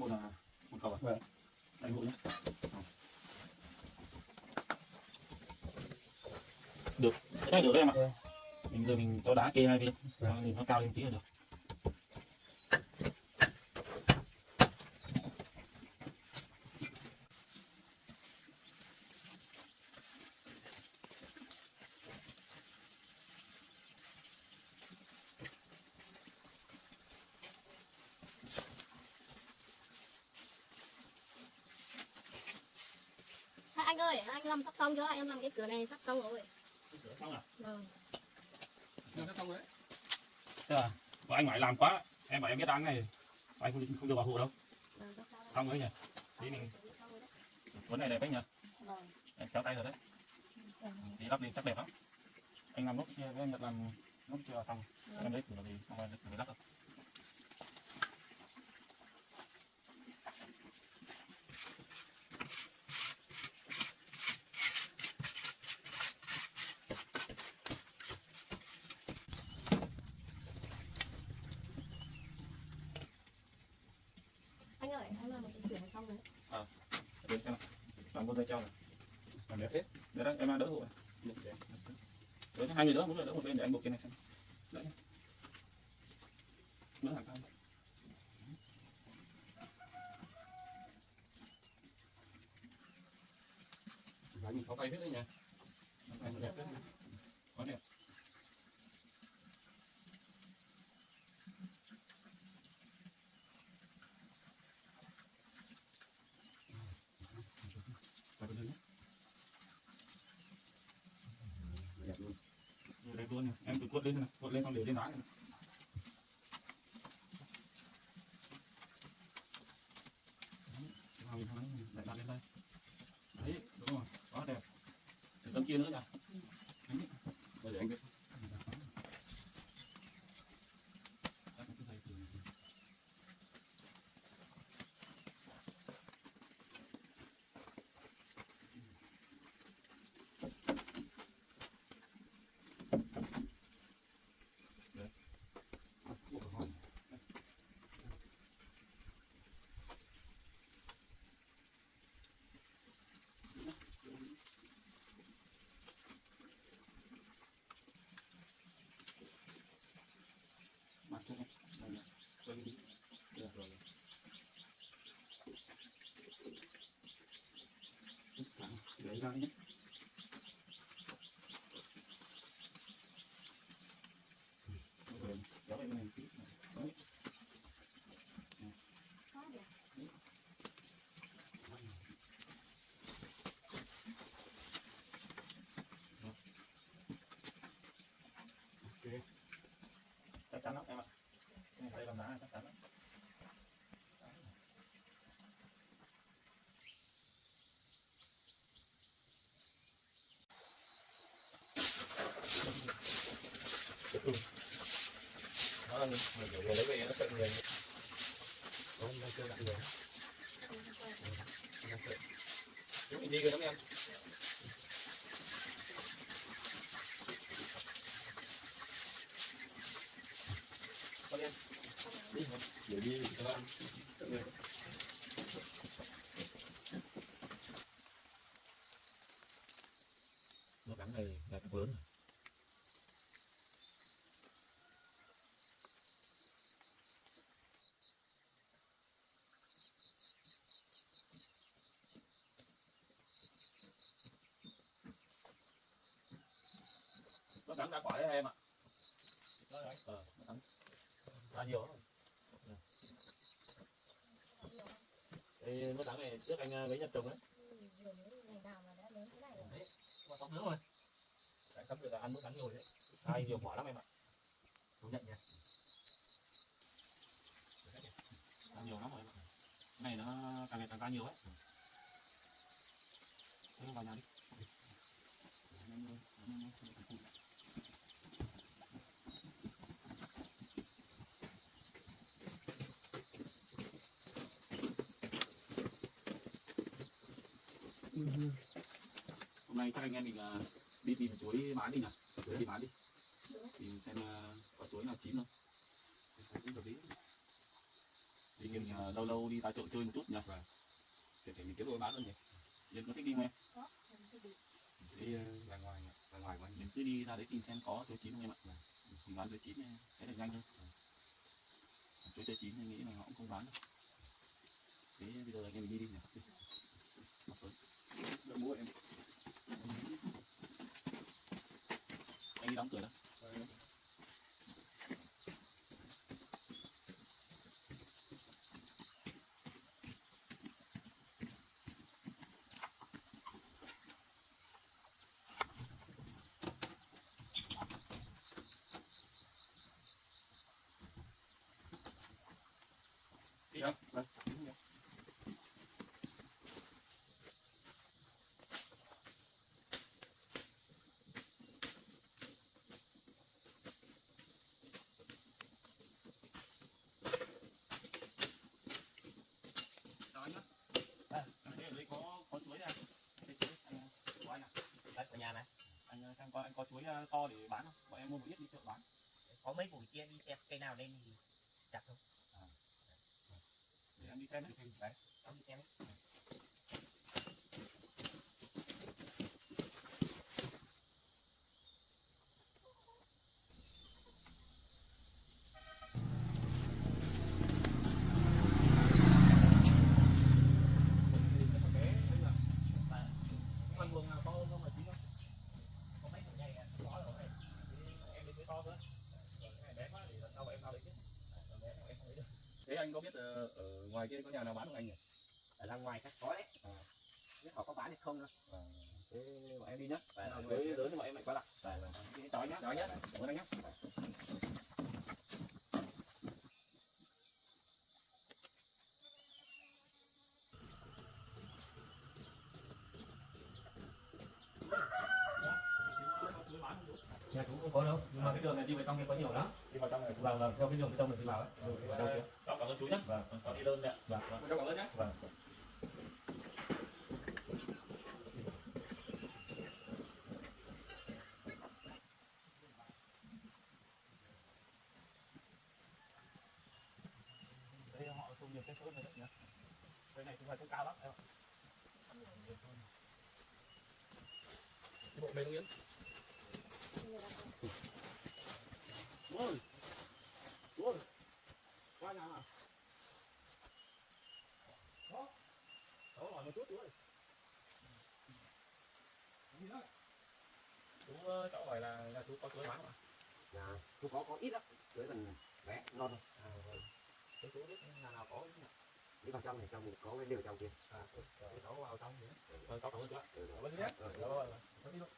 một là một cầu à? Vâng. Anh hộ nhé. Được, cái này được đấy em ạ. Vâng. Mình giờ mình cho đá kê hai bên, thì nó cao lên tí là được. Anh ơi, anh làm sắp xong chưa? Em làm cái cửa này sắp xong rồi. Xong à? Vâng. Sắp xong rồi đấy. Thế à? Bọn anh phải làm quá. Em bảo em biết ăn này, anh không được vào hộ đâu. Vâng, sắp xong rồi. Xong rồi nhỉ? Xong Tí rồi, mình xong rồi đấy. cuốn này đẹp đấy nhỉ? Vâng. Em kéo tay rồi đấy. Tí lắp lên chắc đẹp lắm. Anh làm nốt kia với em làm nốt kia là xong. Em lấy thử là gì? Xong rồi thử lắp được. Anh ơi, anh làm cái cửa này xong rồi đấy. Để xem nào. Làm con dây treo này. Làm đẹp hết. Để đấy, em đỡ hộ này. Đỡ hai người đỡ, mỗi người đỡ một bên để anh buộc trên này xem. Đỡ nhé. Đỡ thẳng cao. Gái mình có tay hết đấy nhỉ. Anh đẹp hết. Có đẹp. Đẹp luôn. Đẹp luôn này. Em thử cuộn lên xem nào. Cuộn lên xong để lên đá này. Rồi, đặt lên đây. Đấy, đúng rồi. Quá đẹp. Để tấm kia nữa nha. Đấy. Bây giờ anh biết. Mặt cho em. Đây này. Cho đi. Được rồi. Lấy ra đi nhé. Rồi, kéo lại bên này một tí. Đấy. Quá đẹp. Ok. Chắc chắn lắm em ạ. Cái này tay làm đá chắc chắn lắm. Nó mình lấy về nó sợi người. Nó đang chơi lại người. Chúng mình đi gần lắm em. Con em. Đi mà. Để đi cho nó ăn. Nó đắng này là cũng lớn. Nó đắng đã quả đấy em ạ. Nó đắng. Đã nhiều lắm. Đây, nó đắng này trước anh lấy nhật trồng đấy. Ngày nào mà đã lớn thế này rồi. Đấy, mà sắp nữa rồi. Tại sắp được là ăn mức đắng nhiều đấy. Ai nhiều quả lắm em ạ. Công nhận nha. Ăn nhiều lắm rồi em ạ. Cái này nó càng ngày càng ra nhiều ấy. Thế vào nhà đi. Hôm nay chắc anh em mình đi tìm chuối bán đi nhỉ? Chuối đi bán đi. Tìm xem quả chuối nào chín không. Tí kinh nghiệm mình lâu lâu đi ra chợ chơi một chút nhỉ. thì mình kiếm đồ bán luôn nhỉ. Dân có thích đi không em? có mình thì bị Đi ra ngoài của anh Mình cứ đi ra đấy tìm xem có chuối chín không em ạ. Mình bán chuối chín sẽ được nhanh hơn. Chuối tươi chín mình nghĩ là họ cũng không bán đâu. Thế bây giờ anh em mình đi nhỉ. Mặc sớm. đỡ bố em. Anh đi đóng cửa đó. Đi đâu? Vâng. Chào anh nhá. Anh thấy ở đây có chuối này. Đây chuối anh của anh à? Đấy, ở nhà này Anh xem coi anh có chuối to để bán không? Bọn em mua một ít đi chợ bán. có mấy buổi kia đi xem cây nào lên thì chặt không Để em đi xem đấy. Đấy. em đi xem ấy. Con luồng nào to không là chín không? Có mấy buổi này có rồi Em đi chuối to thôi. Cái này bé quá thì lần sau em nào lấy chứ. Bé này em không lấy được. Thế anh có biết ở ngoài kia có nhà nào bán không anh nhỉ? ở ra ngoài chắc có đấy biết họ có bán hay không đâu. Thế bọn em đi nhá. Vâng. Với lớn thì bọn em lại quay lại. Chào anh nhá. Chào anh nhá. Cảm ơn anh nhá. Nhà cũng không có đâu, nhưng mà cái đường này đi vào trong kia có nhiều lắm. Đi vào trong này. Vâng, theo cái đường bê tông này đi vào ấy. Cháu cảm ơn chú nhé. Vâng. Cháu đi đơn đấy ạ. Vâng. Cháu cảm ơn nhé. Vâng. Đây họ trồng nhiều cây sữa này đấy nhỉ. Cây này không phải cũng cao lắm em ạ. Cái bộ mê Yến. Ôi. Ôi. Qua nhà à? Đó. Đó hỏi một chút chú ơi. Gì đó? Chú cháu hỏi là nhà chú có chuối bán không ạ? Nhà chú có ít lắm, dưới gần bé ngon thôi. Thế chú biết nhà nào có không ạ? Đi vào trong này trong có cái điều trong kia. Thế cháu vào trong thì cháu cảm ơn chú ạ. Cảm ơn chú nhé. Rồi. Cháu đi thôi.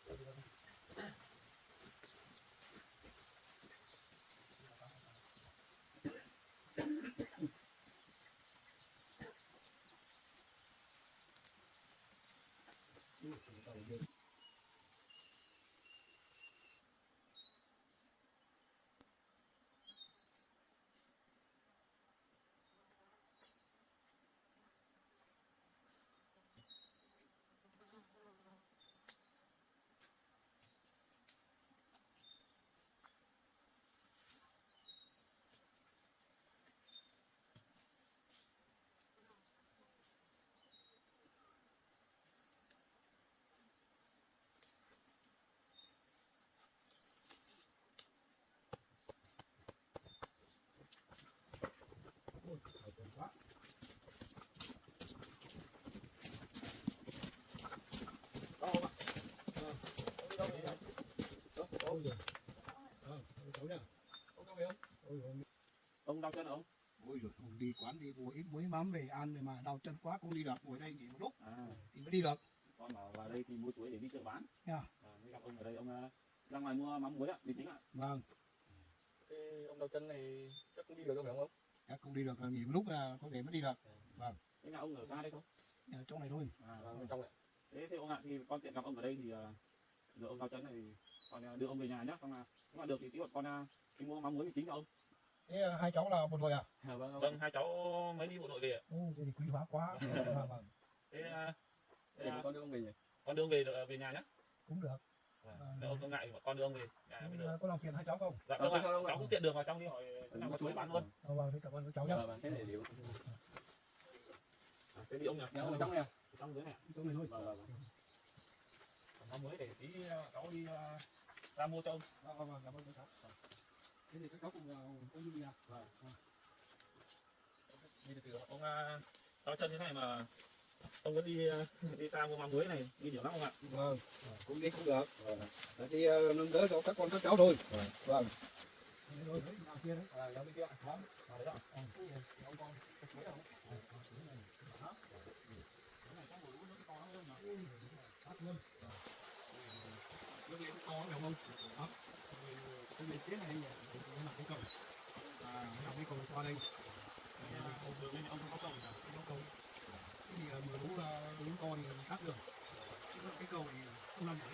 Ông đau chân không? Ôi rồi không đi quán đi mua ít muối mắm về ăn mà đau chân quá không đi được, ngồi đây nghỉ một lúc À, thì mới đi được. con bảo vào đây thì mua chuối để đi chợ bán. Nha. Mới gặp ông ở đây, ông ra ngoài mua mắm muối ạ, đi chính ạ. Vâng, Thế ông đau chân này chắc cũng đi được không? chắc không đi được, nghỉ một lúc là có thể mới đi được. Thế nhà ông ở xa đây không? Ở trong này thôi. Vâng, trong này. Thế ông ạ, thì con tiện gặp ông ở đây thì giờ ông đau chân này thì con đưa ông về nhà nhá, xong là nếu mà được thì tí bọn con đi mua mắm muối thì chính cho ông. Thế hai cháu là một người à? Vâng, hai cháu mới đi bộ đội về ạ. Thế thì quý hóa quá. Vâng, Thế con đưa ông về nhỉ? con đưa ông về nhà nhá. cũng được. Nếu ông không ngại thì bọn con đưa ông về nhà bây giờ. Có làm phiền hai cháu không? Dạ không ạ, cháu cũng tiện đường vào trong đi hỏi nào có chuối bán luôn. Vâng, thế cảm ơn các cháu nhé. Thế để điều Thế đi ông nhỉ? Dạ, trong này, Trong dưới này. trong này thôi. Vâng. Còn mới để tí cháu đi ra mua cho ông. Vâng, cảm ơn các cháu. Thế thì các cháu cùng công đi nhà. Đi từ từ ông đau chân thế này mà ông vẫn đi xa mua mắm muối này đi nhiều lắm không ạ? Vâng, cũng đi cũng được. Đi nâng đỡ cho các con các cháu thôi. Vâng. Đi thôi, đấy, nào kia đấy. Nào bên kia. Vâng. Đấy ạ. Ông con, cái chuối đâu? Chuối này. Đó. Cái này chắc ngồi uống nước to hơn nhỉ? Hấp luôn. Nước này to phải không? Đó. Cái này chết này thì nó làm cái cầu. Làm cái cầu qua đây. Ông đường lên ông không có cầu nhỉ? Không có cầu. Thì mưa lũ lũ to thì cắt được. Cái cầu thì không làm được.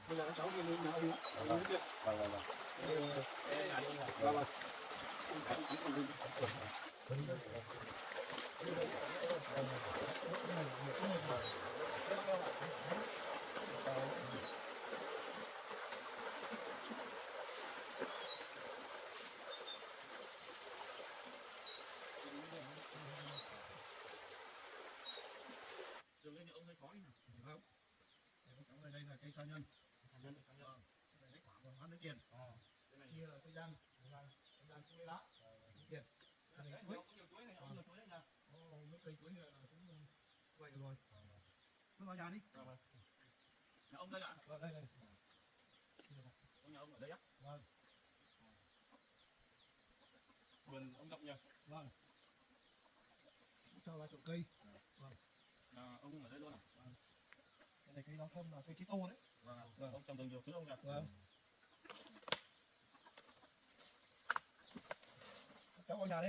Bây giờ các cháu đi lên nào đi. vâng. Nhà đi ông ạ. Vâng. Đường lên thì ông hơi khó đi nào. Không. Đây là cây sa nhân. Đây là quả của bán lấy tiền. Kia là cây đăng. Cây đăng chuối lá. Tiền. Đây là chuối. Nhiều chuối này, ông nhiều chuối này nha. Mấy cây chuối này là cũng vậy rồi. Cứ vào nhà đi. Nhà ông đây ạ. Vâng, đây. Nhà ông ở đây á. Vâng. Vườn ông rộng nhỉ? Vâng. Cho vào chỗ cây. Ông ở đây luôn à? Cái này cây rau thơm là cây chí tô đấy. Vâng. Ông trồng được nhiều thứ không nhỉ? Vâng. Cháu vào nhà đi.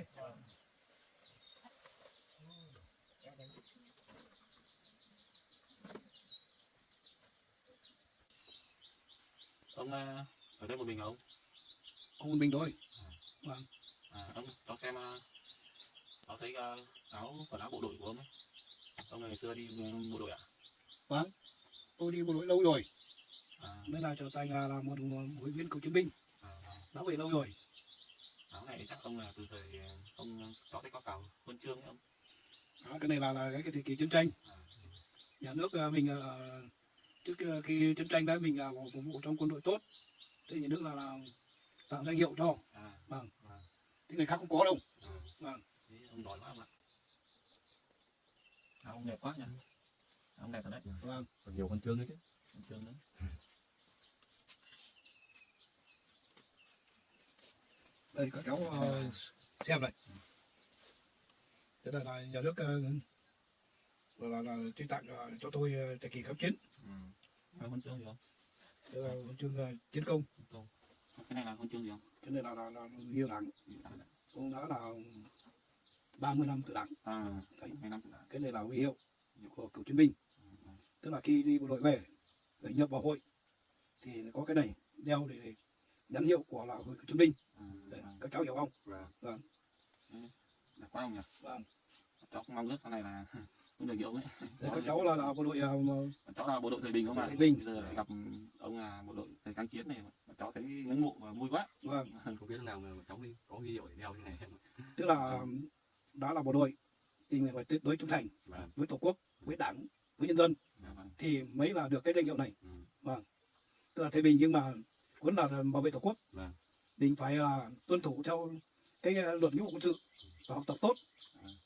Ông ở đây một mình hả ông? Ông một mình thôi. Ông cháu xem cháu thấy quần áo bộ đội của ông ấy. Ông ngày xưa đi bộ đội ạ? Vâng. Tôi đi bộ đội lâu rồi. À, Nên là trở thành là một hội viên cựu chiến binh. Đã về lâu rồi. áo này chắc ông là từ thời ông cháu thấy có cào huân chương ấy ông. Cái này là cái thời kỳ chiến tranh. Nhà nước mình trước khi chiến tranh đấy mình là phục vụ trong quân đội tốt. Thế nhà nước là tặng danh hiệu cho. Vâng. Thế người khác không có đâu. Vâng. Thế ông đòi quá không ạ? Ông đẹp quá nhỉ? Ông đẹp thật đấy. Vâng. Còn nhiều con trương nữa chứ. Huân chương nữa. Đây các cháu xem này. Thế là nhà nước là truy tặng cho tôi thời kỳ kháng chiến. Huân chương gì không? Đây là huân chương chiến công. Cái này là huân chương gì không? Cái này là nhiều đảng. Ông đã là 30 năm tự đảng. Đấy. 2 năm tự đảng. Cái này là huy hiệu của cựu chiến binh. Tức là khi đi bộ đội về để nhập vào hội thì có cái này đeo để nhãn hiệu của là hội cựu chiến binh. Đấy, các cháu hiểu không? Vâng. Đẹp quá không nhỉ? Vâng. Cháu cũng mong ước sau này là cũng được như ông ấy. Đấy, các cháu là bộ đội Cháu là bộ đội thời bình không ạ? thời bình. Bây giờ lại gặp ông là bộ đội thời kháng chiến này, cháu thấy ngưỡng mộ và vui quá. Vâng. Không biết nào mà cháu có huy hiệu để đeo như này. Tức là đã là bộ đội thì mình phải tuyệt đối trung thành với tổ quốc, với đảng, với nhân dân thì mới là được cái danh hiệu này. Vâng. Tức là thời bình nhưng mà vẫn là bảo vệ tổ quốc. Mình phải là tuân thủ theo cái luật nghĩa vụ quân sự và học tập tốt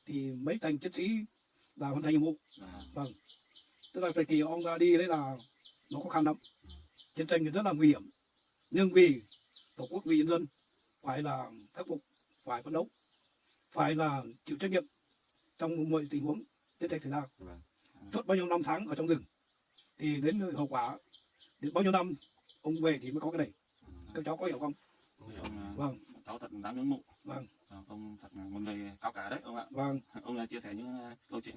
thì mấy thành chiến sĩ là hoàn thành nhiệm vụ. Vâng. Tức là thời kỳ ông ra đi đấy là nó khó khăn lắm, chiến tranh thì rất là nguy hiểm, nhưng vì tổ quốc, vì nhân dân phải là khắc phục, phải phấn đấu, phải là chịu trách nhiệm trong mọi tình huống chiến tranh xảy ra. Suốt bao nhiêu năm tháng ở trong rừng thì đến hậu quả, đến bao nhiêu năm ông về thì mới có cái này. Các cháu có hiểu không? Vâng. Cháu thật đáng ngưỡng mộ. Vâng. Ông thật là một người cao cả đấy ông ạ. Vâng. Ông là chia sẻ những câu chuyện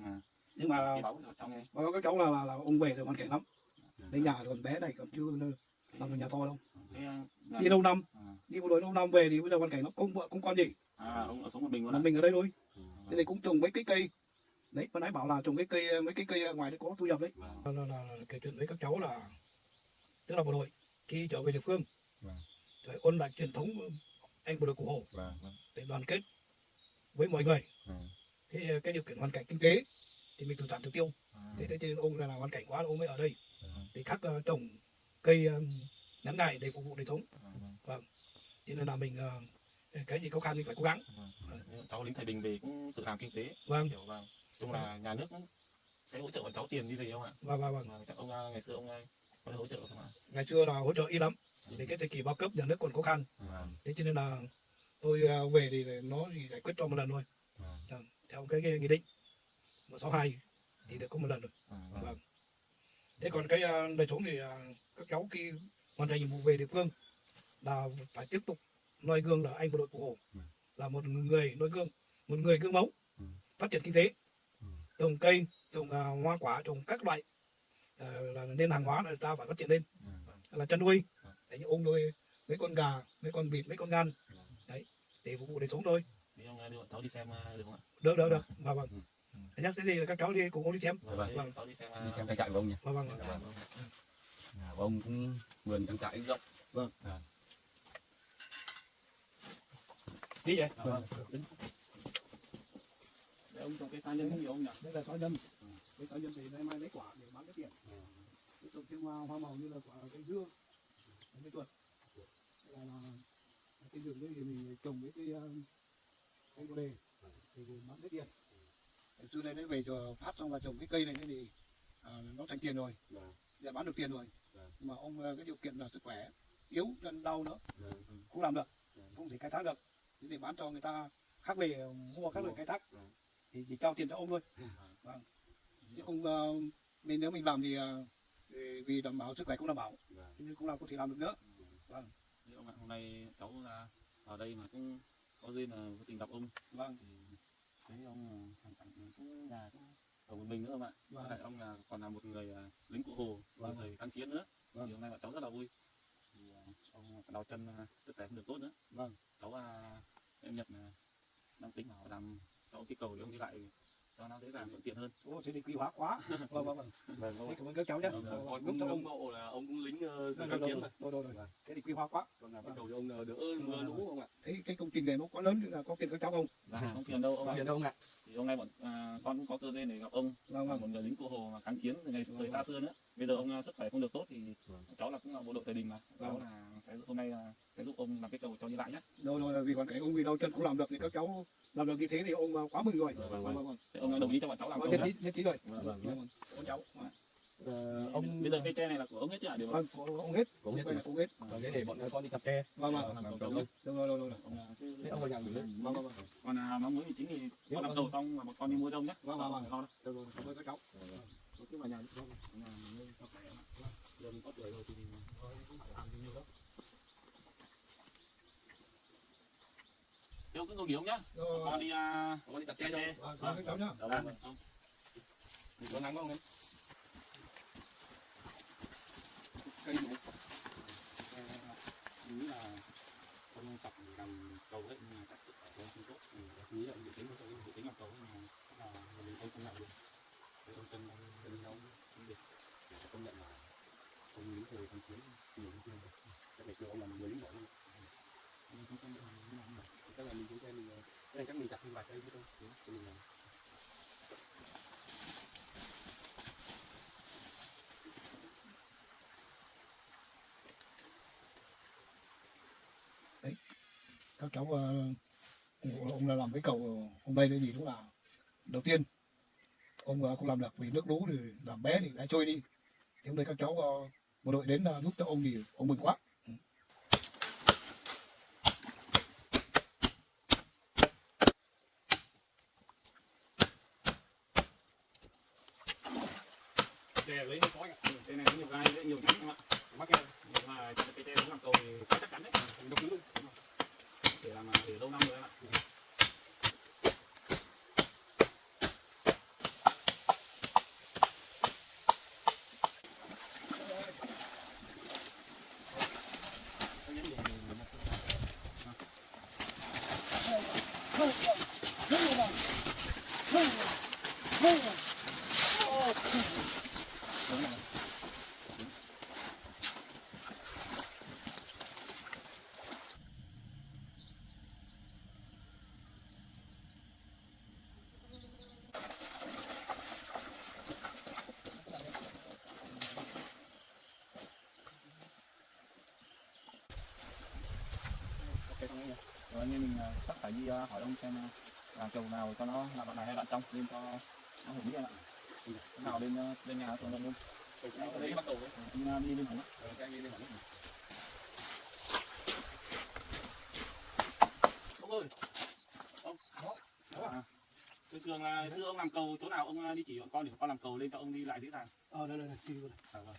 nhưng mà báo cho cháu nghe. báo các cháu là ông về thì hoàn cảnh lắm. Đến nhà còn bé này còn chưa làm được nhà to đâu. Đi lâu năm, đi bộ đội lâu năm về thì bây giờ hoàn cảnh nó không vợ không con gì. Ông ở sống một mình luôn. Một mình ở đây thôi. Thế thì cũng trồng mấy cái cây. Đấy, ban nãy bảo là trồng cái cây, mấy cái cây ngoài đấy có thu nhập đấy. Là kể chuyện với các cháu là tức là bộ đội khi trở về địa phương Vâng. phải ôn lại truyền thống anh bộ đội Cụ Hồ Vâng. để đoàn kết với mọi người. Thế cái điều kiện hoàn cảnh kinh tế thì mình tự giảm tự tiêu. Thế cho nên ông là hoàn cảnh quá là ông mới ở đây để khắc trồng cây ngắn ngày để phục vụ đời sống. Vâng. Cho nên là mình cái gì khó khăn mình phải cố gắng. Cháu lính Thái Bình về cũng tự làm kinh tế. Vâng. Kiểu vâng. Chung là nhà nước cũng sẽ hỗ trợ bọn cháu tiền đi về không ạ? Vâng. Chắc ông ngày xưa ông có hỗ trợ không ạ? Ngày xưa là hỗ trợ ít lắm. Để cái thời kỳ bao cấp nhà nước còn khó khăn. Thế cho nên là tôi về thì nó chỉ giải quyết cho một lần thôi. Theo cái nghị định 162 thì được có một lần rồi. Vâng. Thế còn cái đời sống thì các cháu khi hoàn thành nhiệm vụ về địa phương là phải tiếp tục noi gương là anh bộ đội Cụ Hồ, là một người noi gương, một người gương mẫu, phát triển kinh tế, trồng cây, trồng hoa quả, trồng các loại là nên hàng hóa là ta phải phát triển lên, là chăn nuôi, để như ông nuôi mấy con gà, mấy con vịt, mấy con ngan, đấy để phục vụ đời sống thôi. Thì ông đưa bọn cháu đi xem được không ạ? Được. Vâng. Thế nhắc cái gì là các cháu đi cùng ông đi xem. Vâng. Cháu đi xem trang trại của ông nhỉ. Vâng. Nhà của ông cũng vườn trang trại rộng. Vâng. Đi vậy. Để ông trồng cây sa nhân cũng nhiều ông nhỉ? Đây là sa nhân. Cây sa nhân thì nay mai lấy quả để bán cái tiền. Tiếp tục thêm hoa màu như là quả cây dưa, cây tuột. Là cái rừng đấy thì mình trồng với cây bồ đề thì bán cái tiền. Xưa đây nó về cho phát xong là trồng cái cây này thì nó thành tiền rồi, giờ bán được tiền rồi. Nhưng mà ông cái điều kiện là sức khỏe yếu, chân đau nữa, không làm được, không thể khai thác được. Thế để bán cho người ta khác về mua các loại khai thác thì chỉ trao tiền cho ông thôi. Vâng. Chứ không nên nếu mình làm thì vì đảm bảo sức khỏe không đảm bảo, nhưng không làm có thể làm được nữa. Vâng. Ông ạ, hôm nay cháu ra ở đây mà cũng có duyên là vô tình gặp ông. Vâng. Thấy ông hoàn cảnh cũng nhà cũng ở một mình nữa không ạ? Vâng. Lại ông là còn là một người lính Cụ Hồ, một người kháng chiến nữa. Vâng. Thì hôm nay bọn cháu rất là vui. Thì ông đau chân sức khỏe không được tốt nữa. Vâng. Cháu em Nhật đang tính bảo làm cháu cái cầu để ông đi lại cho nó dễ dàng thuận tiện hơn. Ồ, thế thì quý hóa quá. Vâng. Thế cảm ơn các cháu nhé. Con cũng ngưỡng mộ là ông cũng lính kháng chiến mà. Rồi. Thế thì quý hóa quá. Còn là cái cầu cho ông đỡ mưa lũ không ạ? Thế cái công trình này nó quá lớn là có phiền các cháu không? Không phiền đâu ông ạ. Phiền đâu ông ạ? Thì hôm nay bọn con cũng có cơ duyên để gặp ông, một người lính Cụ Hồ mà kháng chiến từ thời xa xưa nữa. Bây giờ ông sức khỏe không được tốt thì cháu là cũng là bộ đội Thái Bình mà. Cháu là hôm nay sẽ giúp ông làm cái cầu cho đi lại nhé. Rồi vì hoàn cảnh ông vì đau chân không làm được thì các cháu làm được như thế thì ông quá mừng rồi. Vâng. Thế ông đồng ý cho bọn cháu làm cầu nhất trí rồi. Vâng. Con cháu. Ông bây giờ cây tre này là của ông hết chứ ạ? Điều Vâng, ông hết. Ông hết. Còn thế để bọn con đi chặt tre. Vâng. Rồi. Thế ông vào nhà nghỉ. Vâng. Còn mong muốn thì chính thì có làm cầu xong mà bọn con đi mua rông nhé. Vâng. Rồi, cảm ơn các cháu. Cứ vào nhà đi. Giờ mình có tuổi rồi thì không phải làm nhiều đâu. Thế ông cứ ngồi nghỉ ông nhá. Con đi chặt tre cho. Vâng, các cháu nhá. Có nắng không em? Cây này nghĩ là ông tập làm cầu ấy nhưng mà chắc sức khỏe không tốt. Nghĩ là dự tính làm cầu nhưng mà mình không làm được. Ông chân đang nấu không được. Công nhận là ông lính thời kháng chiến nhiều hơn tiền. Chắc ngày xưa ông là một người lính giỏi luôn. Chắc là mình cũng xem mình cái này chắc mình chặt thêm vài cây nữa thôi. Cho mình làm. Các cháu ông là làm cái cầu hôm nay cái gì cũng là đầu tiên ông không làm được vì nước lũ thì làm bé thì đã trôi đi. Thì hôm nay các cháu bộ đội đến giúp cho ông thì ông mừng quá. Để lấy nó có nhỉ. Đây này có nhiều gai, nhiều nhánh em ạ. Mắc em. Nhưng mà cái tre làm cầu thì chắc chắn đấy. Nó cứng. Để làm để lâu năm rồi em ạ. chắc phải đi hỏi ông xem là chầu nào cho nó là đoạn này hay đoạn trong lên cho nó hợp lý em ạ. Nào lên nhà trồng luôn. Cái đấy bắt đầu đi lên hẳn. Cái đi lên hẳn. Ông ơi. Ông. Đó. Thường là xưa ông làm cầu chỗ nào ông đi chỉ bọn con để con làm cầu lên cho ông đi lại dễ dàng. Đây đi luôn. Vâng.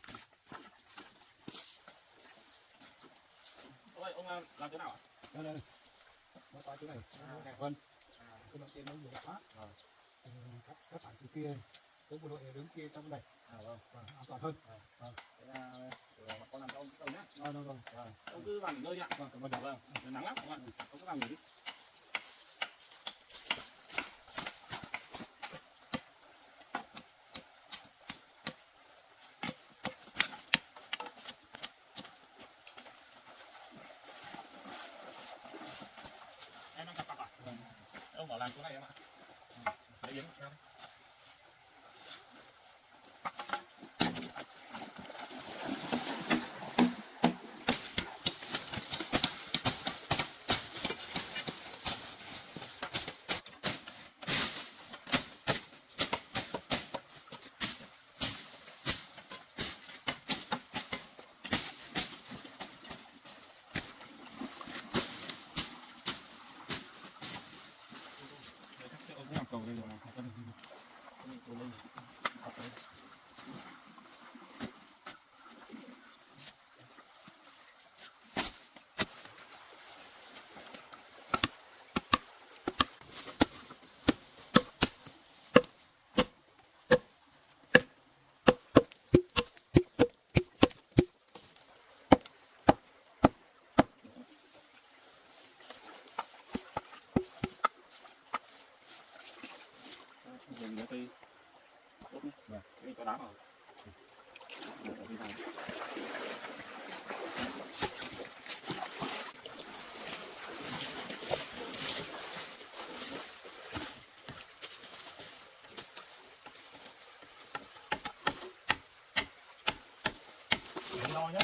Ôi, ông làm chỗ nào ạ? Đây. Nó qua chỗ này, nó đẹp hơn. Cái đầu tiên nó nhiều quá. Các bạn từ kia, có bộ đội đứng kia trong này. Vâng. An toàn hơn. Thế là con làm cho ông đầu nhá. Vâng. Ông cứ vào nghỉ ngơi đi ạ. Cảm ơn. Vâng, nắng lắm các bạn. Ông cứ vào nghỉ đi. Em đang gặp cặp à? Vâng. Ông bảo làm chỗ này em ạ. Lấy yến theo. Ông cũng làm cầu đây rồi. Cầu lên. Dùng cái cây tốt nhé. Vâng. Cái cho đá vào. Lo nhé.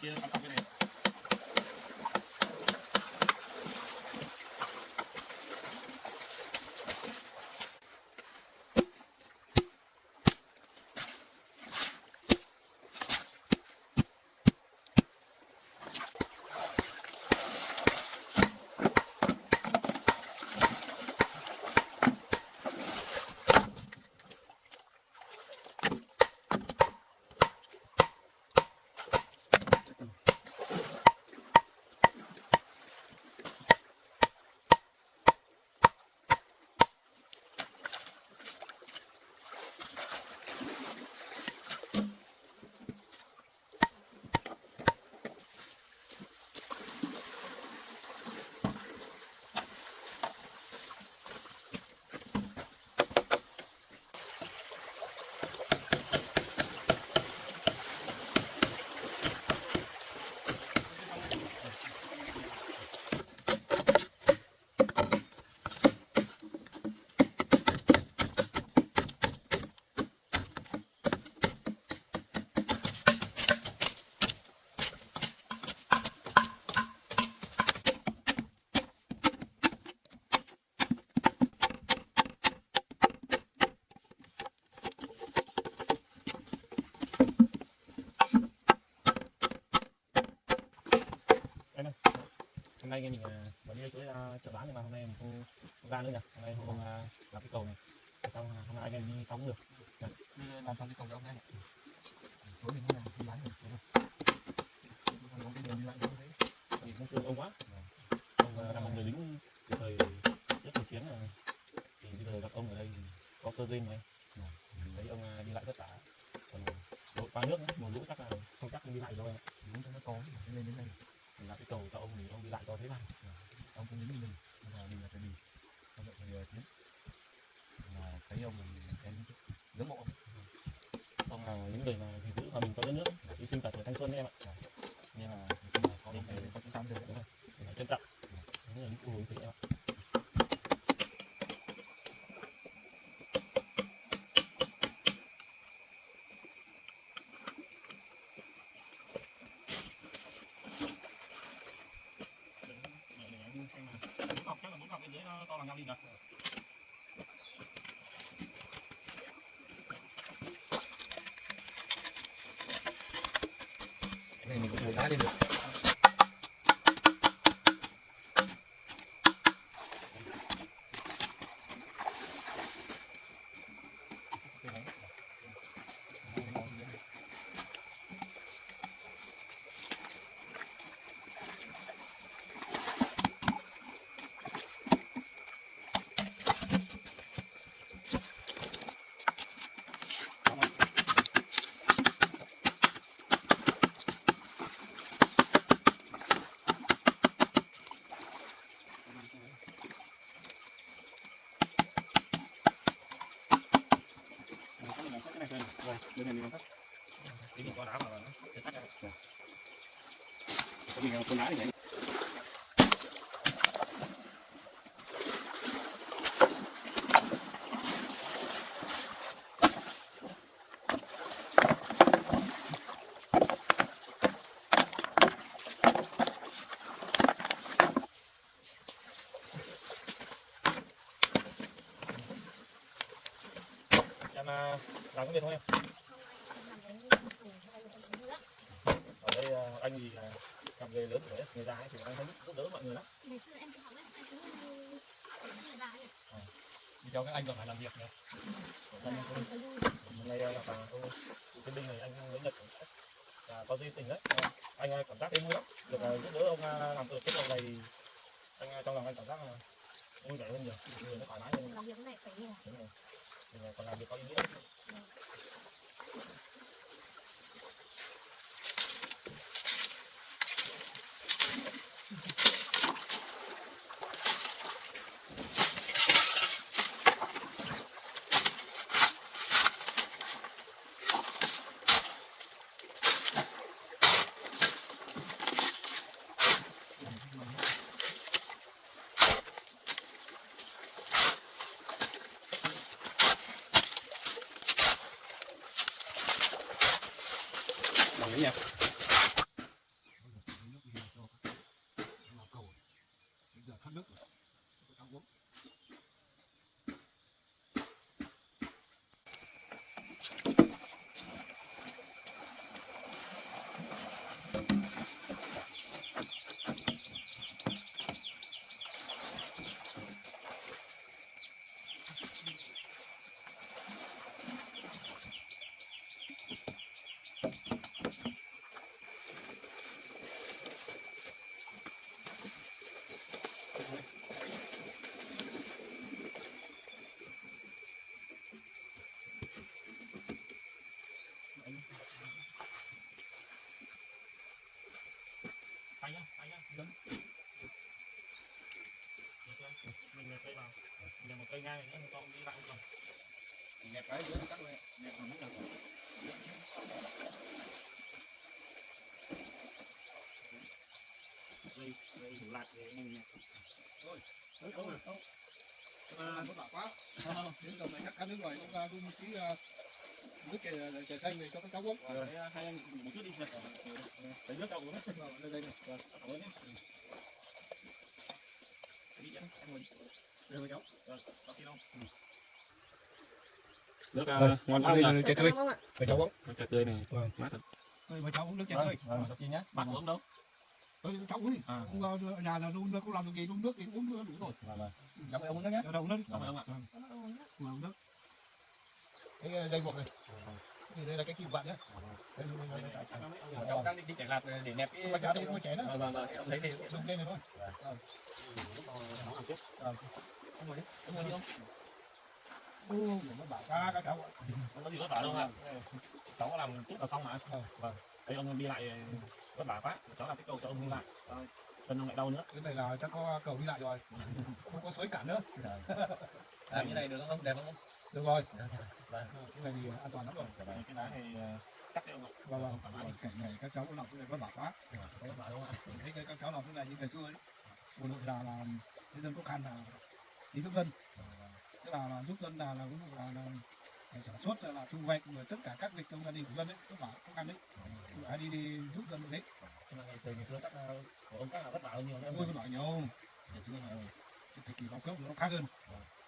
Kia cắm cặp cái này. hôm nay mình vẫn đi tới chợ bán nhưng mà hôm nay mình không ra nữa nhỉ. Hôm nay hôm làm cái cầu này xong hôm nay anh em đi xong được làm xong cái cầu ông này tối mình làm đi bán được không cái đường đi lại đâu đấy thì cũng thương ông quá. Ông là một người lính từ thời rất thời chiến rồi, thì bây giờ gặp ông ở đây thì có cơ duyên này, thấy ông đi lại vất vả, còn đội qua nước nữa, mùa lũ chắc là không chắc đi lại rồi, đúng cho nó có lên đến đây làm cái cầu cho ông thì ông đi lại cho thế nào, ông cũng lính mình là mình là phải đi không vậy thì chiến là thấy ông mình em ngưỡng mộ ông là những người mà gìn giữ hòa bình cho đất nước, hy sinh cả tuổi thanh xuân em ạ, nên là có mình phải có chúng ta được mình phải trân trọng những người lính của em ạ. Chắc là bốn cọc bên dưới nó to bằng nhau đi được. cái này mình cũng ngồi đá lên được Rồi, bên này mình làm cắt. Tí mình có đá vào nó sẽ cắt ra. Rồi. Mình làm con đá như vậy. Em làm cái việc thôi em. Ở đây anh thì làm nghề lớn rồi, người già ấy thì anh thấy giúp đỡ mọi người lắm. Ngày xưa em đi học ấy, anh cũng người già ấy. Đi theo các anh còn phải làm việc nữa. Hôm nay là cái binh này anh lấy Nhật và có duyên tình đấy. Anh cảm giác thấy vui lắm. Được giúp đỡ ông làm được cái này thì anh trong lòng anh cảm giác là vui vẻ hơn nhiều, người nó thoải mái hơn. Làm việc này phải nhiều. Đúng rồi. Mình còn làm việc có ý nghĩa. Bằng nha. Giờ khát nước rồi. Khát uống. Tay nhá, tay nhá. Mình cây vào. Mình một cây ngang nữa cho ông đi lại không. nhẹp cái dưới cắt lên nhẹp nó là Đây thủ lạt thì anh nhỉ. Không. Mà nó bảo quá. Đến giờ này khát nước rồi, chúng ta đun một tí nước chè xanh này cho các cháu uống. Hai anh một chút đi. Lấy nước cho uống. Đây này. Cảm ơn nhé. Đi dẫn em ngồi. Đưa cháu. Rồi, có xin không? Nước ngon quá đi. Chè tươi. Mời cháu uống. Chè tươi này. Vâng. Mát thật. Mời cháu uống nước chè tươi. Vâng, xin nhé. Bạn uống đâu? cháu uống đi. À. Ông ở nhà là đun không làm được gì, đun nước thì uống nước đủ rồi. Cảm ơn ông nhé. Ở đâu nữa? Cảm ơn ông ạ. Uống nước. Cái dây buộc này. Thì đây là cái kim vạn nhé. Ông đang đi chạy lạt để nẹp cái Mà chả đi, mà chẻ đó. vâng ông lấy đi Dùng lên này thôi. ông ngồi đi không Nó bảo các cháu ạ. Không có gì vất vả đâu ạ. Cháu có làm chút là xong mà. Vâng. Đây ông đi lại vất vả quá. Cháu làm cái cầu cho ông đi lại. Chân ông lại đau nữa. Cái này là chắc có cầu đi lại rồi. Không có suối cản nữa. làm như này được không đẹp không Được rồi. Vâng. Cái này thì an toàn lắm rồi. Cái đá này chắc đấy ông ạ. Vâng. Cảnh này các cháu có làm cái này vất vả quá. vất vả đúng không ạ Thấy các cháu làm cái này như ngày xưa ấy. Bộ đội là nhân dân khó khăn là đi giúp dân. Tức là giúp dân là sản xuất là thu hoạch rồi tất cả các việc trong gia đình của dân đấy, vất vả khó khăn đấy. Ai đi giúp dân đấy. từ ngày xưa chắc của ông chắc là vất vả hơn nhiều Ôi vất vả nhiều. Thời kỳ bao cấp nó khác hơn.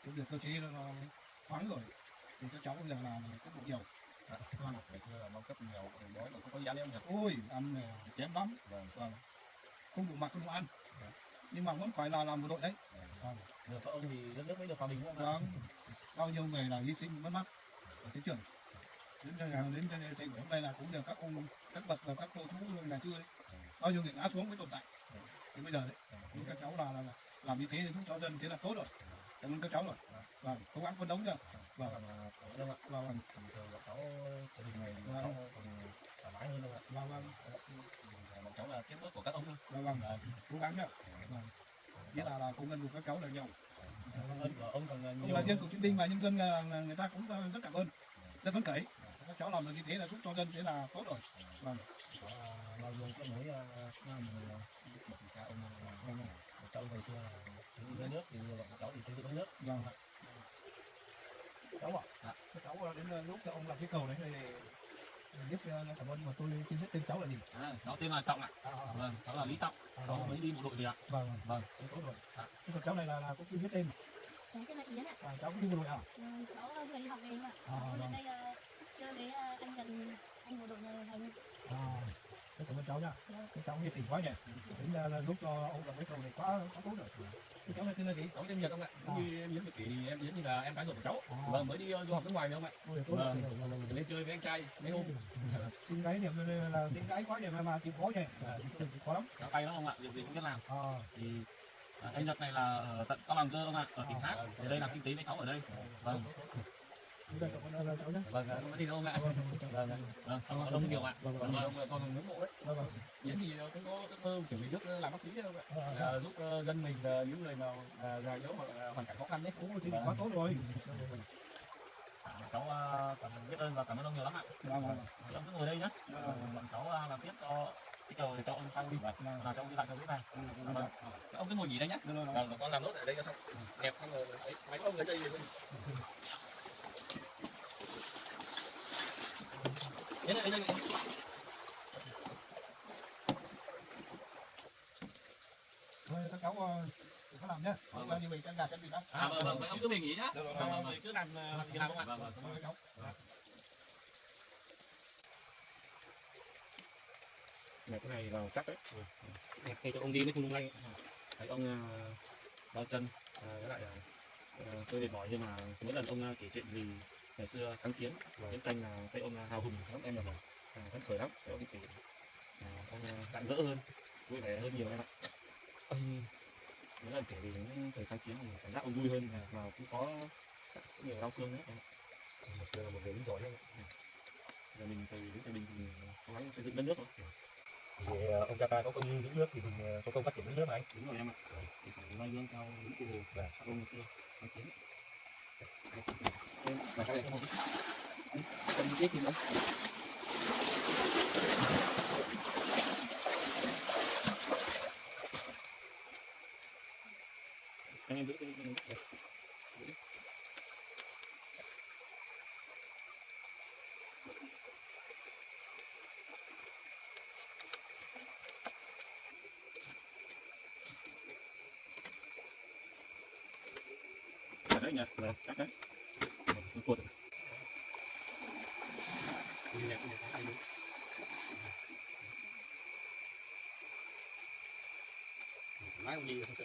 Cái việc cơ chế nó khoáng rồi. Thì các cháu bây giờ là rất là nhiều. ngày xưa là bao cấp nhiều đói mà không có giá nhỉ Ôi ăn kém lắm. Vâng. Không đủ mặc không đủ ăn. Nhưng mà vẫn phải là làm bộ đội đấy. được có ông thì đất nước mới được hòa bình đúng không Vâng. Bao nhiêu người là hy sinh mất mát ở chiến trường. Đến thời buổi hôm nay là cũng được các ông các bậc và các cô chú ngày xưa đấy. Bao nhiêu người ngã xuống mới tồn tại. Thì bây giờ đấy, những các cháu là làm như thế thì giúp cho dân thế là tốt rồi. Cảm ơn các cháu rồi. Vâng, cố gắng phấn đấu nha. Vâng. đâu ạ Vâng. thường là cháu gia đình này cháu còn thoải mái hơn đâu ạ Vâng. bọn cháu là tiếp bước của các ông thôi Vâng. Cố gắng nhá. Vâng. Nghĩa là công ơn của các cháu là nhiều. ơn của ông còn Không nhiều là riêng cựu chiến binh và nhân dân là người ta cũng rất cảm ơn, rất phấn khởi. Các cháu làm được như thế là giúp cho dân thế là tốt rồi. Vâng. có bao nhiêu cái mối nam bậc cha ông trong ngày xưa là xây nước thì bọn cháu thì xây dựng nước Vâng. Cháu ạ. Các cháu đến lúc ông làm cái cầu đấy thì biết cảm ơn mà tôi chưa biết tên cháu là gì. Cháu tên là Trọng ạ. Vâng, cháu là Lý Trọng. Cháu mới đi bộ đội về ạ. Vâng. Tốt rồi. Cái cháu này là cũng chưa biết tên. Cái là Yến ạ. Cháu cũng đi bộ đội à? Cháu vừa đi học về mà. Cháu lên đây chơi với anh Trần, anh bộ đội này. Cảm ơn cháu nha. Cái cháu nhiệt tình quá nhỉ. Tính là lúc cho ông làm cái cầu này quá tốt rồi. Cái cháu này tên là gì? cháu tên Nhật ông ạ như Yến Nhật Kỷ thì em Yến như là em gái ruột của cháu vâng mới đi du học nước ngoài nữa ông ạ vâng lên chơi với anh trai mấy hôm Xin gái điểm là xin gái quá nhỉ mà chịu khó nhỉ. Chịu khó lắm. Cháu tay lắm ông ạ, việc gì cũng biết làm. Thì anh Nhật này là ở tận Cao Bằng cơ ông ạ, ở tỉnh khác. Ở đây làm kinh tế với cháu ở đây. Vâng. Vâng, có gì đâu ông ạ. Vâng, có đông nhiều ạ. Vâng, ông còn ngưỡng mộ đấy. Yến thì cũng có ước mơ chuẩn bị nước làm bác sĩ đấy ông ạ. Giúp dân mình những người nào già yếu hoặc hoàn cảnh khó khăn đấy. Thì quá tốt rồi. Cháu biết ơn và cảm ơn ông nhiều lắm ạ. Thì ông cứ ngồi đây nhé. Bọn cháu làm tiếp cho cái cầu để cho ông sang đi. Là cho ông đi lại cầu tiếp này. Ông cứ ngồi nghỉ đây nhé. con làm nốt ở đây cho xong đẹp xong rồi ấy, máy ông lấy đây thì Đến đây, đây. Thôi các cháu có làm nhé. Như mình chân gà chân vịt đó. Vâng, ông cứ về nghỉ nhá. Vâng, cứ làm gì làm không ạ? Vâng, các cháu. Này cái này vào chắc đấy. Này khi cho ông đi mới không lung lay. Thấy ông đau chân với lại tôi mệt mỏi nhưng mà mỗi lần ông kể chuyện gì ngày xưa kháng chiến chiến tranh là thấy ông hào hùng lắm em là phấn khởi lắm. Thấy ông kể ông rạng rỡ hơn, vui vẻ hơn nhiều em ạ. Mỗi lần kể về những thời kháng chiến thì cảm giác ông vui hơn và cũng có nhiều đau thương nữa. một xưa là một người lính giỏi đấy Giờ mình từ những gia đình thì cố gắng xây dựng đất nước thôi. thì ông cha ta có công giữ nước thì mình có công phát triển đất nước này Đúng rồi em ạ. Thì phải noi gương theo những cụ hồ và ông ngày xưa kháng chiến. Và sau đây không cần biết gì nữa. Anh em giữ cái này. Ở đấy nhỉ, rồi chắc đấy. Một cột. máy không đi thật sự.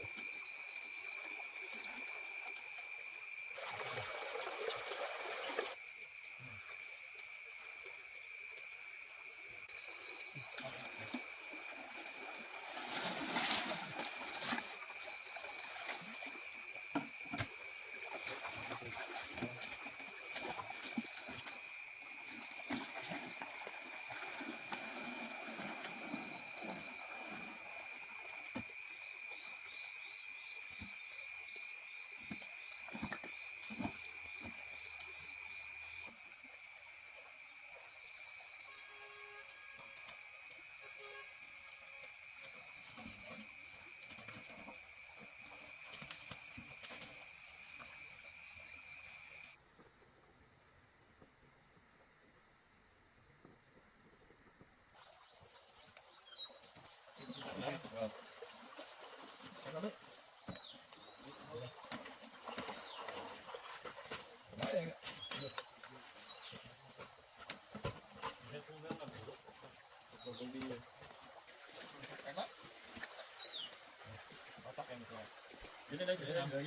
Đến đây để làm rồi.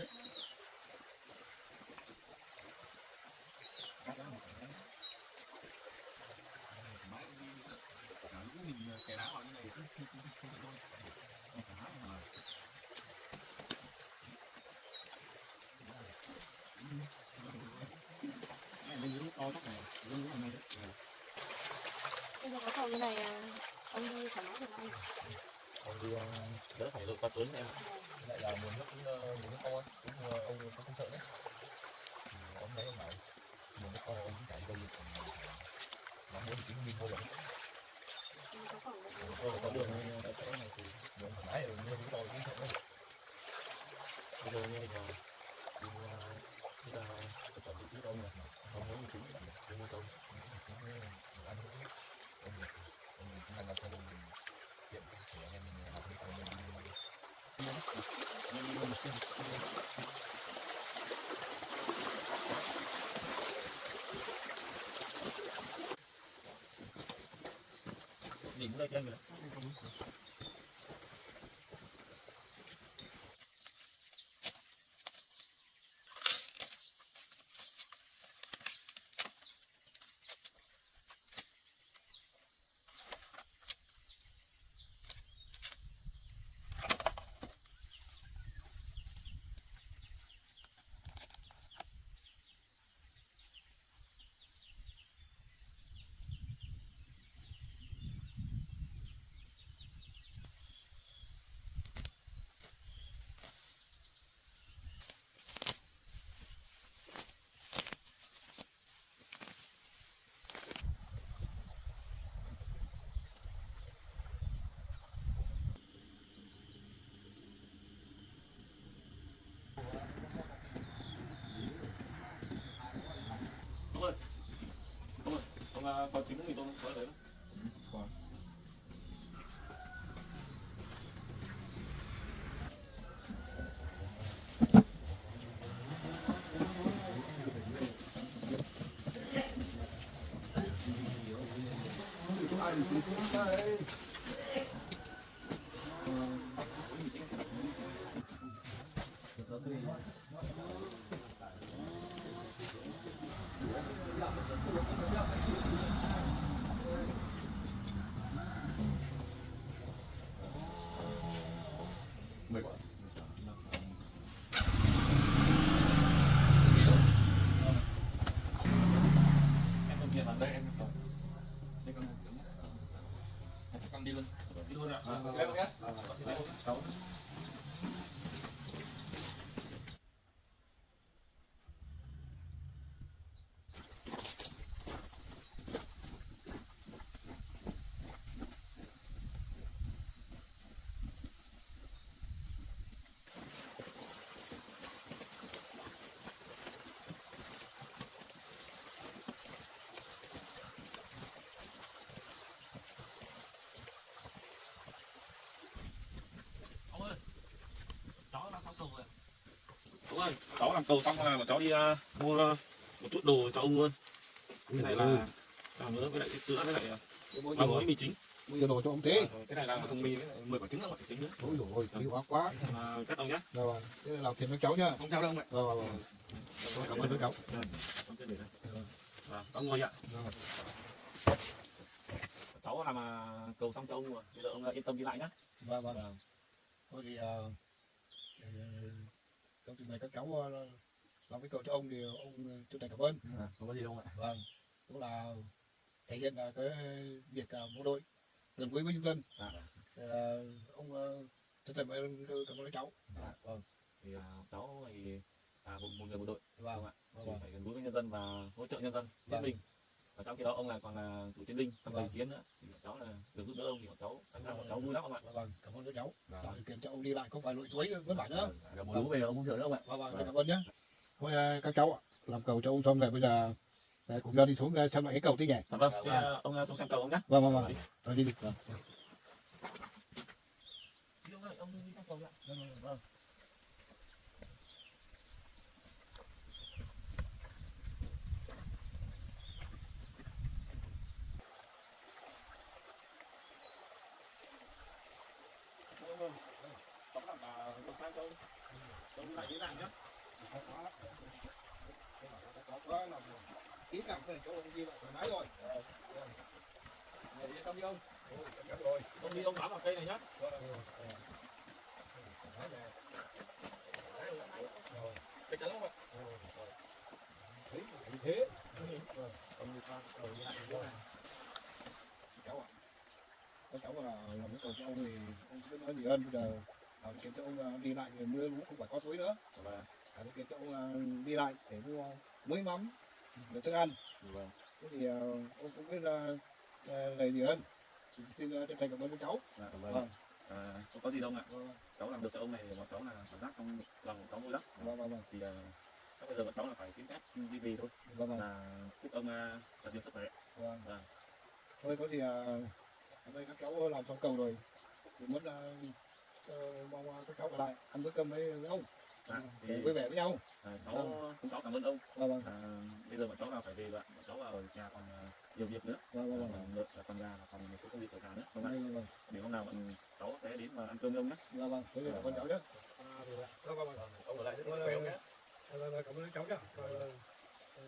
Bây giờ có cầu như này ông đi thoải mái được anh. Ông đi đỡ phải lội qua tuấn em. Lại là nguồn nước to ấy, cũng ông không sợ đấy. Ông đấy ông bảo nguồn nước to ông cũng chạy đâu được, nó muốn thì chính mình mua được. Có cầu Có đường tại chỗ này thì Đường thoải mái rồi, như to cũng sợ đấy. bây giờ như này là chúng ta chuẩn bị ít đâu nhỉ? Không muốn chúng đi mua đâu. Ăn ông cũng đang làm theo chuyện để anh em mình làm theo mình Đỉnh đây chân rồi. Ông còn trứng thì tôi có đấy. còn mệt quá. Em không tiền Đây em không. Đây con con đi luôn. đi luôn ạ. Đây con nhé. Đúng rồi, cháu làm cầu xong là bọn cháu đi mua một chút đồ cho ông luôn. Cái này là trà nướng với lại cái sữa với lại mắm muối mì chính. bây giờ đồ cho ông thế. Cái này là thùng mì với 10 quả trứng không ạ? Trứng nữa. Ôi dồi ôi, nhiều quá quá. Cắt ông nhá. Rồi, thế là làm tiền cho cháu nhá. Không sao đâu ông ạ. Rồi. Cảm ơn các cháu. Không chơi để đây. Ông ngồi ạ. Cháu làm cầu xong cho ông rồi. Bây giờ ông yên tâm đi lại nhá. Vâng. Thôi thì trong trường này các cháu làm cái cầu cho ông thì ông chân thành cảm ơn. Không có gì đâu ạ. Vâng, cũng là thể hiện là cái việc bộ đội gần gũi với nhân dân. Ông chân thành cảm ơn các cháu. Vâng. Thì cháu thì một người bộ đội. Vâng ạ. Thì phải gần gũi với nhân dân và hỗ trợ nhân dân hết mình. Và trong khi đó ông còn là cựu chiến binh trong thời chiến nữa, thì cháu là được giúp đỡ ông thì cháu cảm giác cháu vui lắm ông ạ. Vâng, cảm ơn các cháu. Tạo điều kiện cho ông đi lại không phải lội suối vất vả nữa. Mùa lũ về ông không sợ nữa ông ạ. Vâng, cảm ơn nhé. Thôi các cháu ạ, làm cầu cho ông xong rồi bây giờ cùng nhau đi xuống xem lại cái cầu tí nhỉ. Vâng, ông xuống xem cầu ông nhé. Vâng. Rồi đi. Vâng. Ông đi xem cầu ạ. Vâng. Ý cảm thấy chỗ ông đi lại thoải mái rồi. Yên tâm đi ông. Ông đi ông bám vào cây này nhá. Cây chắn không ạ? Thế. Các cháu là làm cái cầu cho ông thì ông cũng nói gì hơn bây giờ tạo điều kiện cho ông đi lại mưa lũ không phải có suối nữa. Tạo điều kiện cho ông đi lại để mua muối mắm để thức ăn. Thế thì ông cũng biết là lời gì hơn. Xin chân thành cảm ơn các cháu. Vâng. Không có gì đâu ạ. Cháu làm được cho ông này bọn cháu là cảm giác trong lòng của cháu vui lắm. Vâng. Thì bây giờ bọn cháu là phải xin phép đi về thôi. Là chúc ông thật nhiều sức khỏe. Vâng. Thôi có gì hôm nay các cháu làm xong cầu rồi thì muốn mong các cháu ở lại ăn bữa cơm với ông. Để vui vẻ với nhau. Chúng cháu cảm ơn ông. Vâng. Bây giờ bọn cháu là phải về bạn. Bọn cháu ở nhà còn nhiều việc nữa. Vâng. Còn nhà là còn một số công việc ở nhà nữa. Vâng. Để hôm nào bọn cháu sẽ đến mà ăn cơm với ông nhé. Vâng. Thế là con cháu nhé. Ông ở lại rất khỏe ông nhé. Cảm ơn các cháu nhé.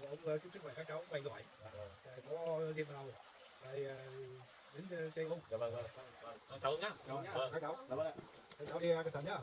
Ông chúc sức khỏe các cháu mạnh giỏi. Có đi vào đến chơi ông. Vâng. Cháu nhé. Các cháu. Các cháu đi cẩn thận nhé.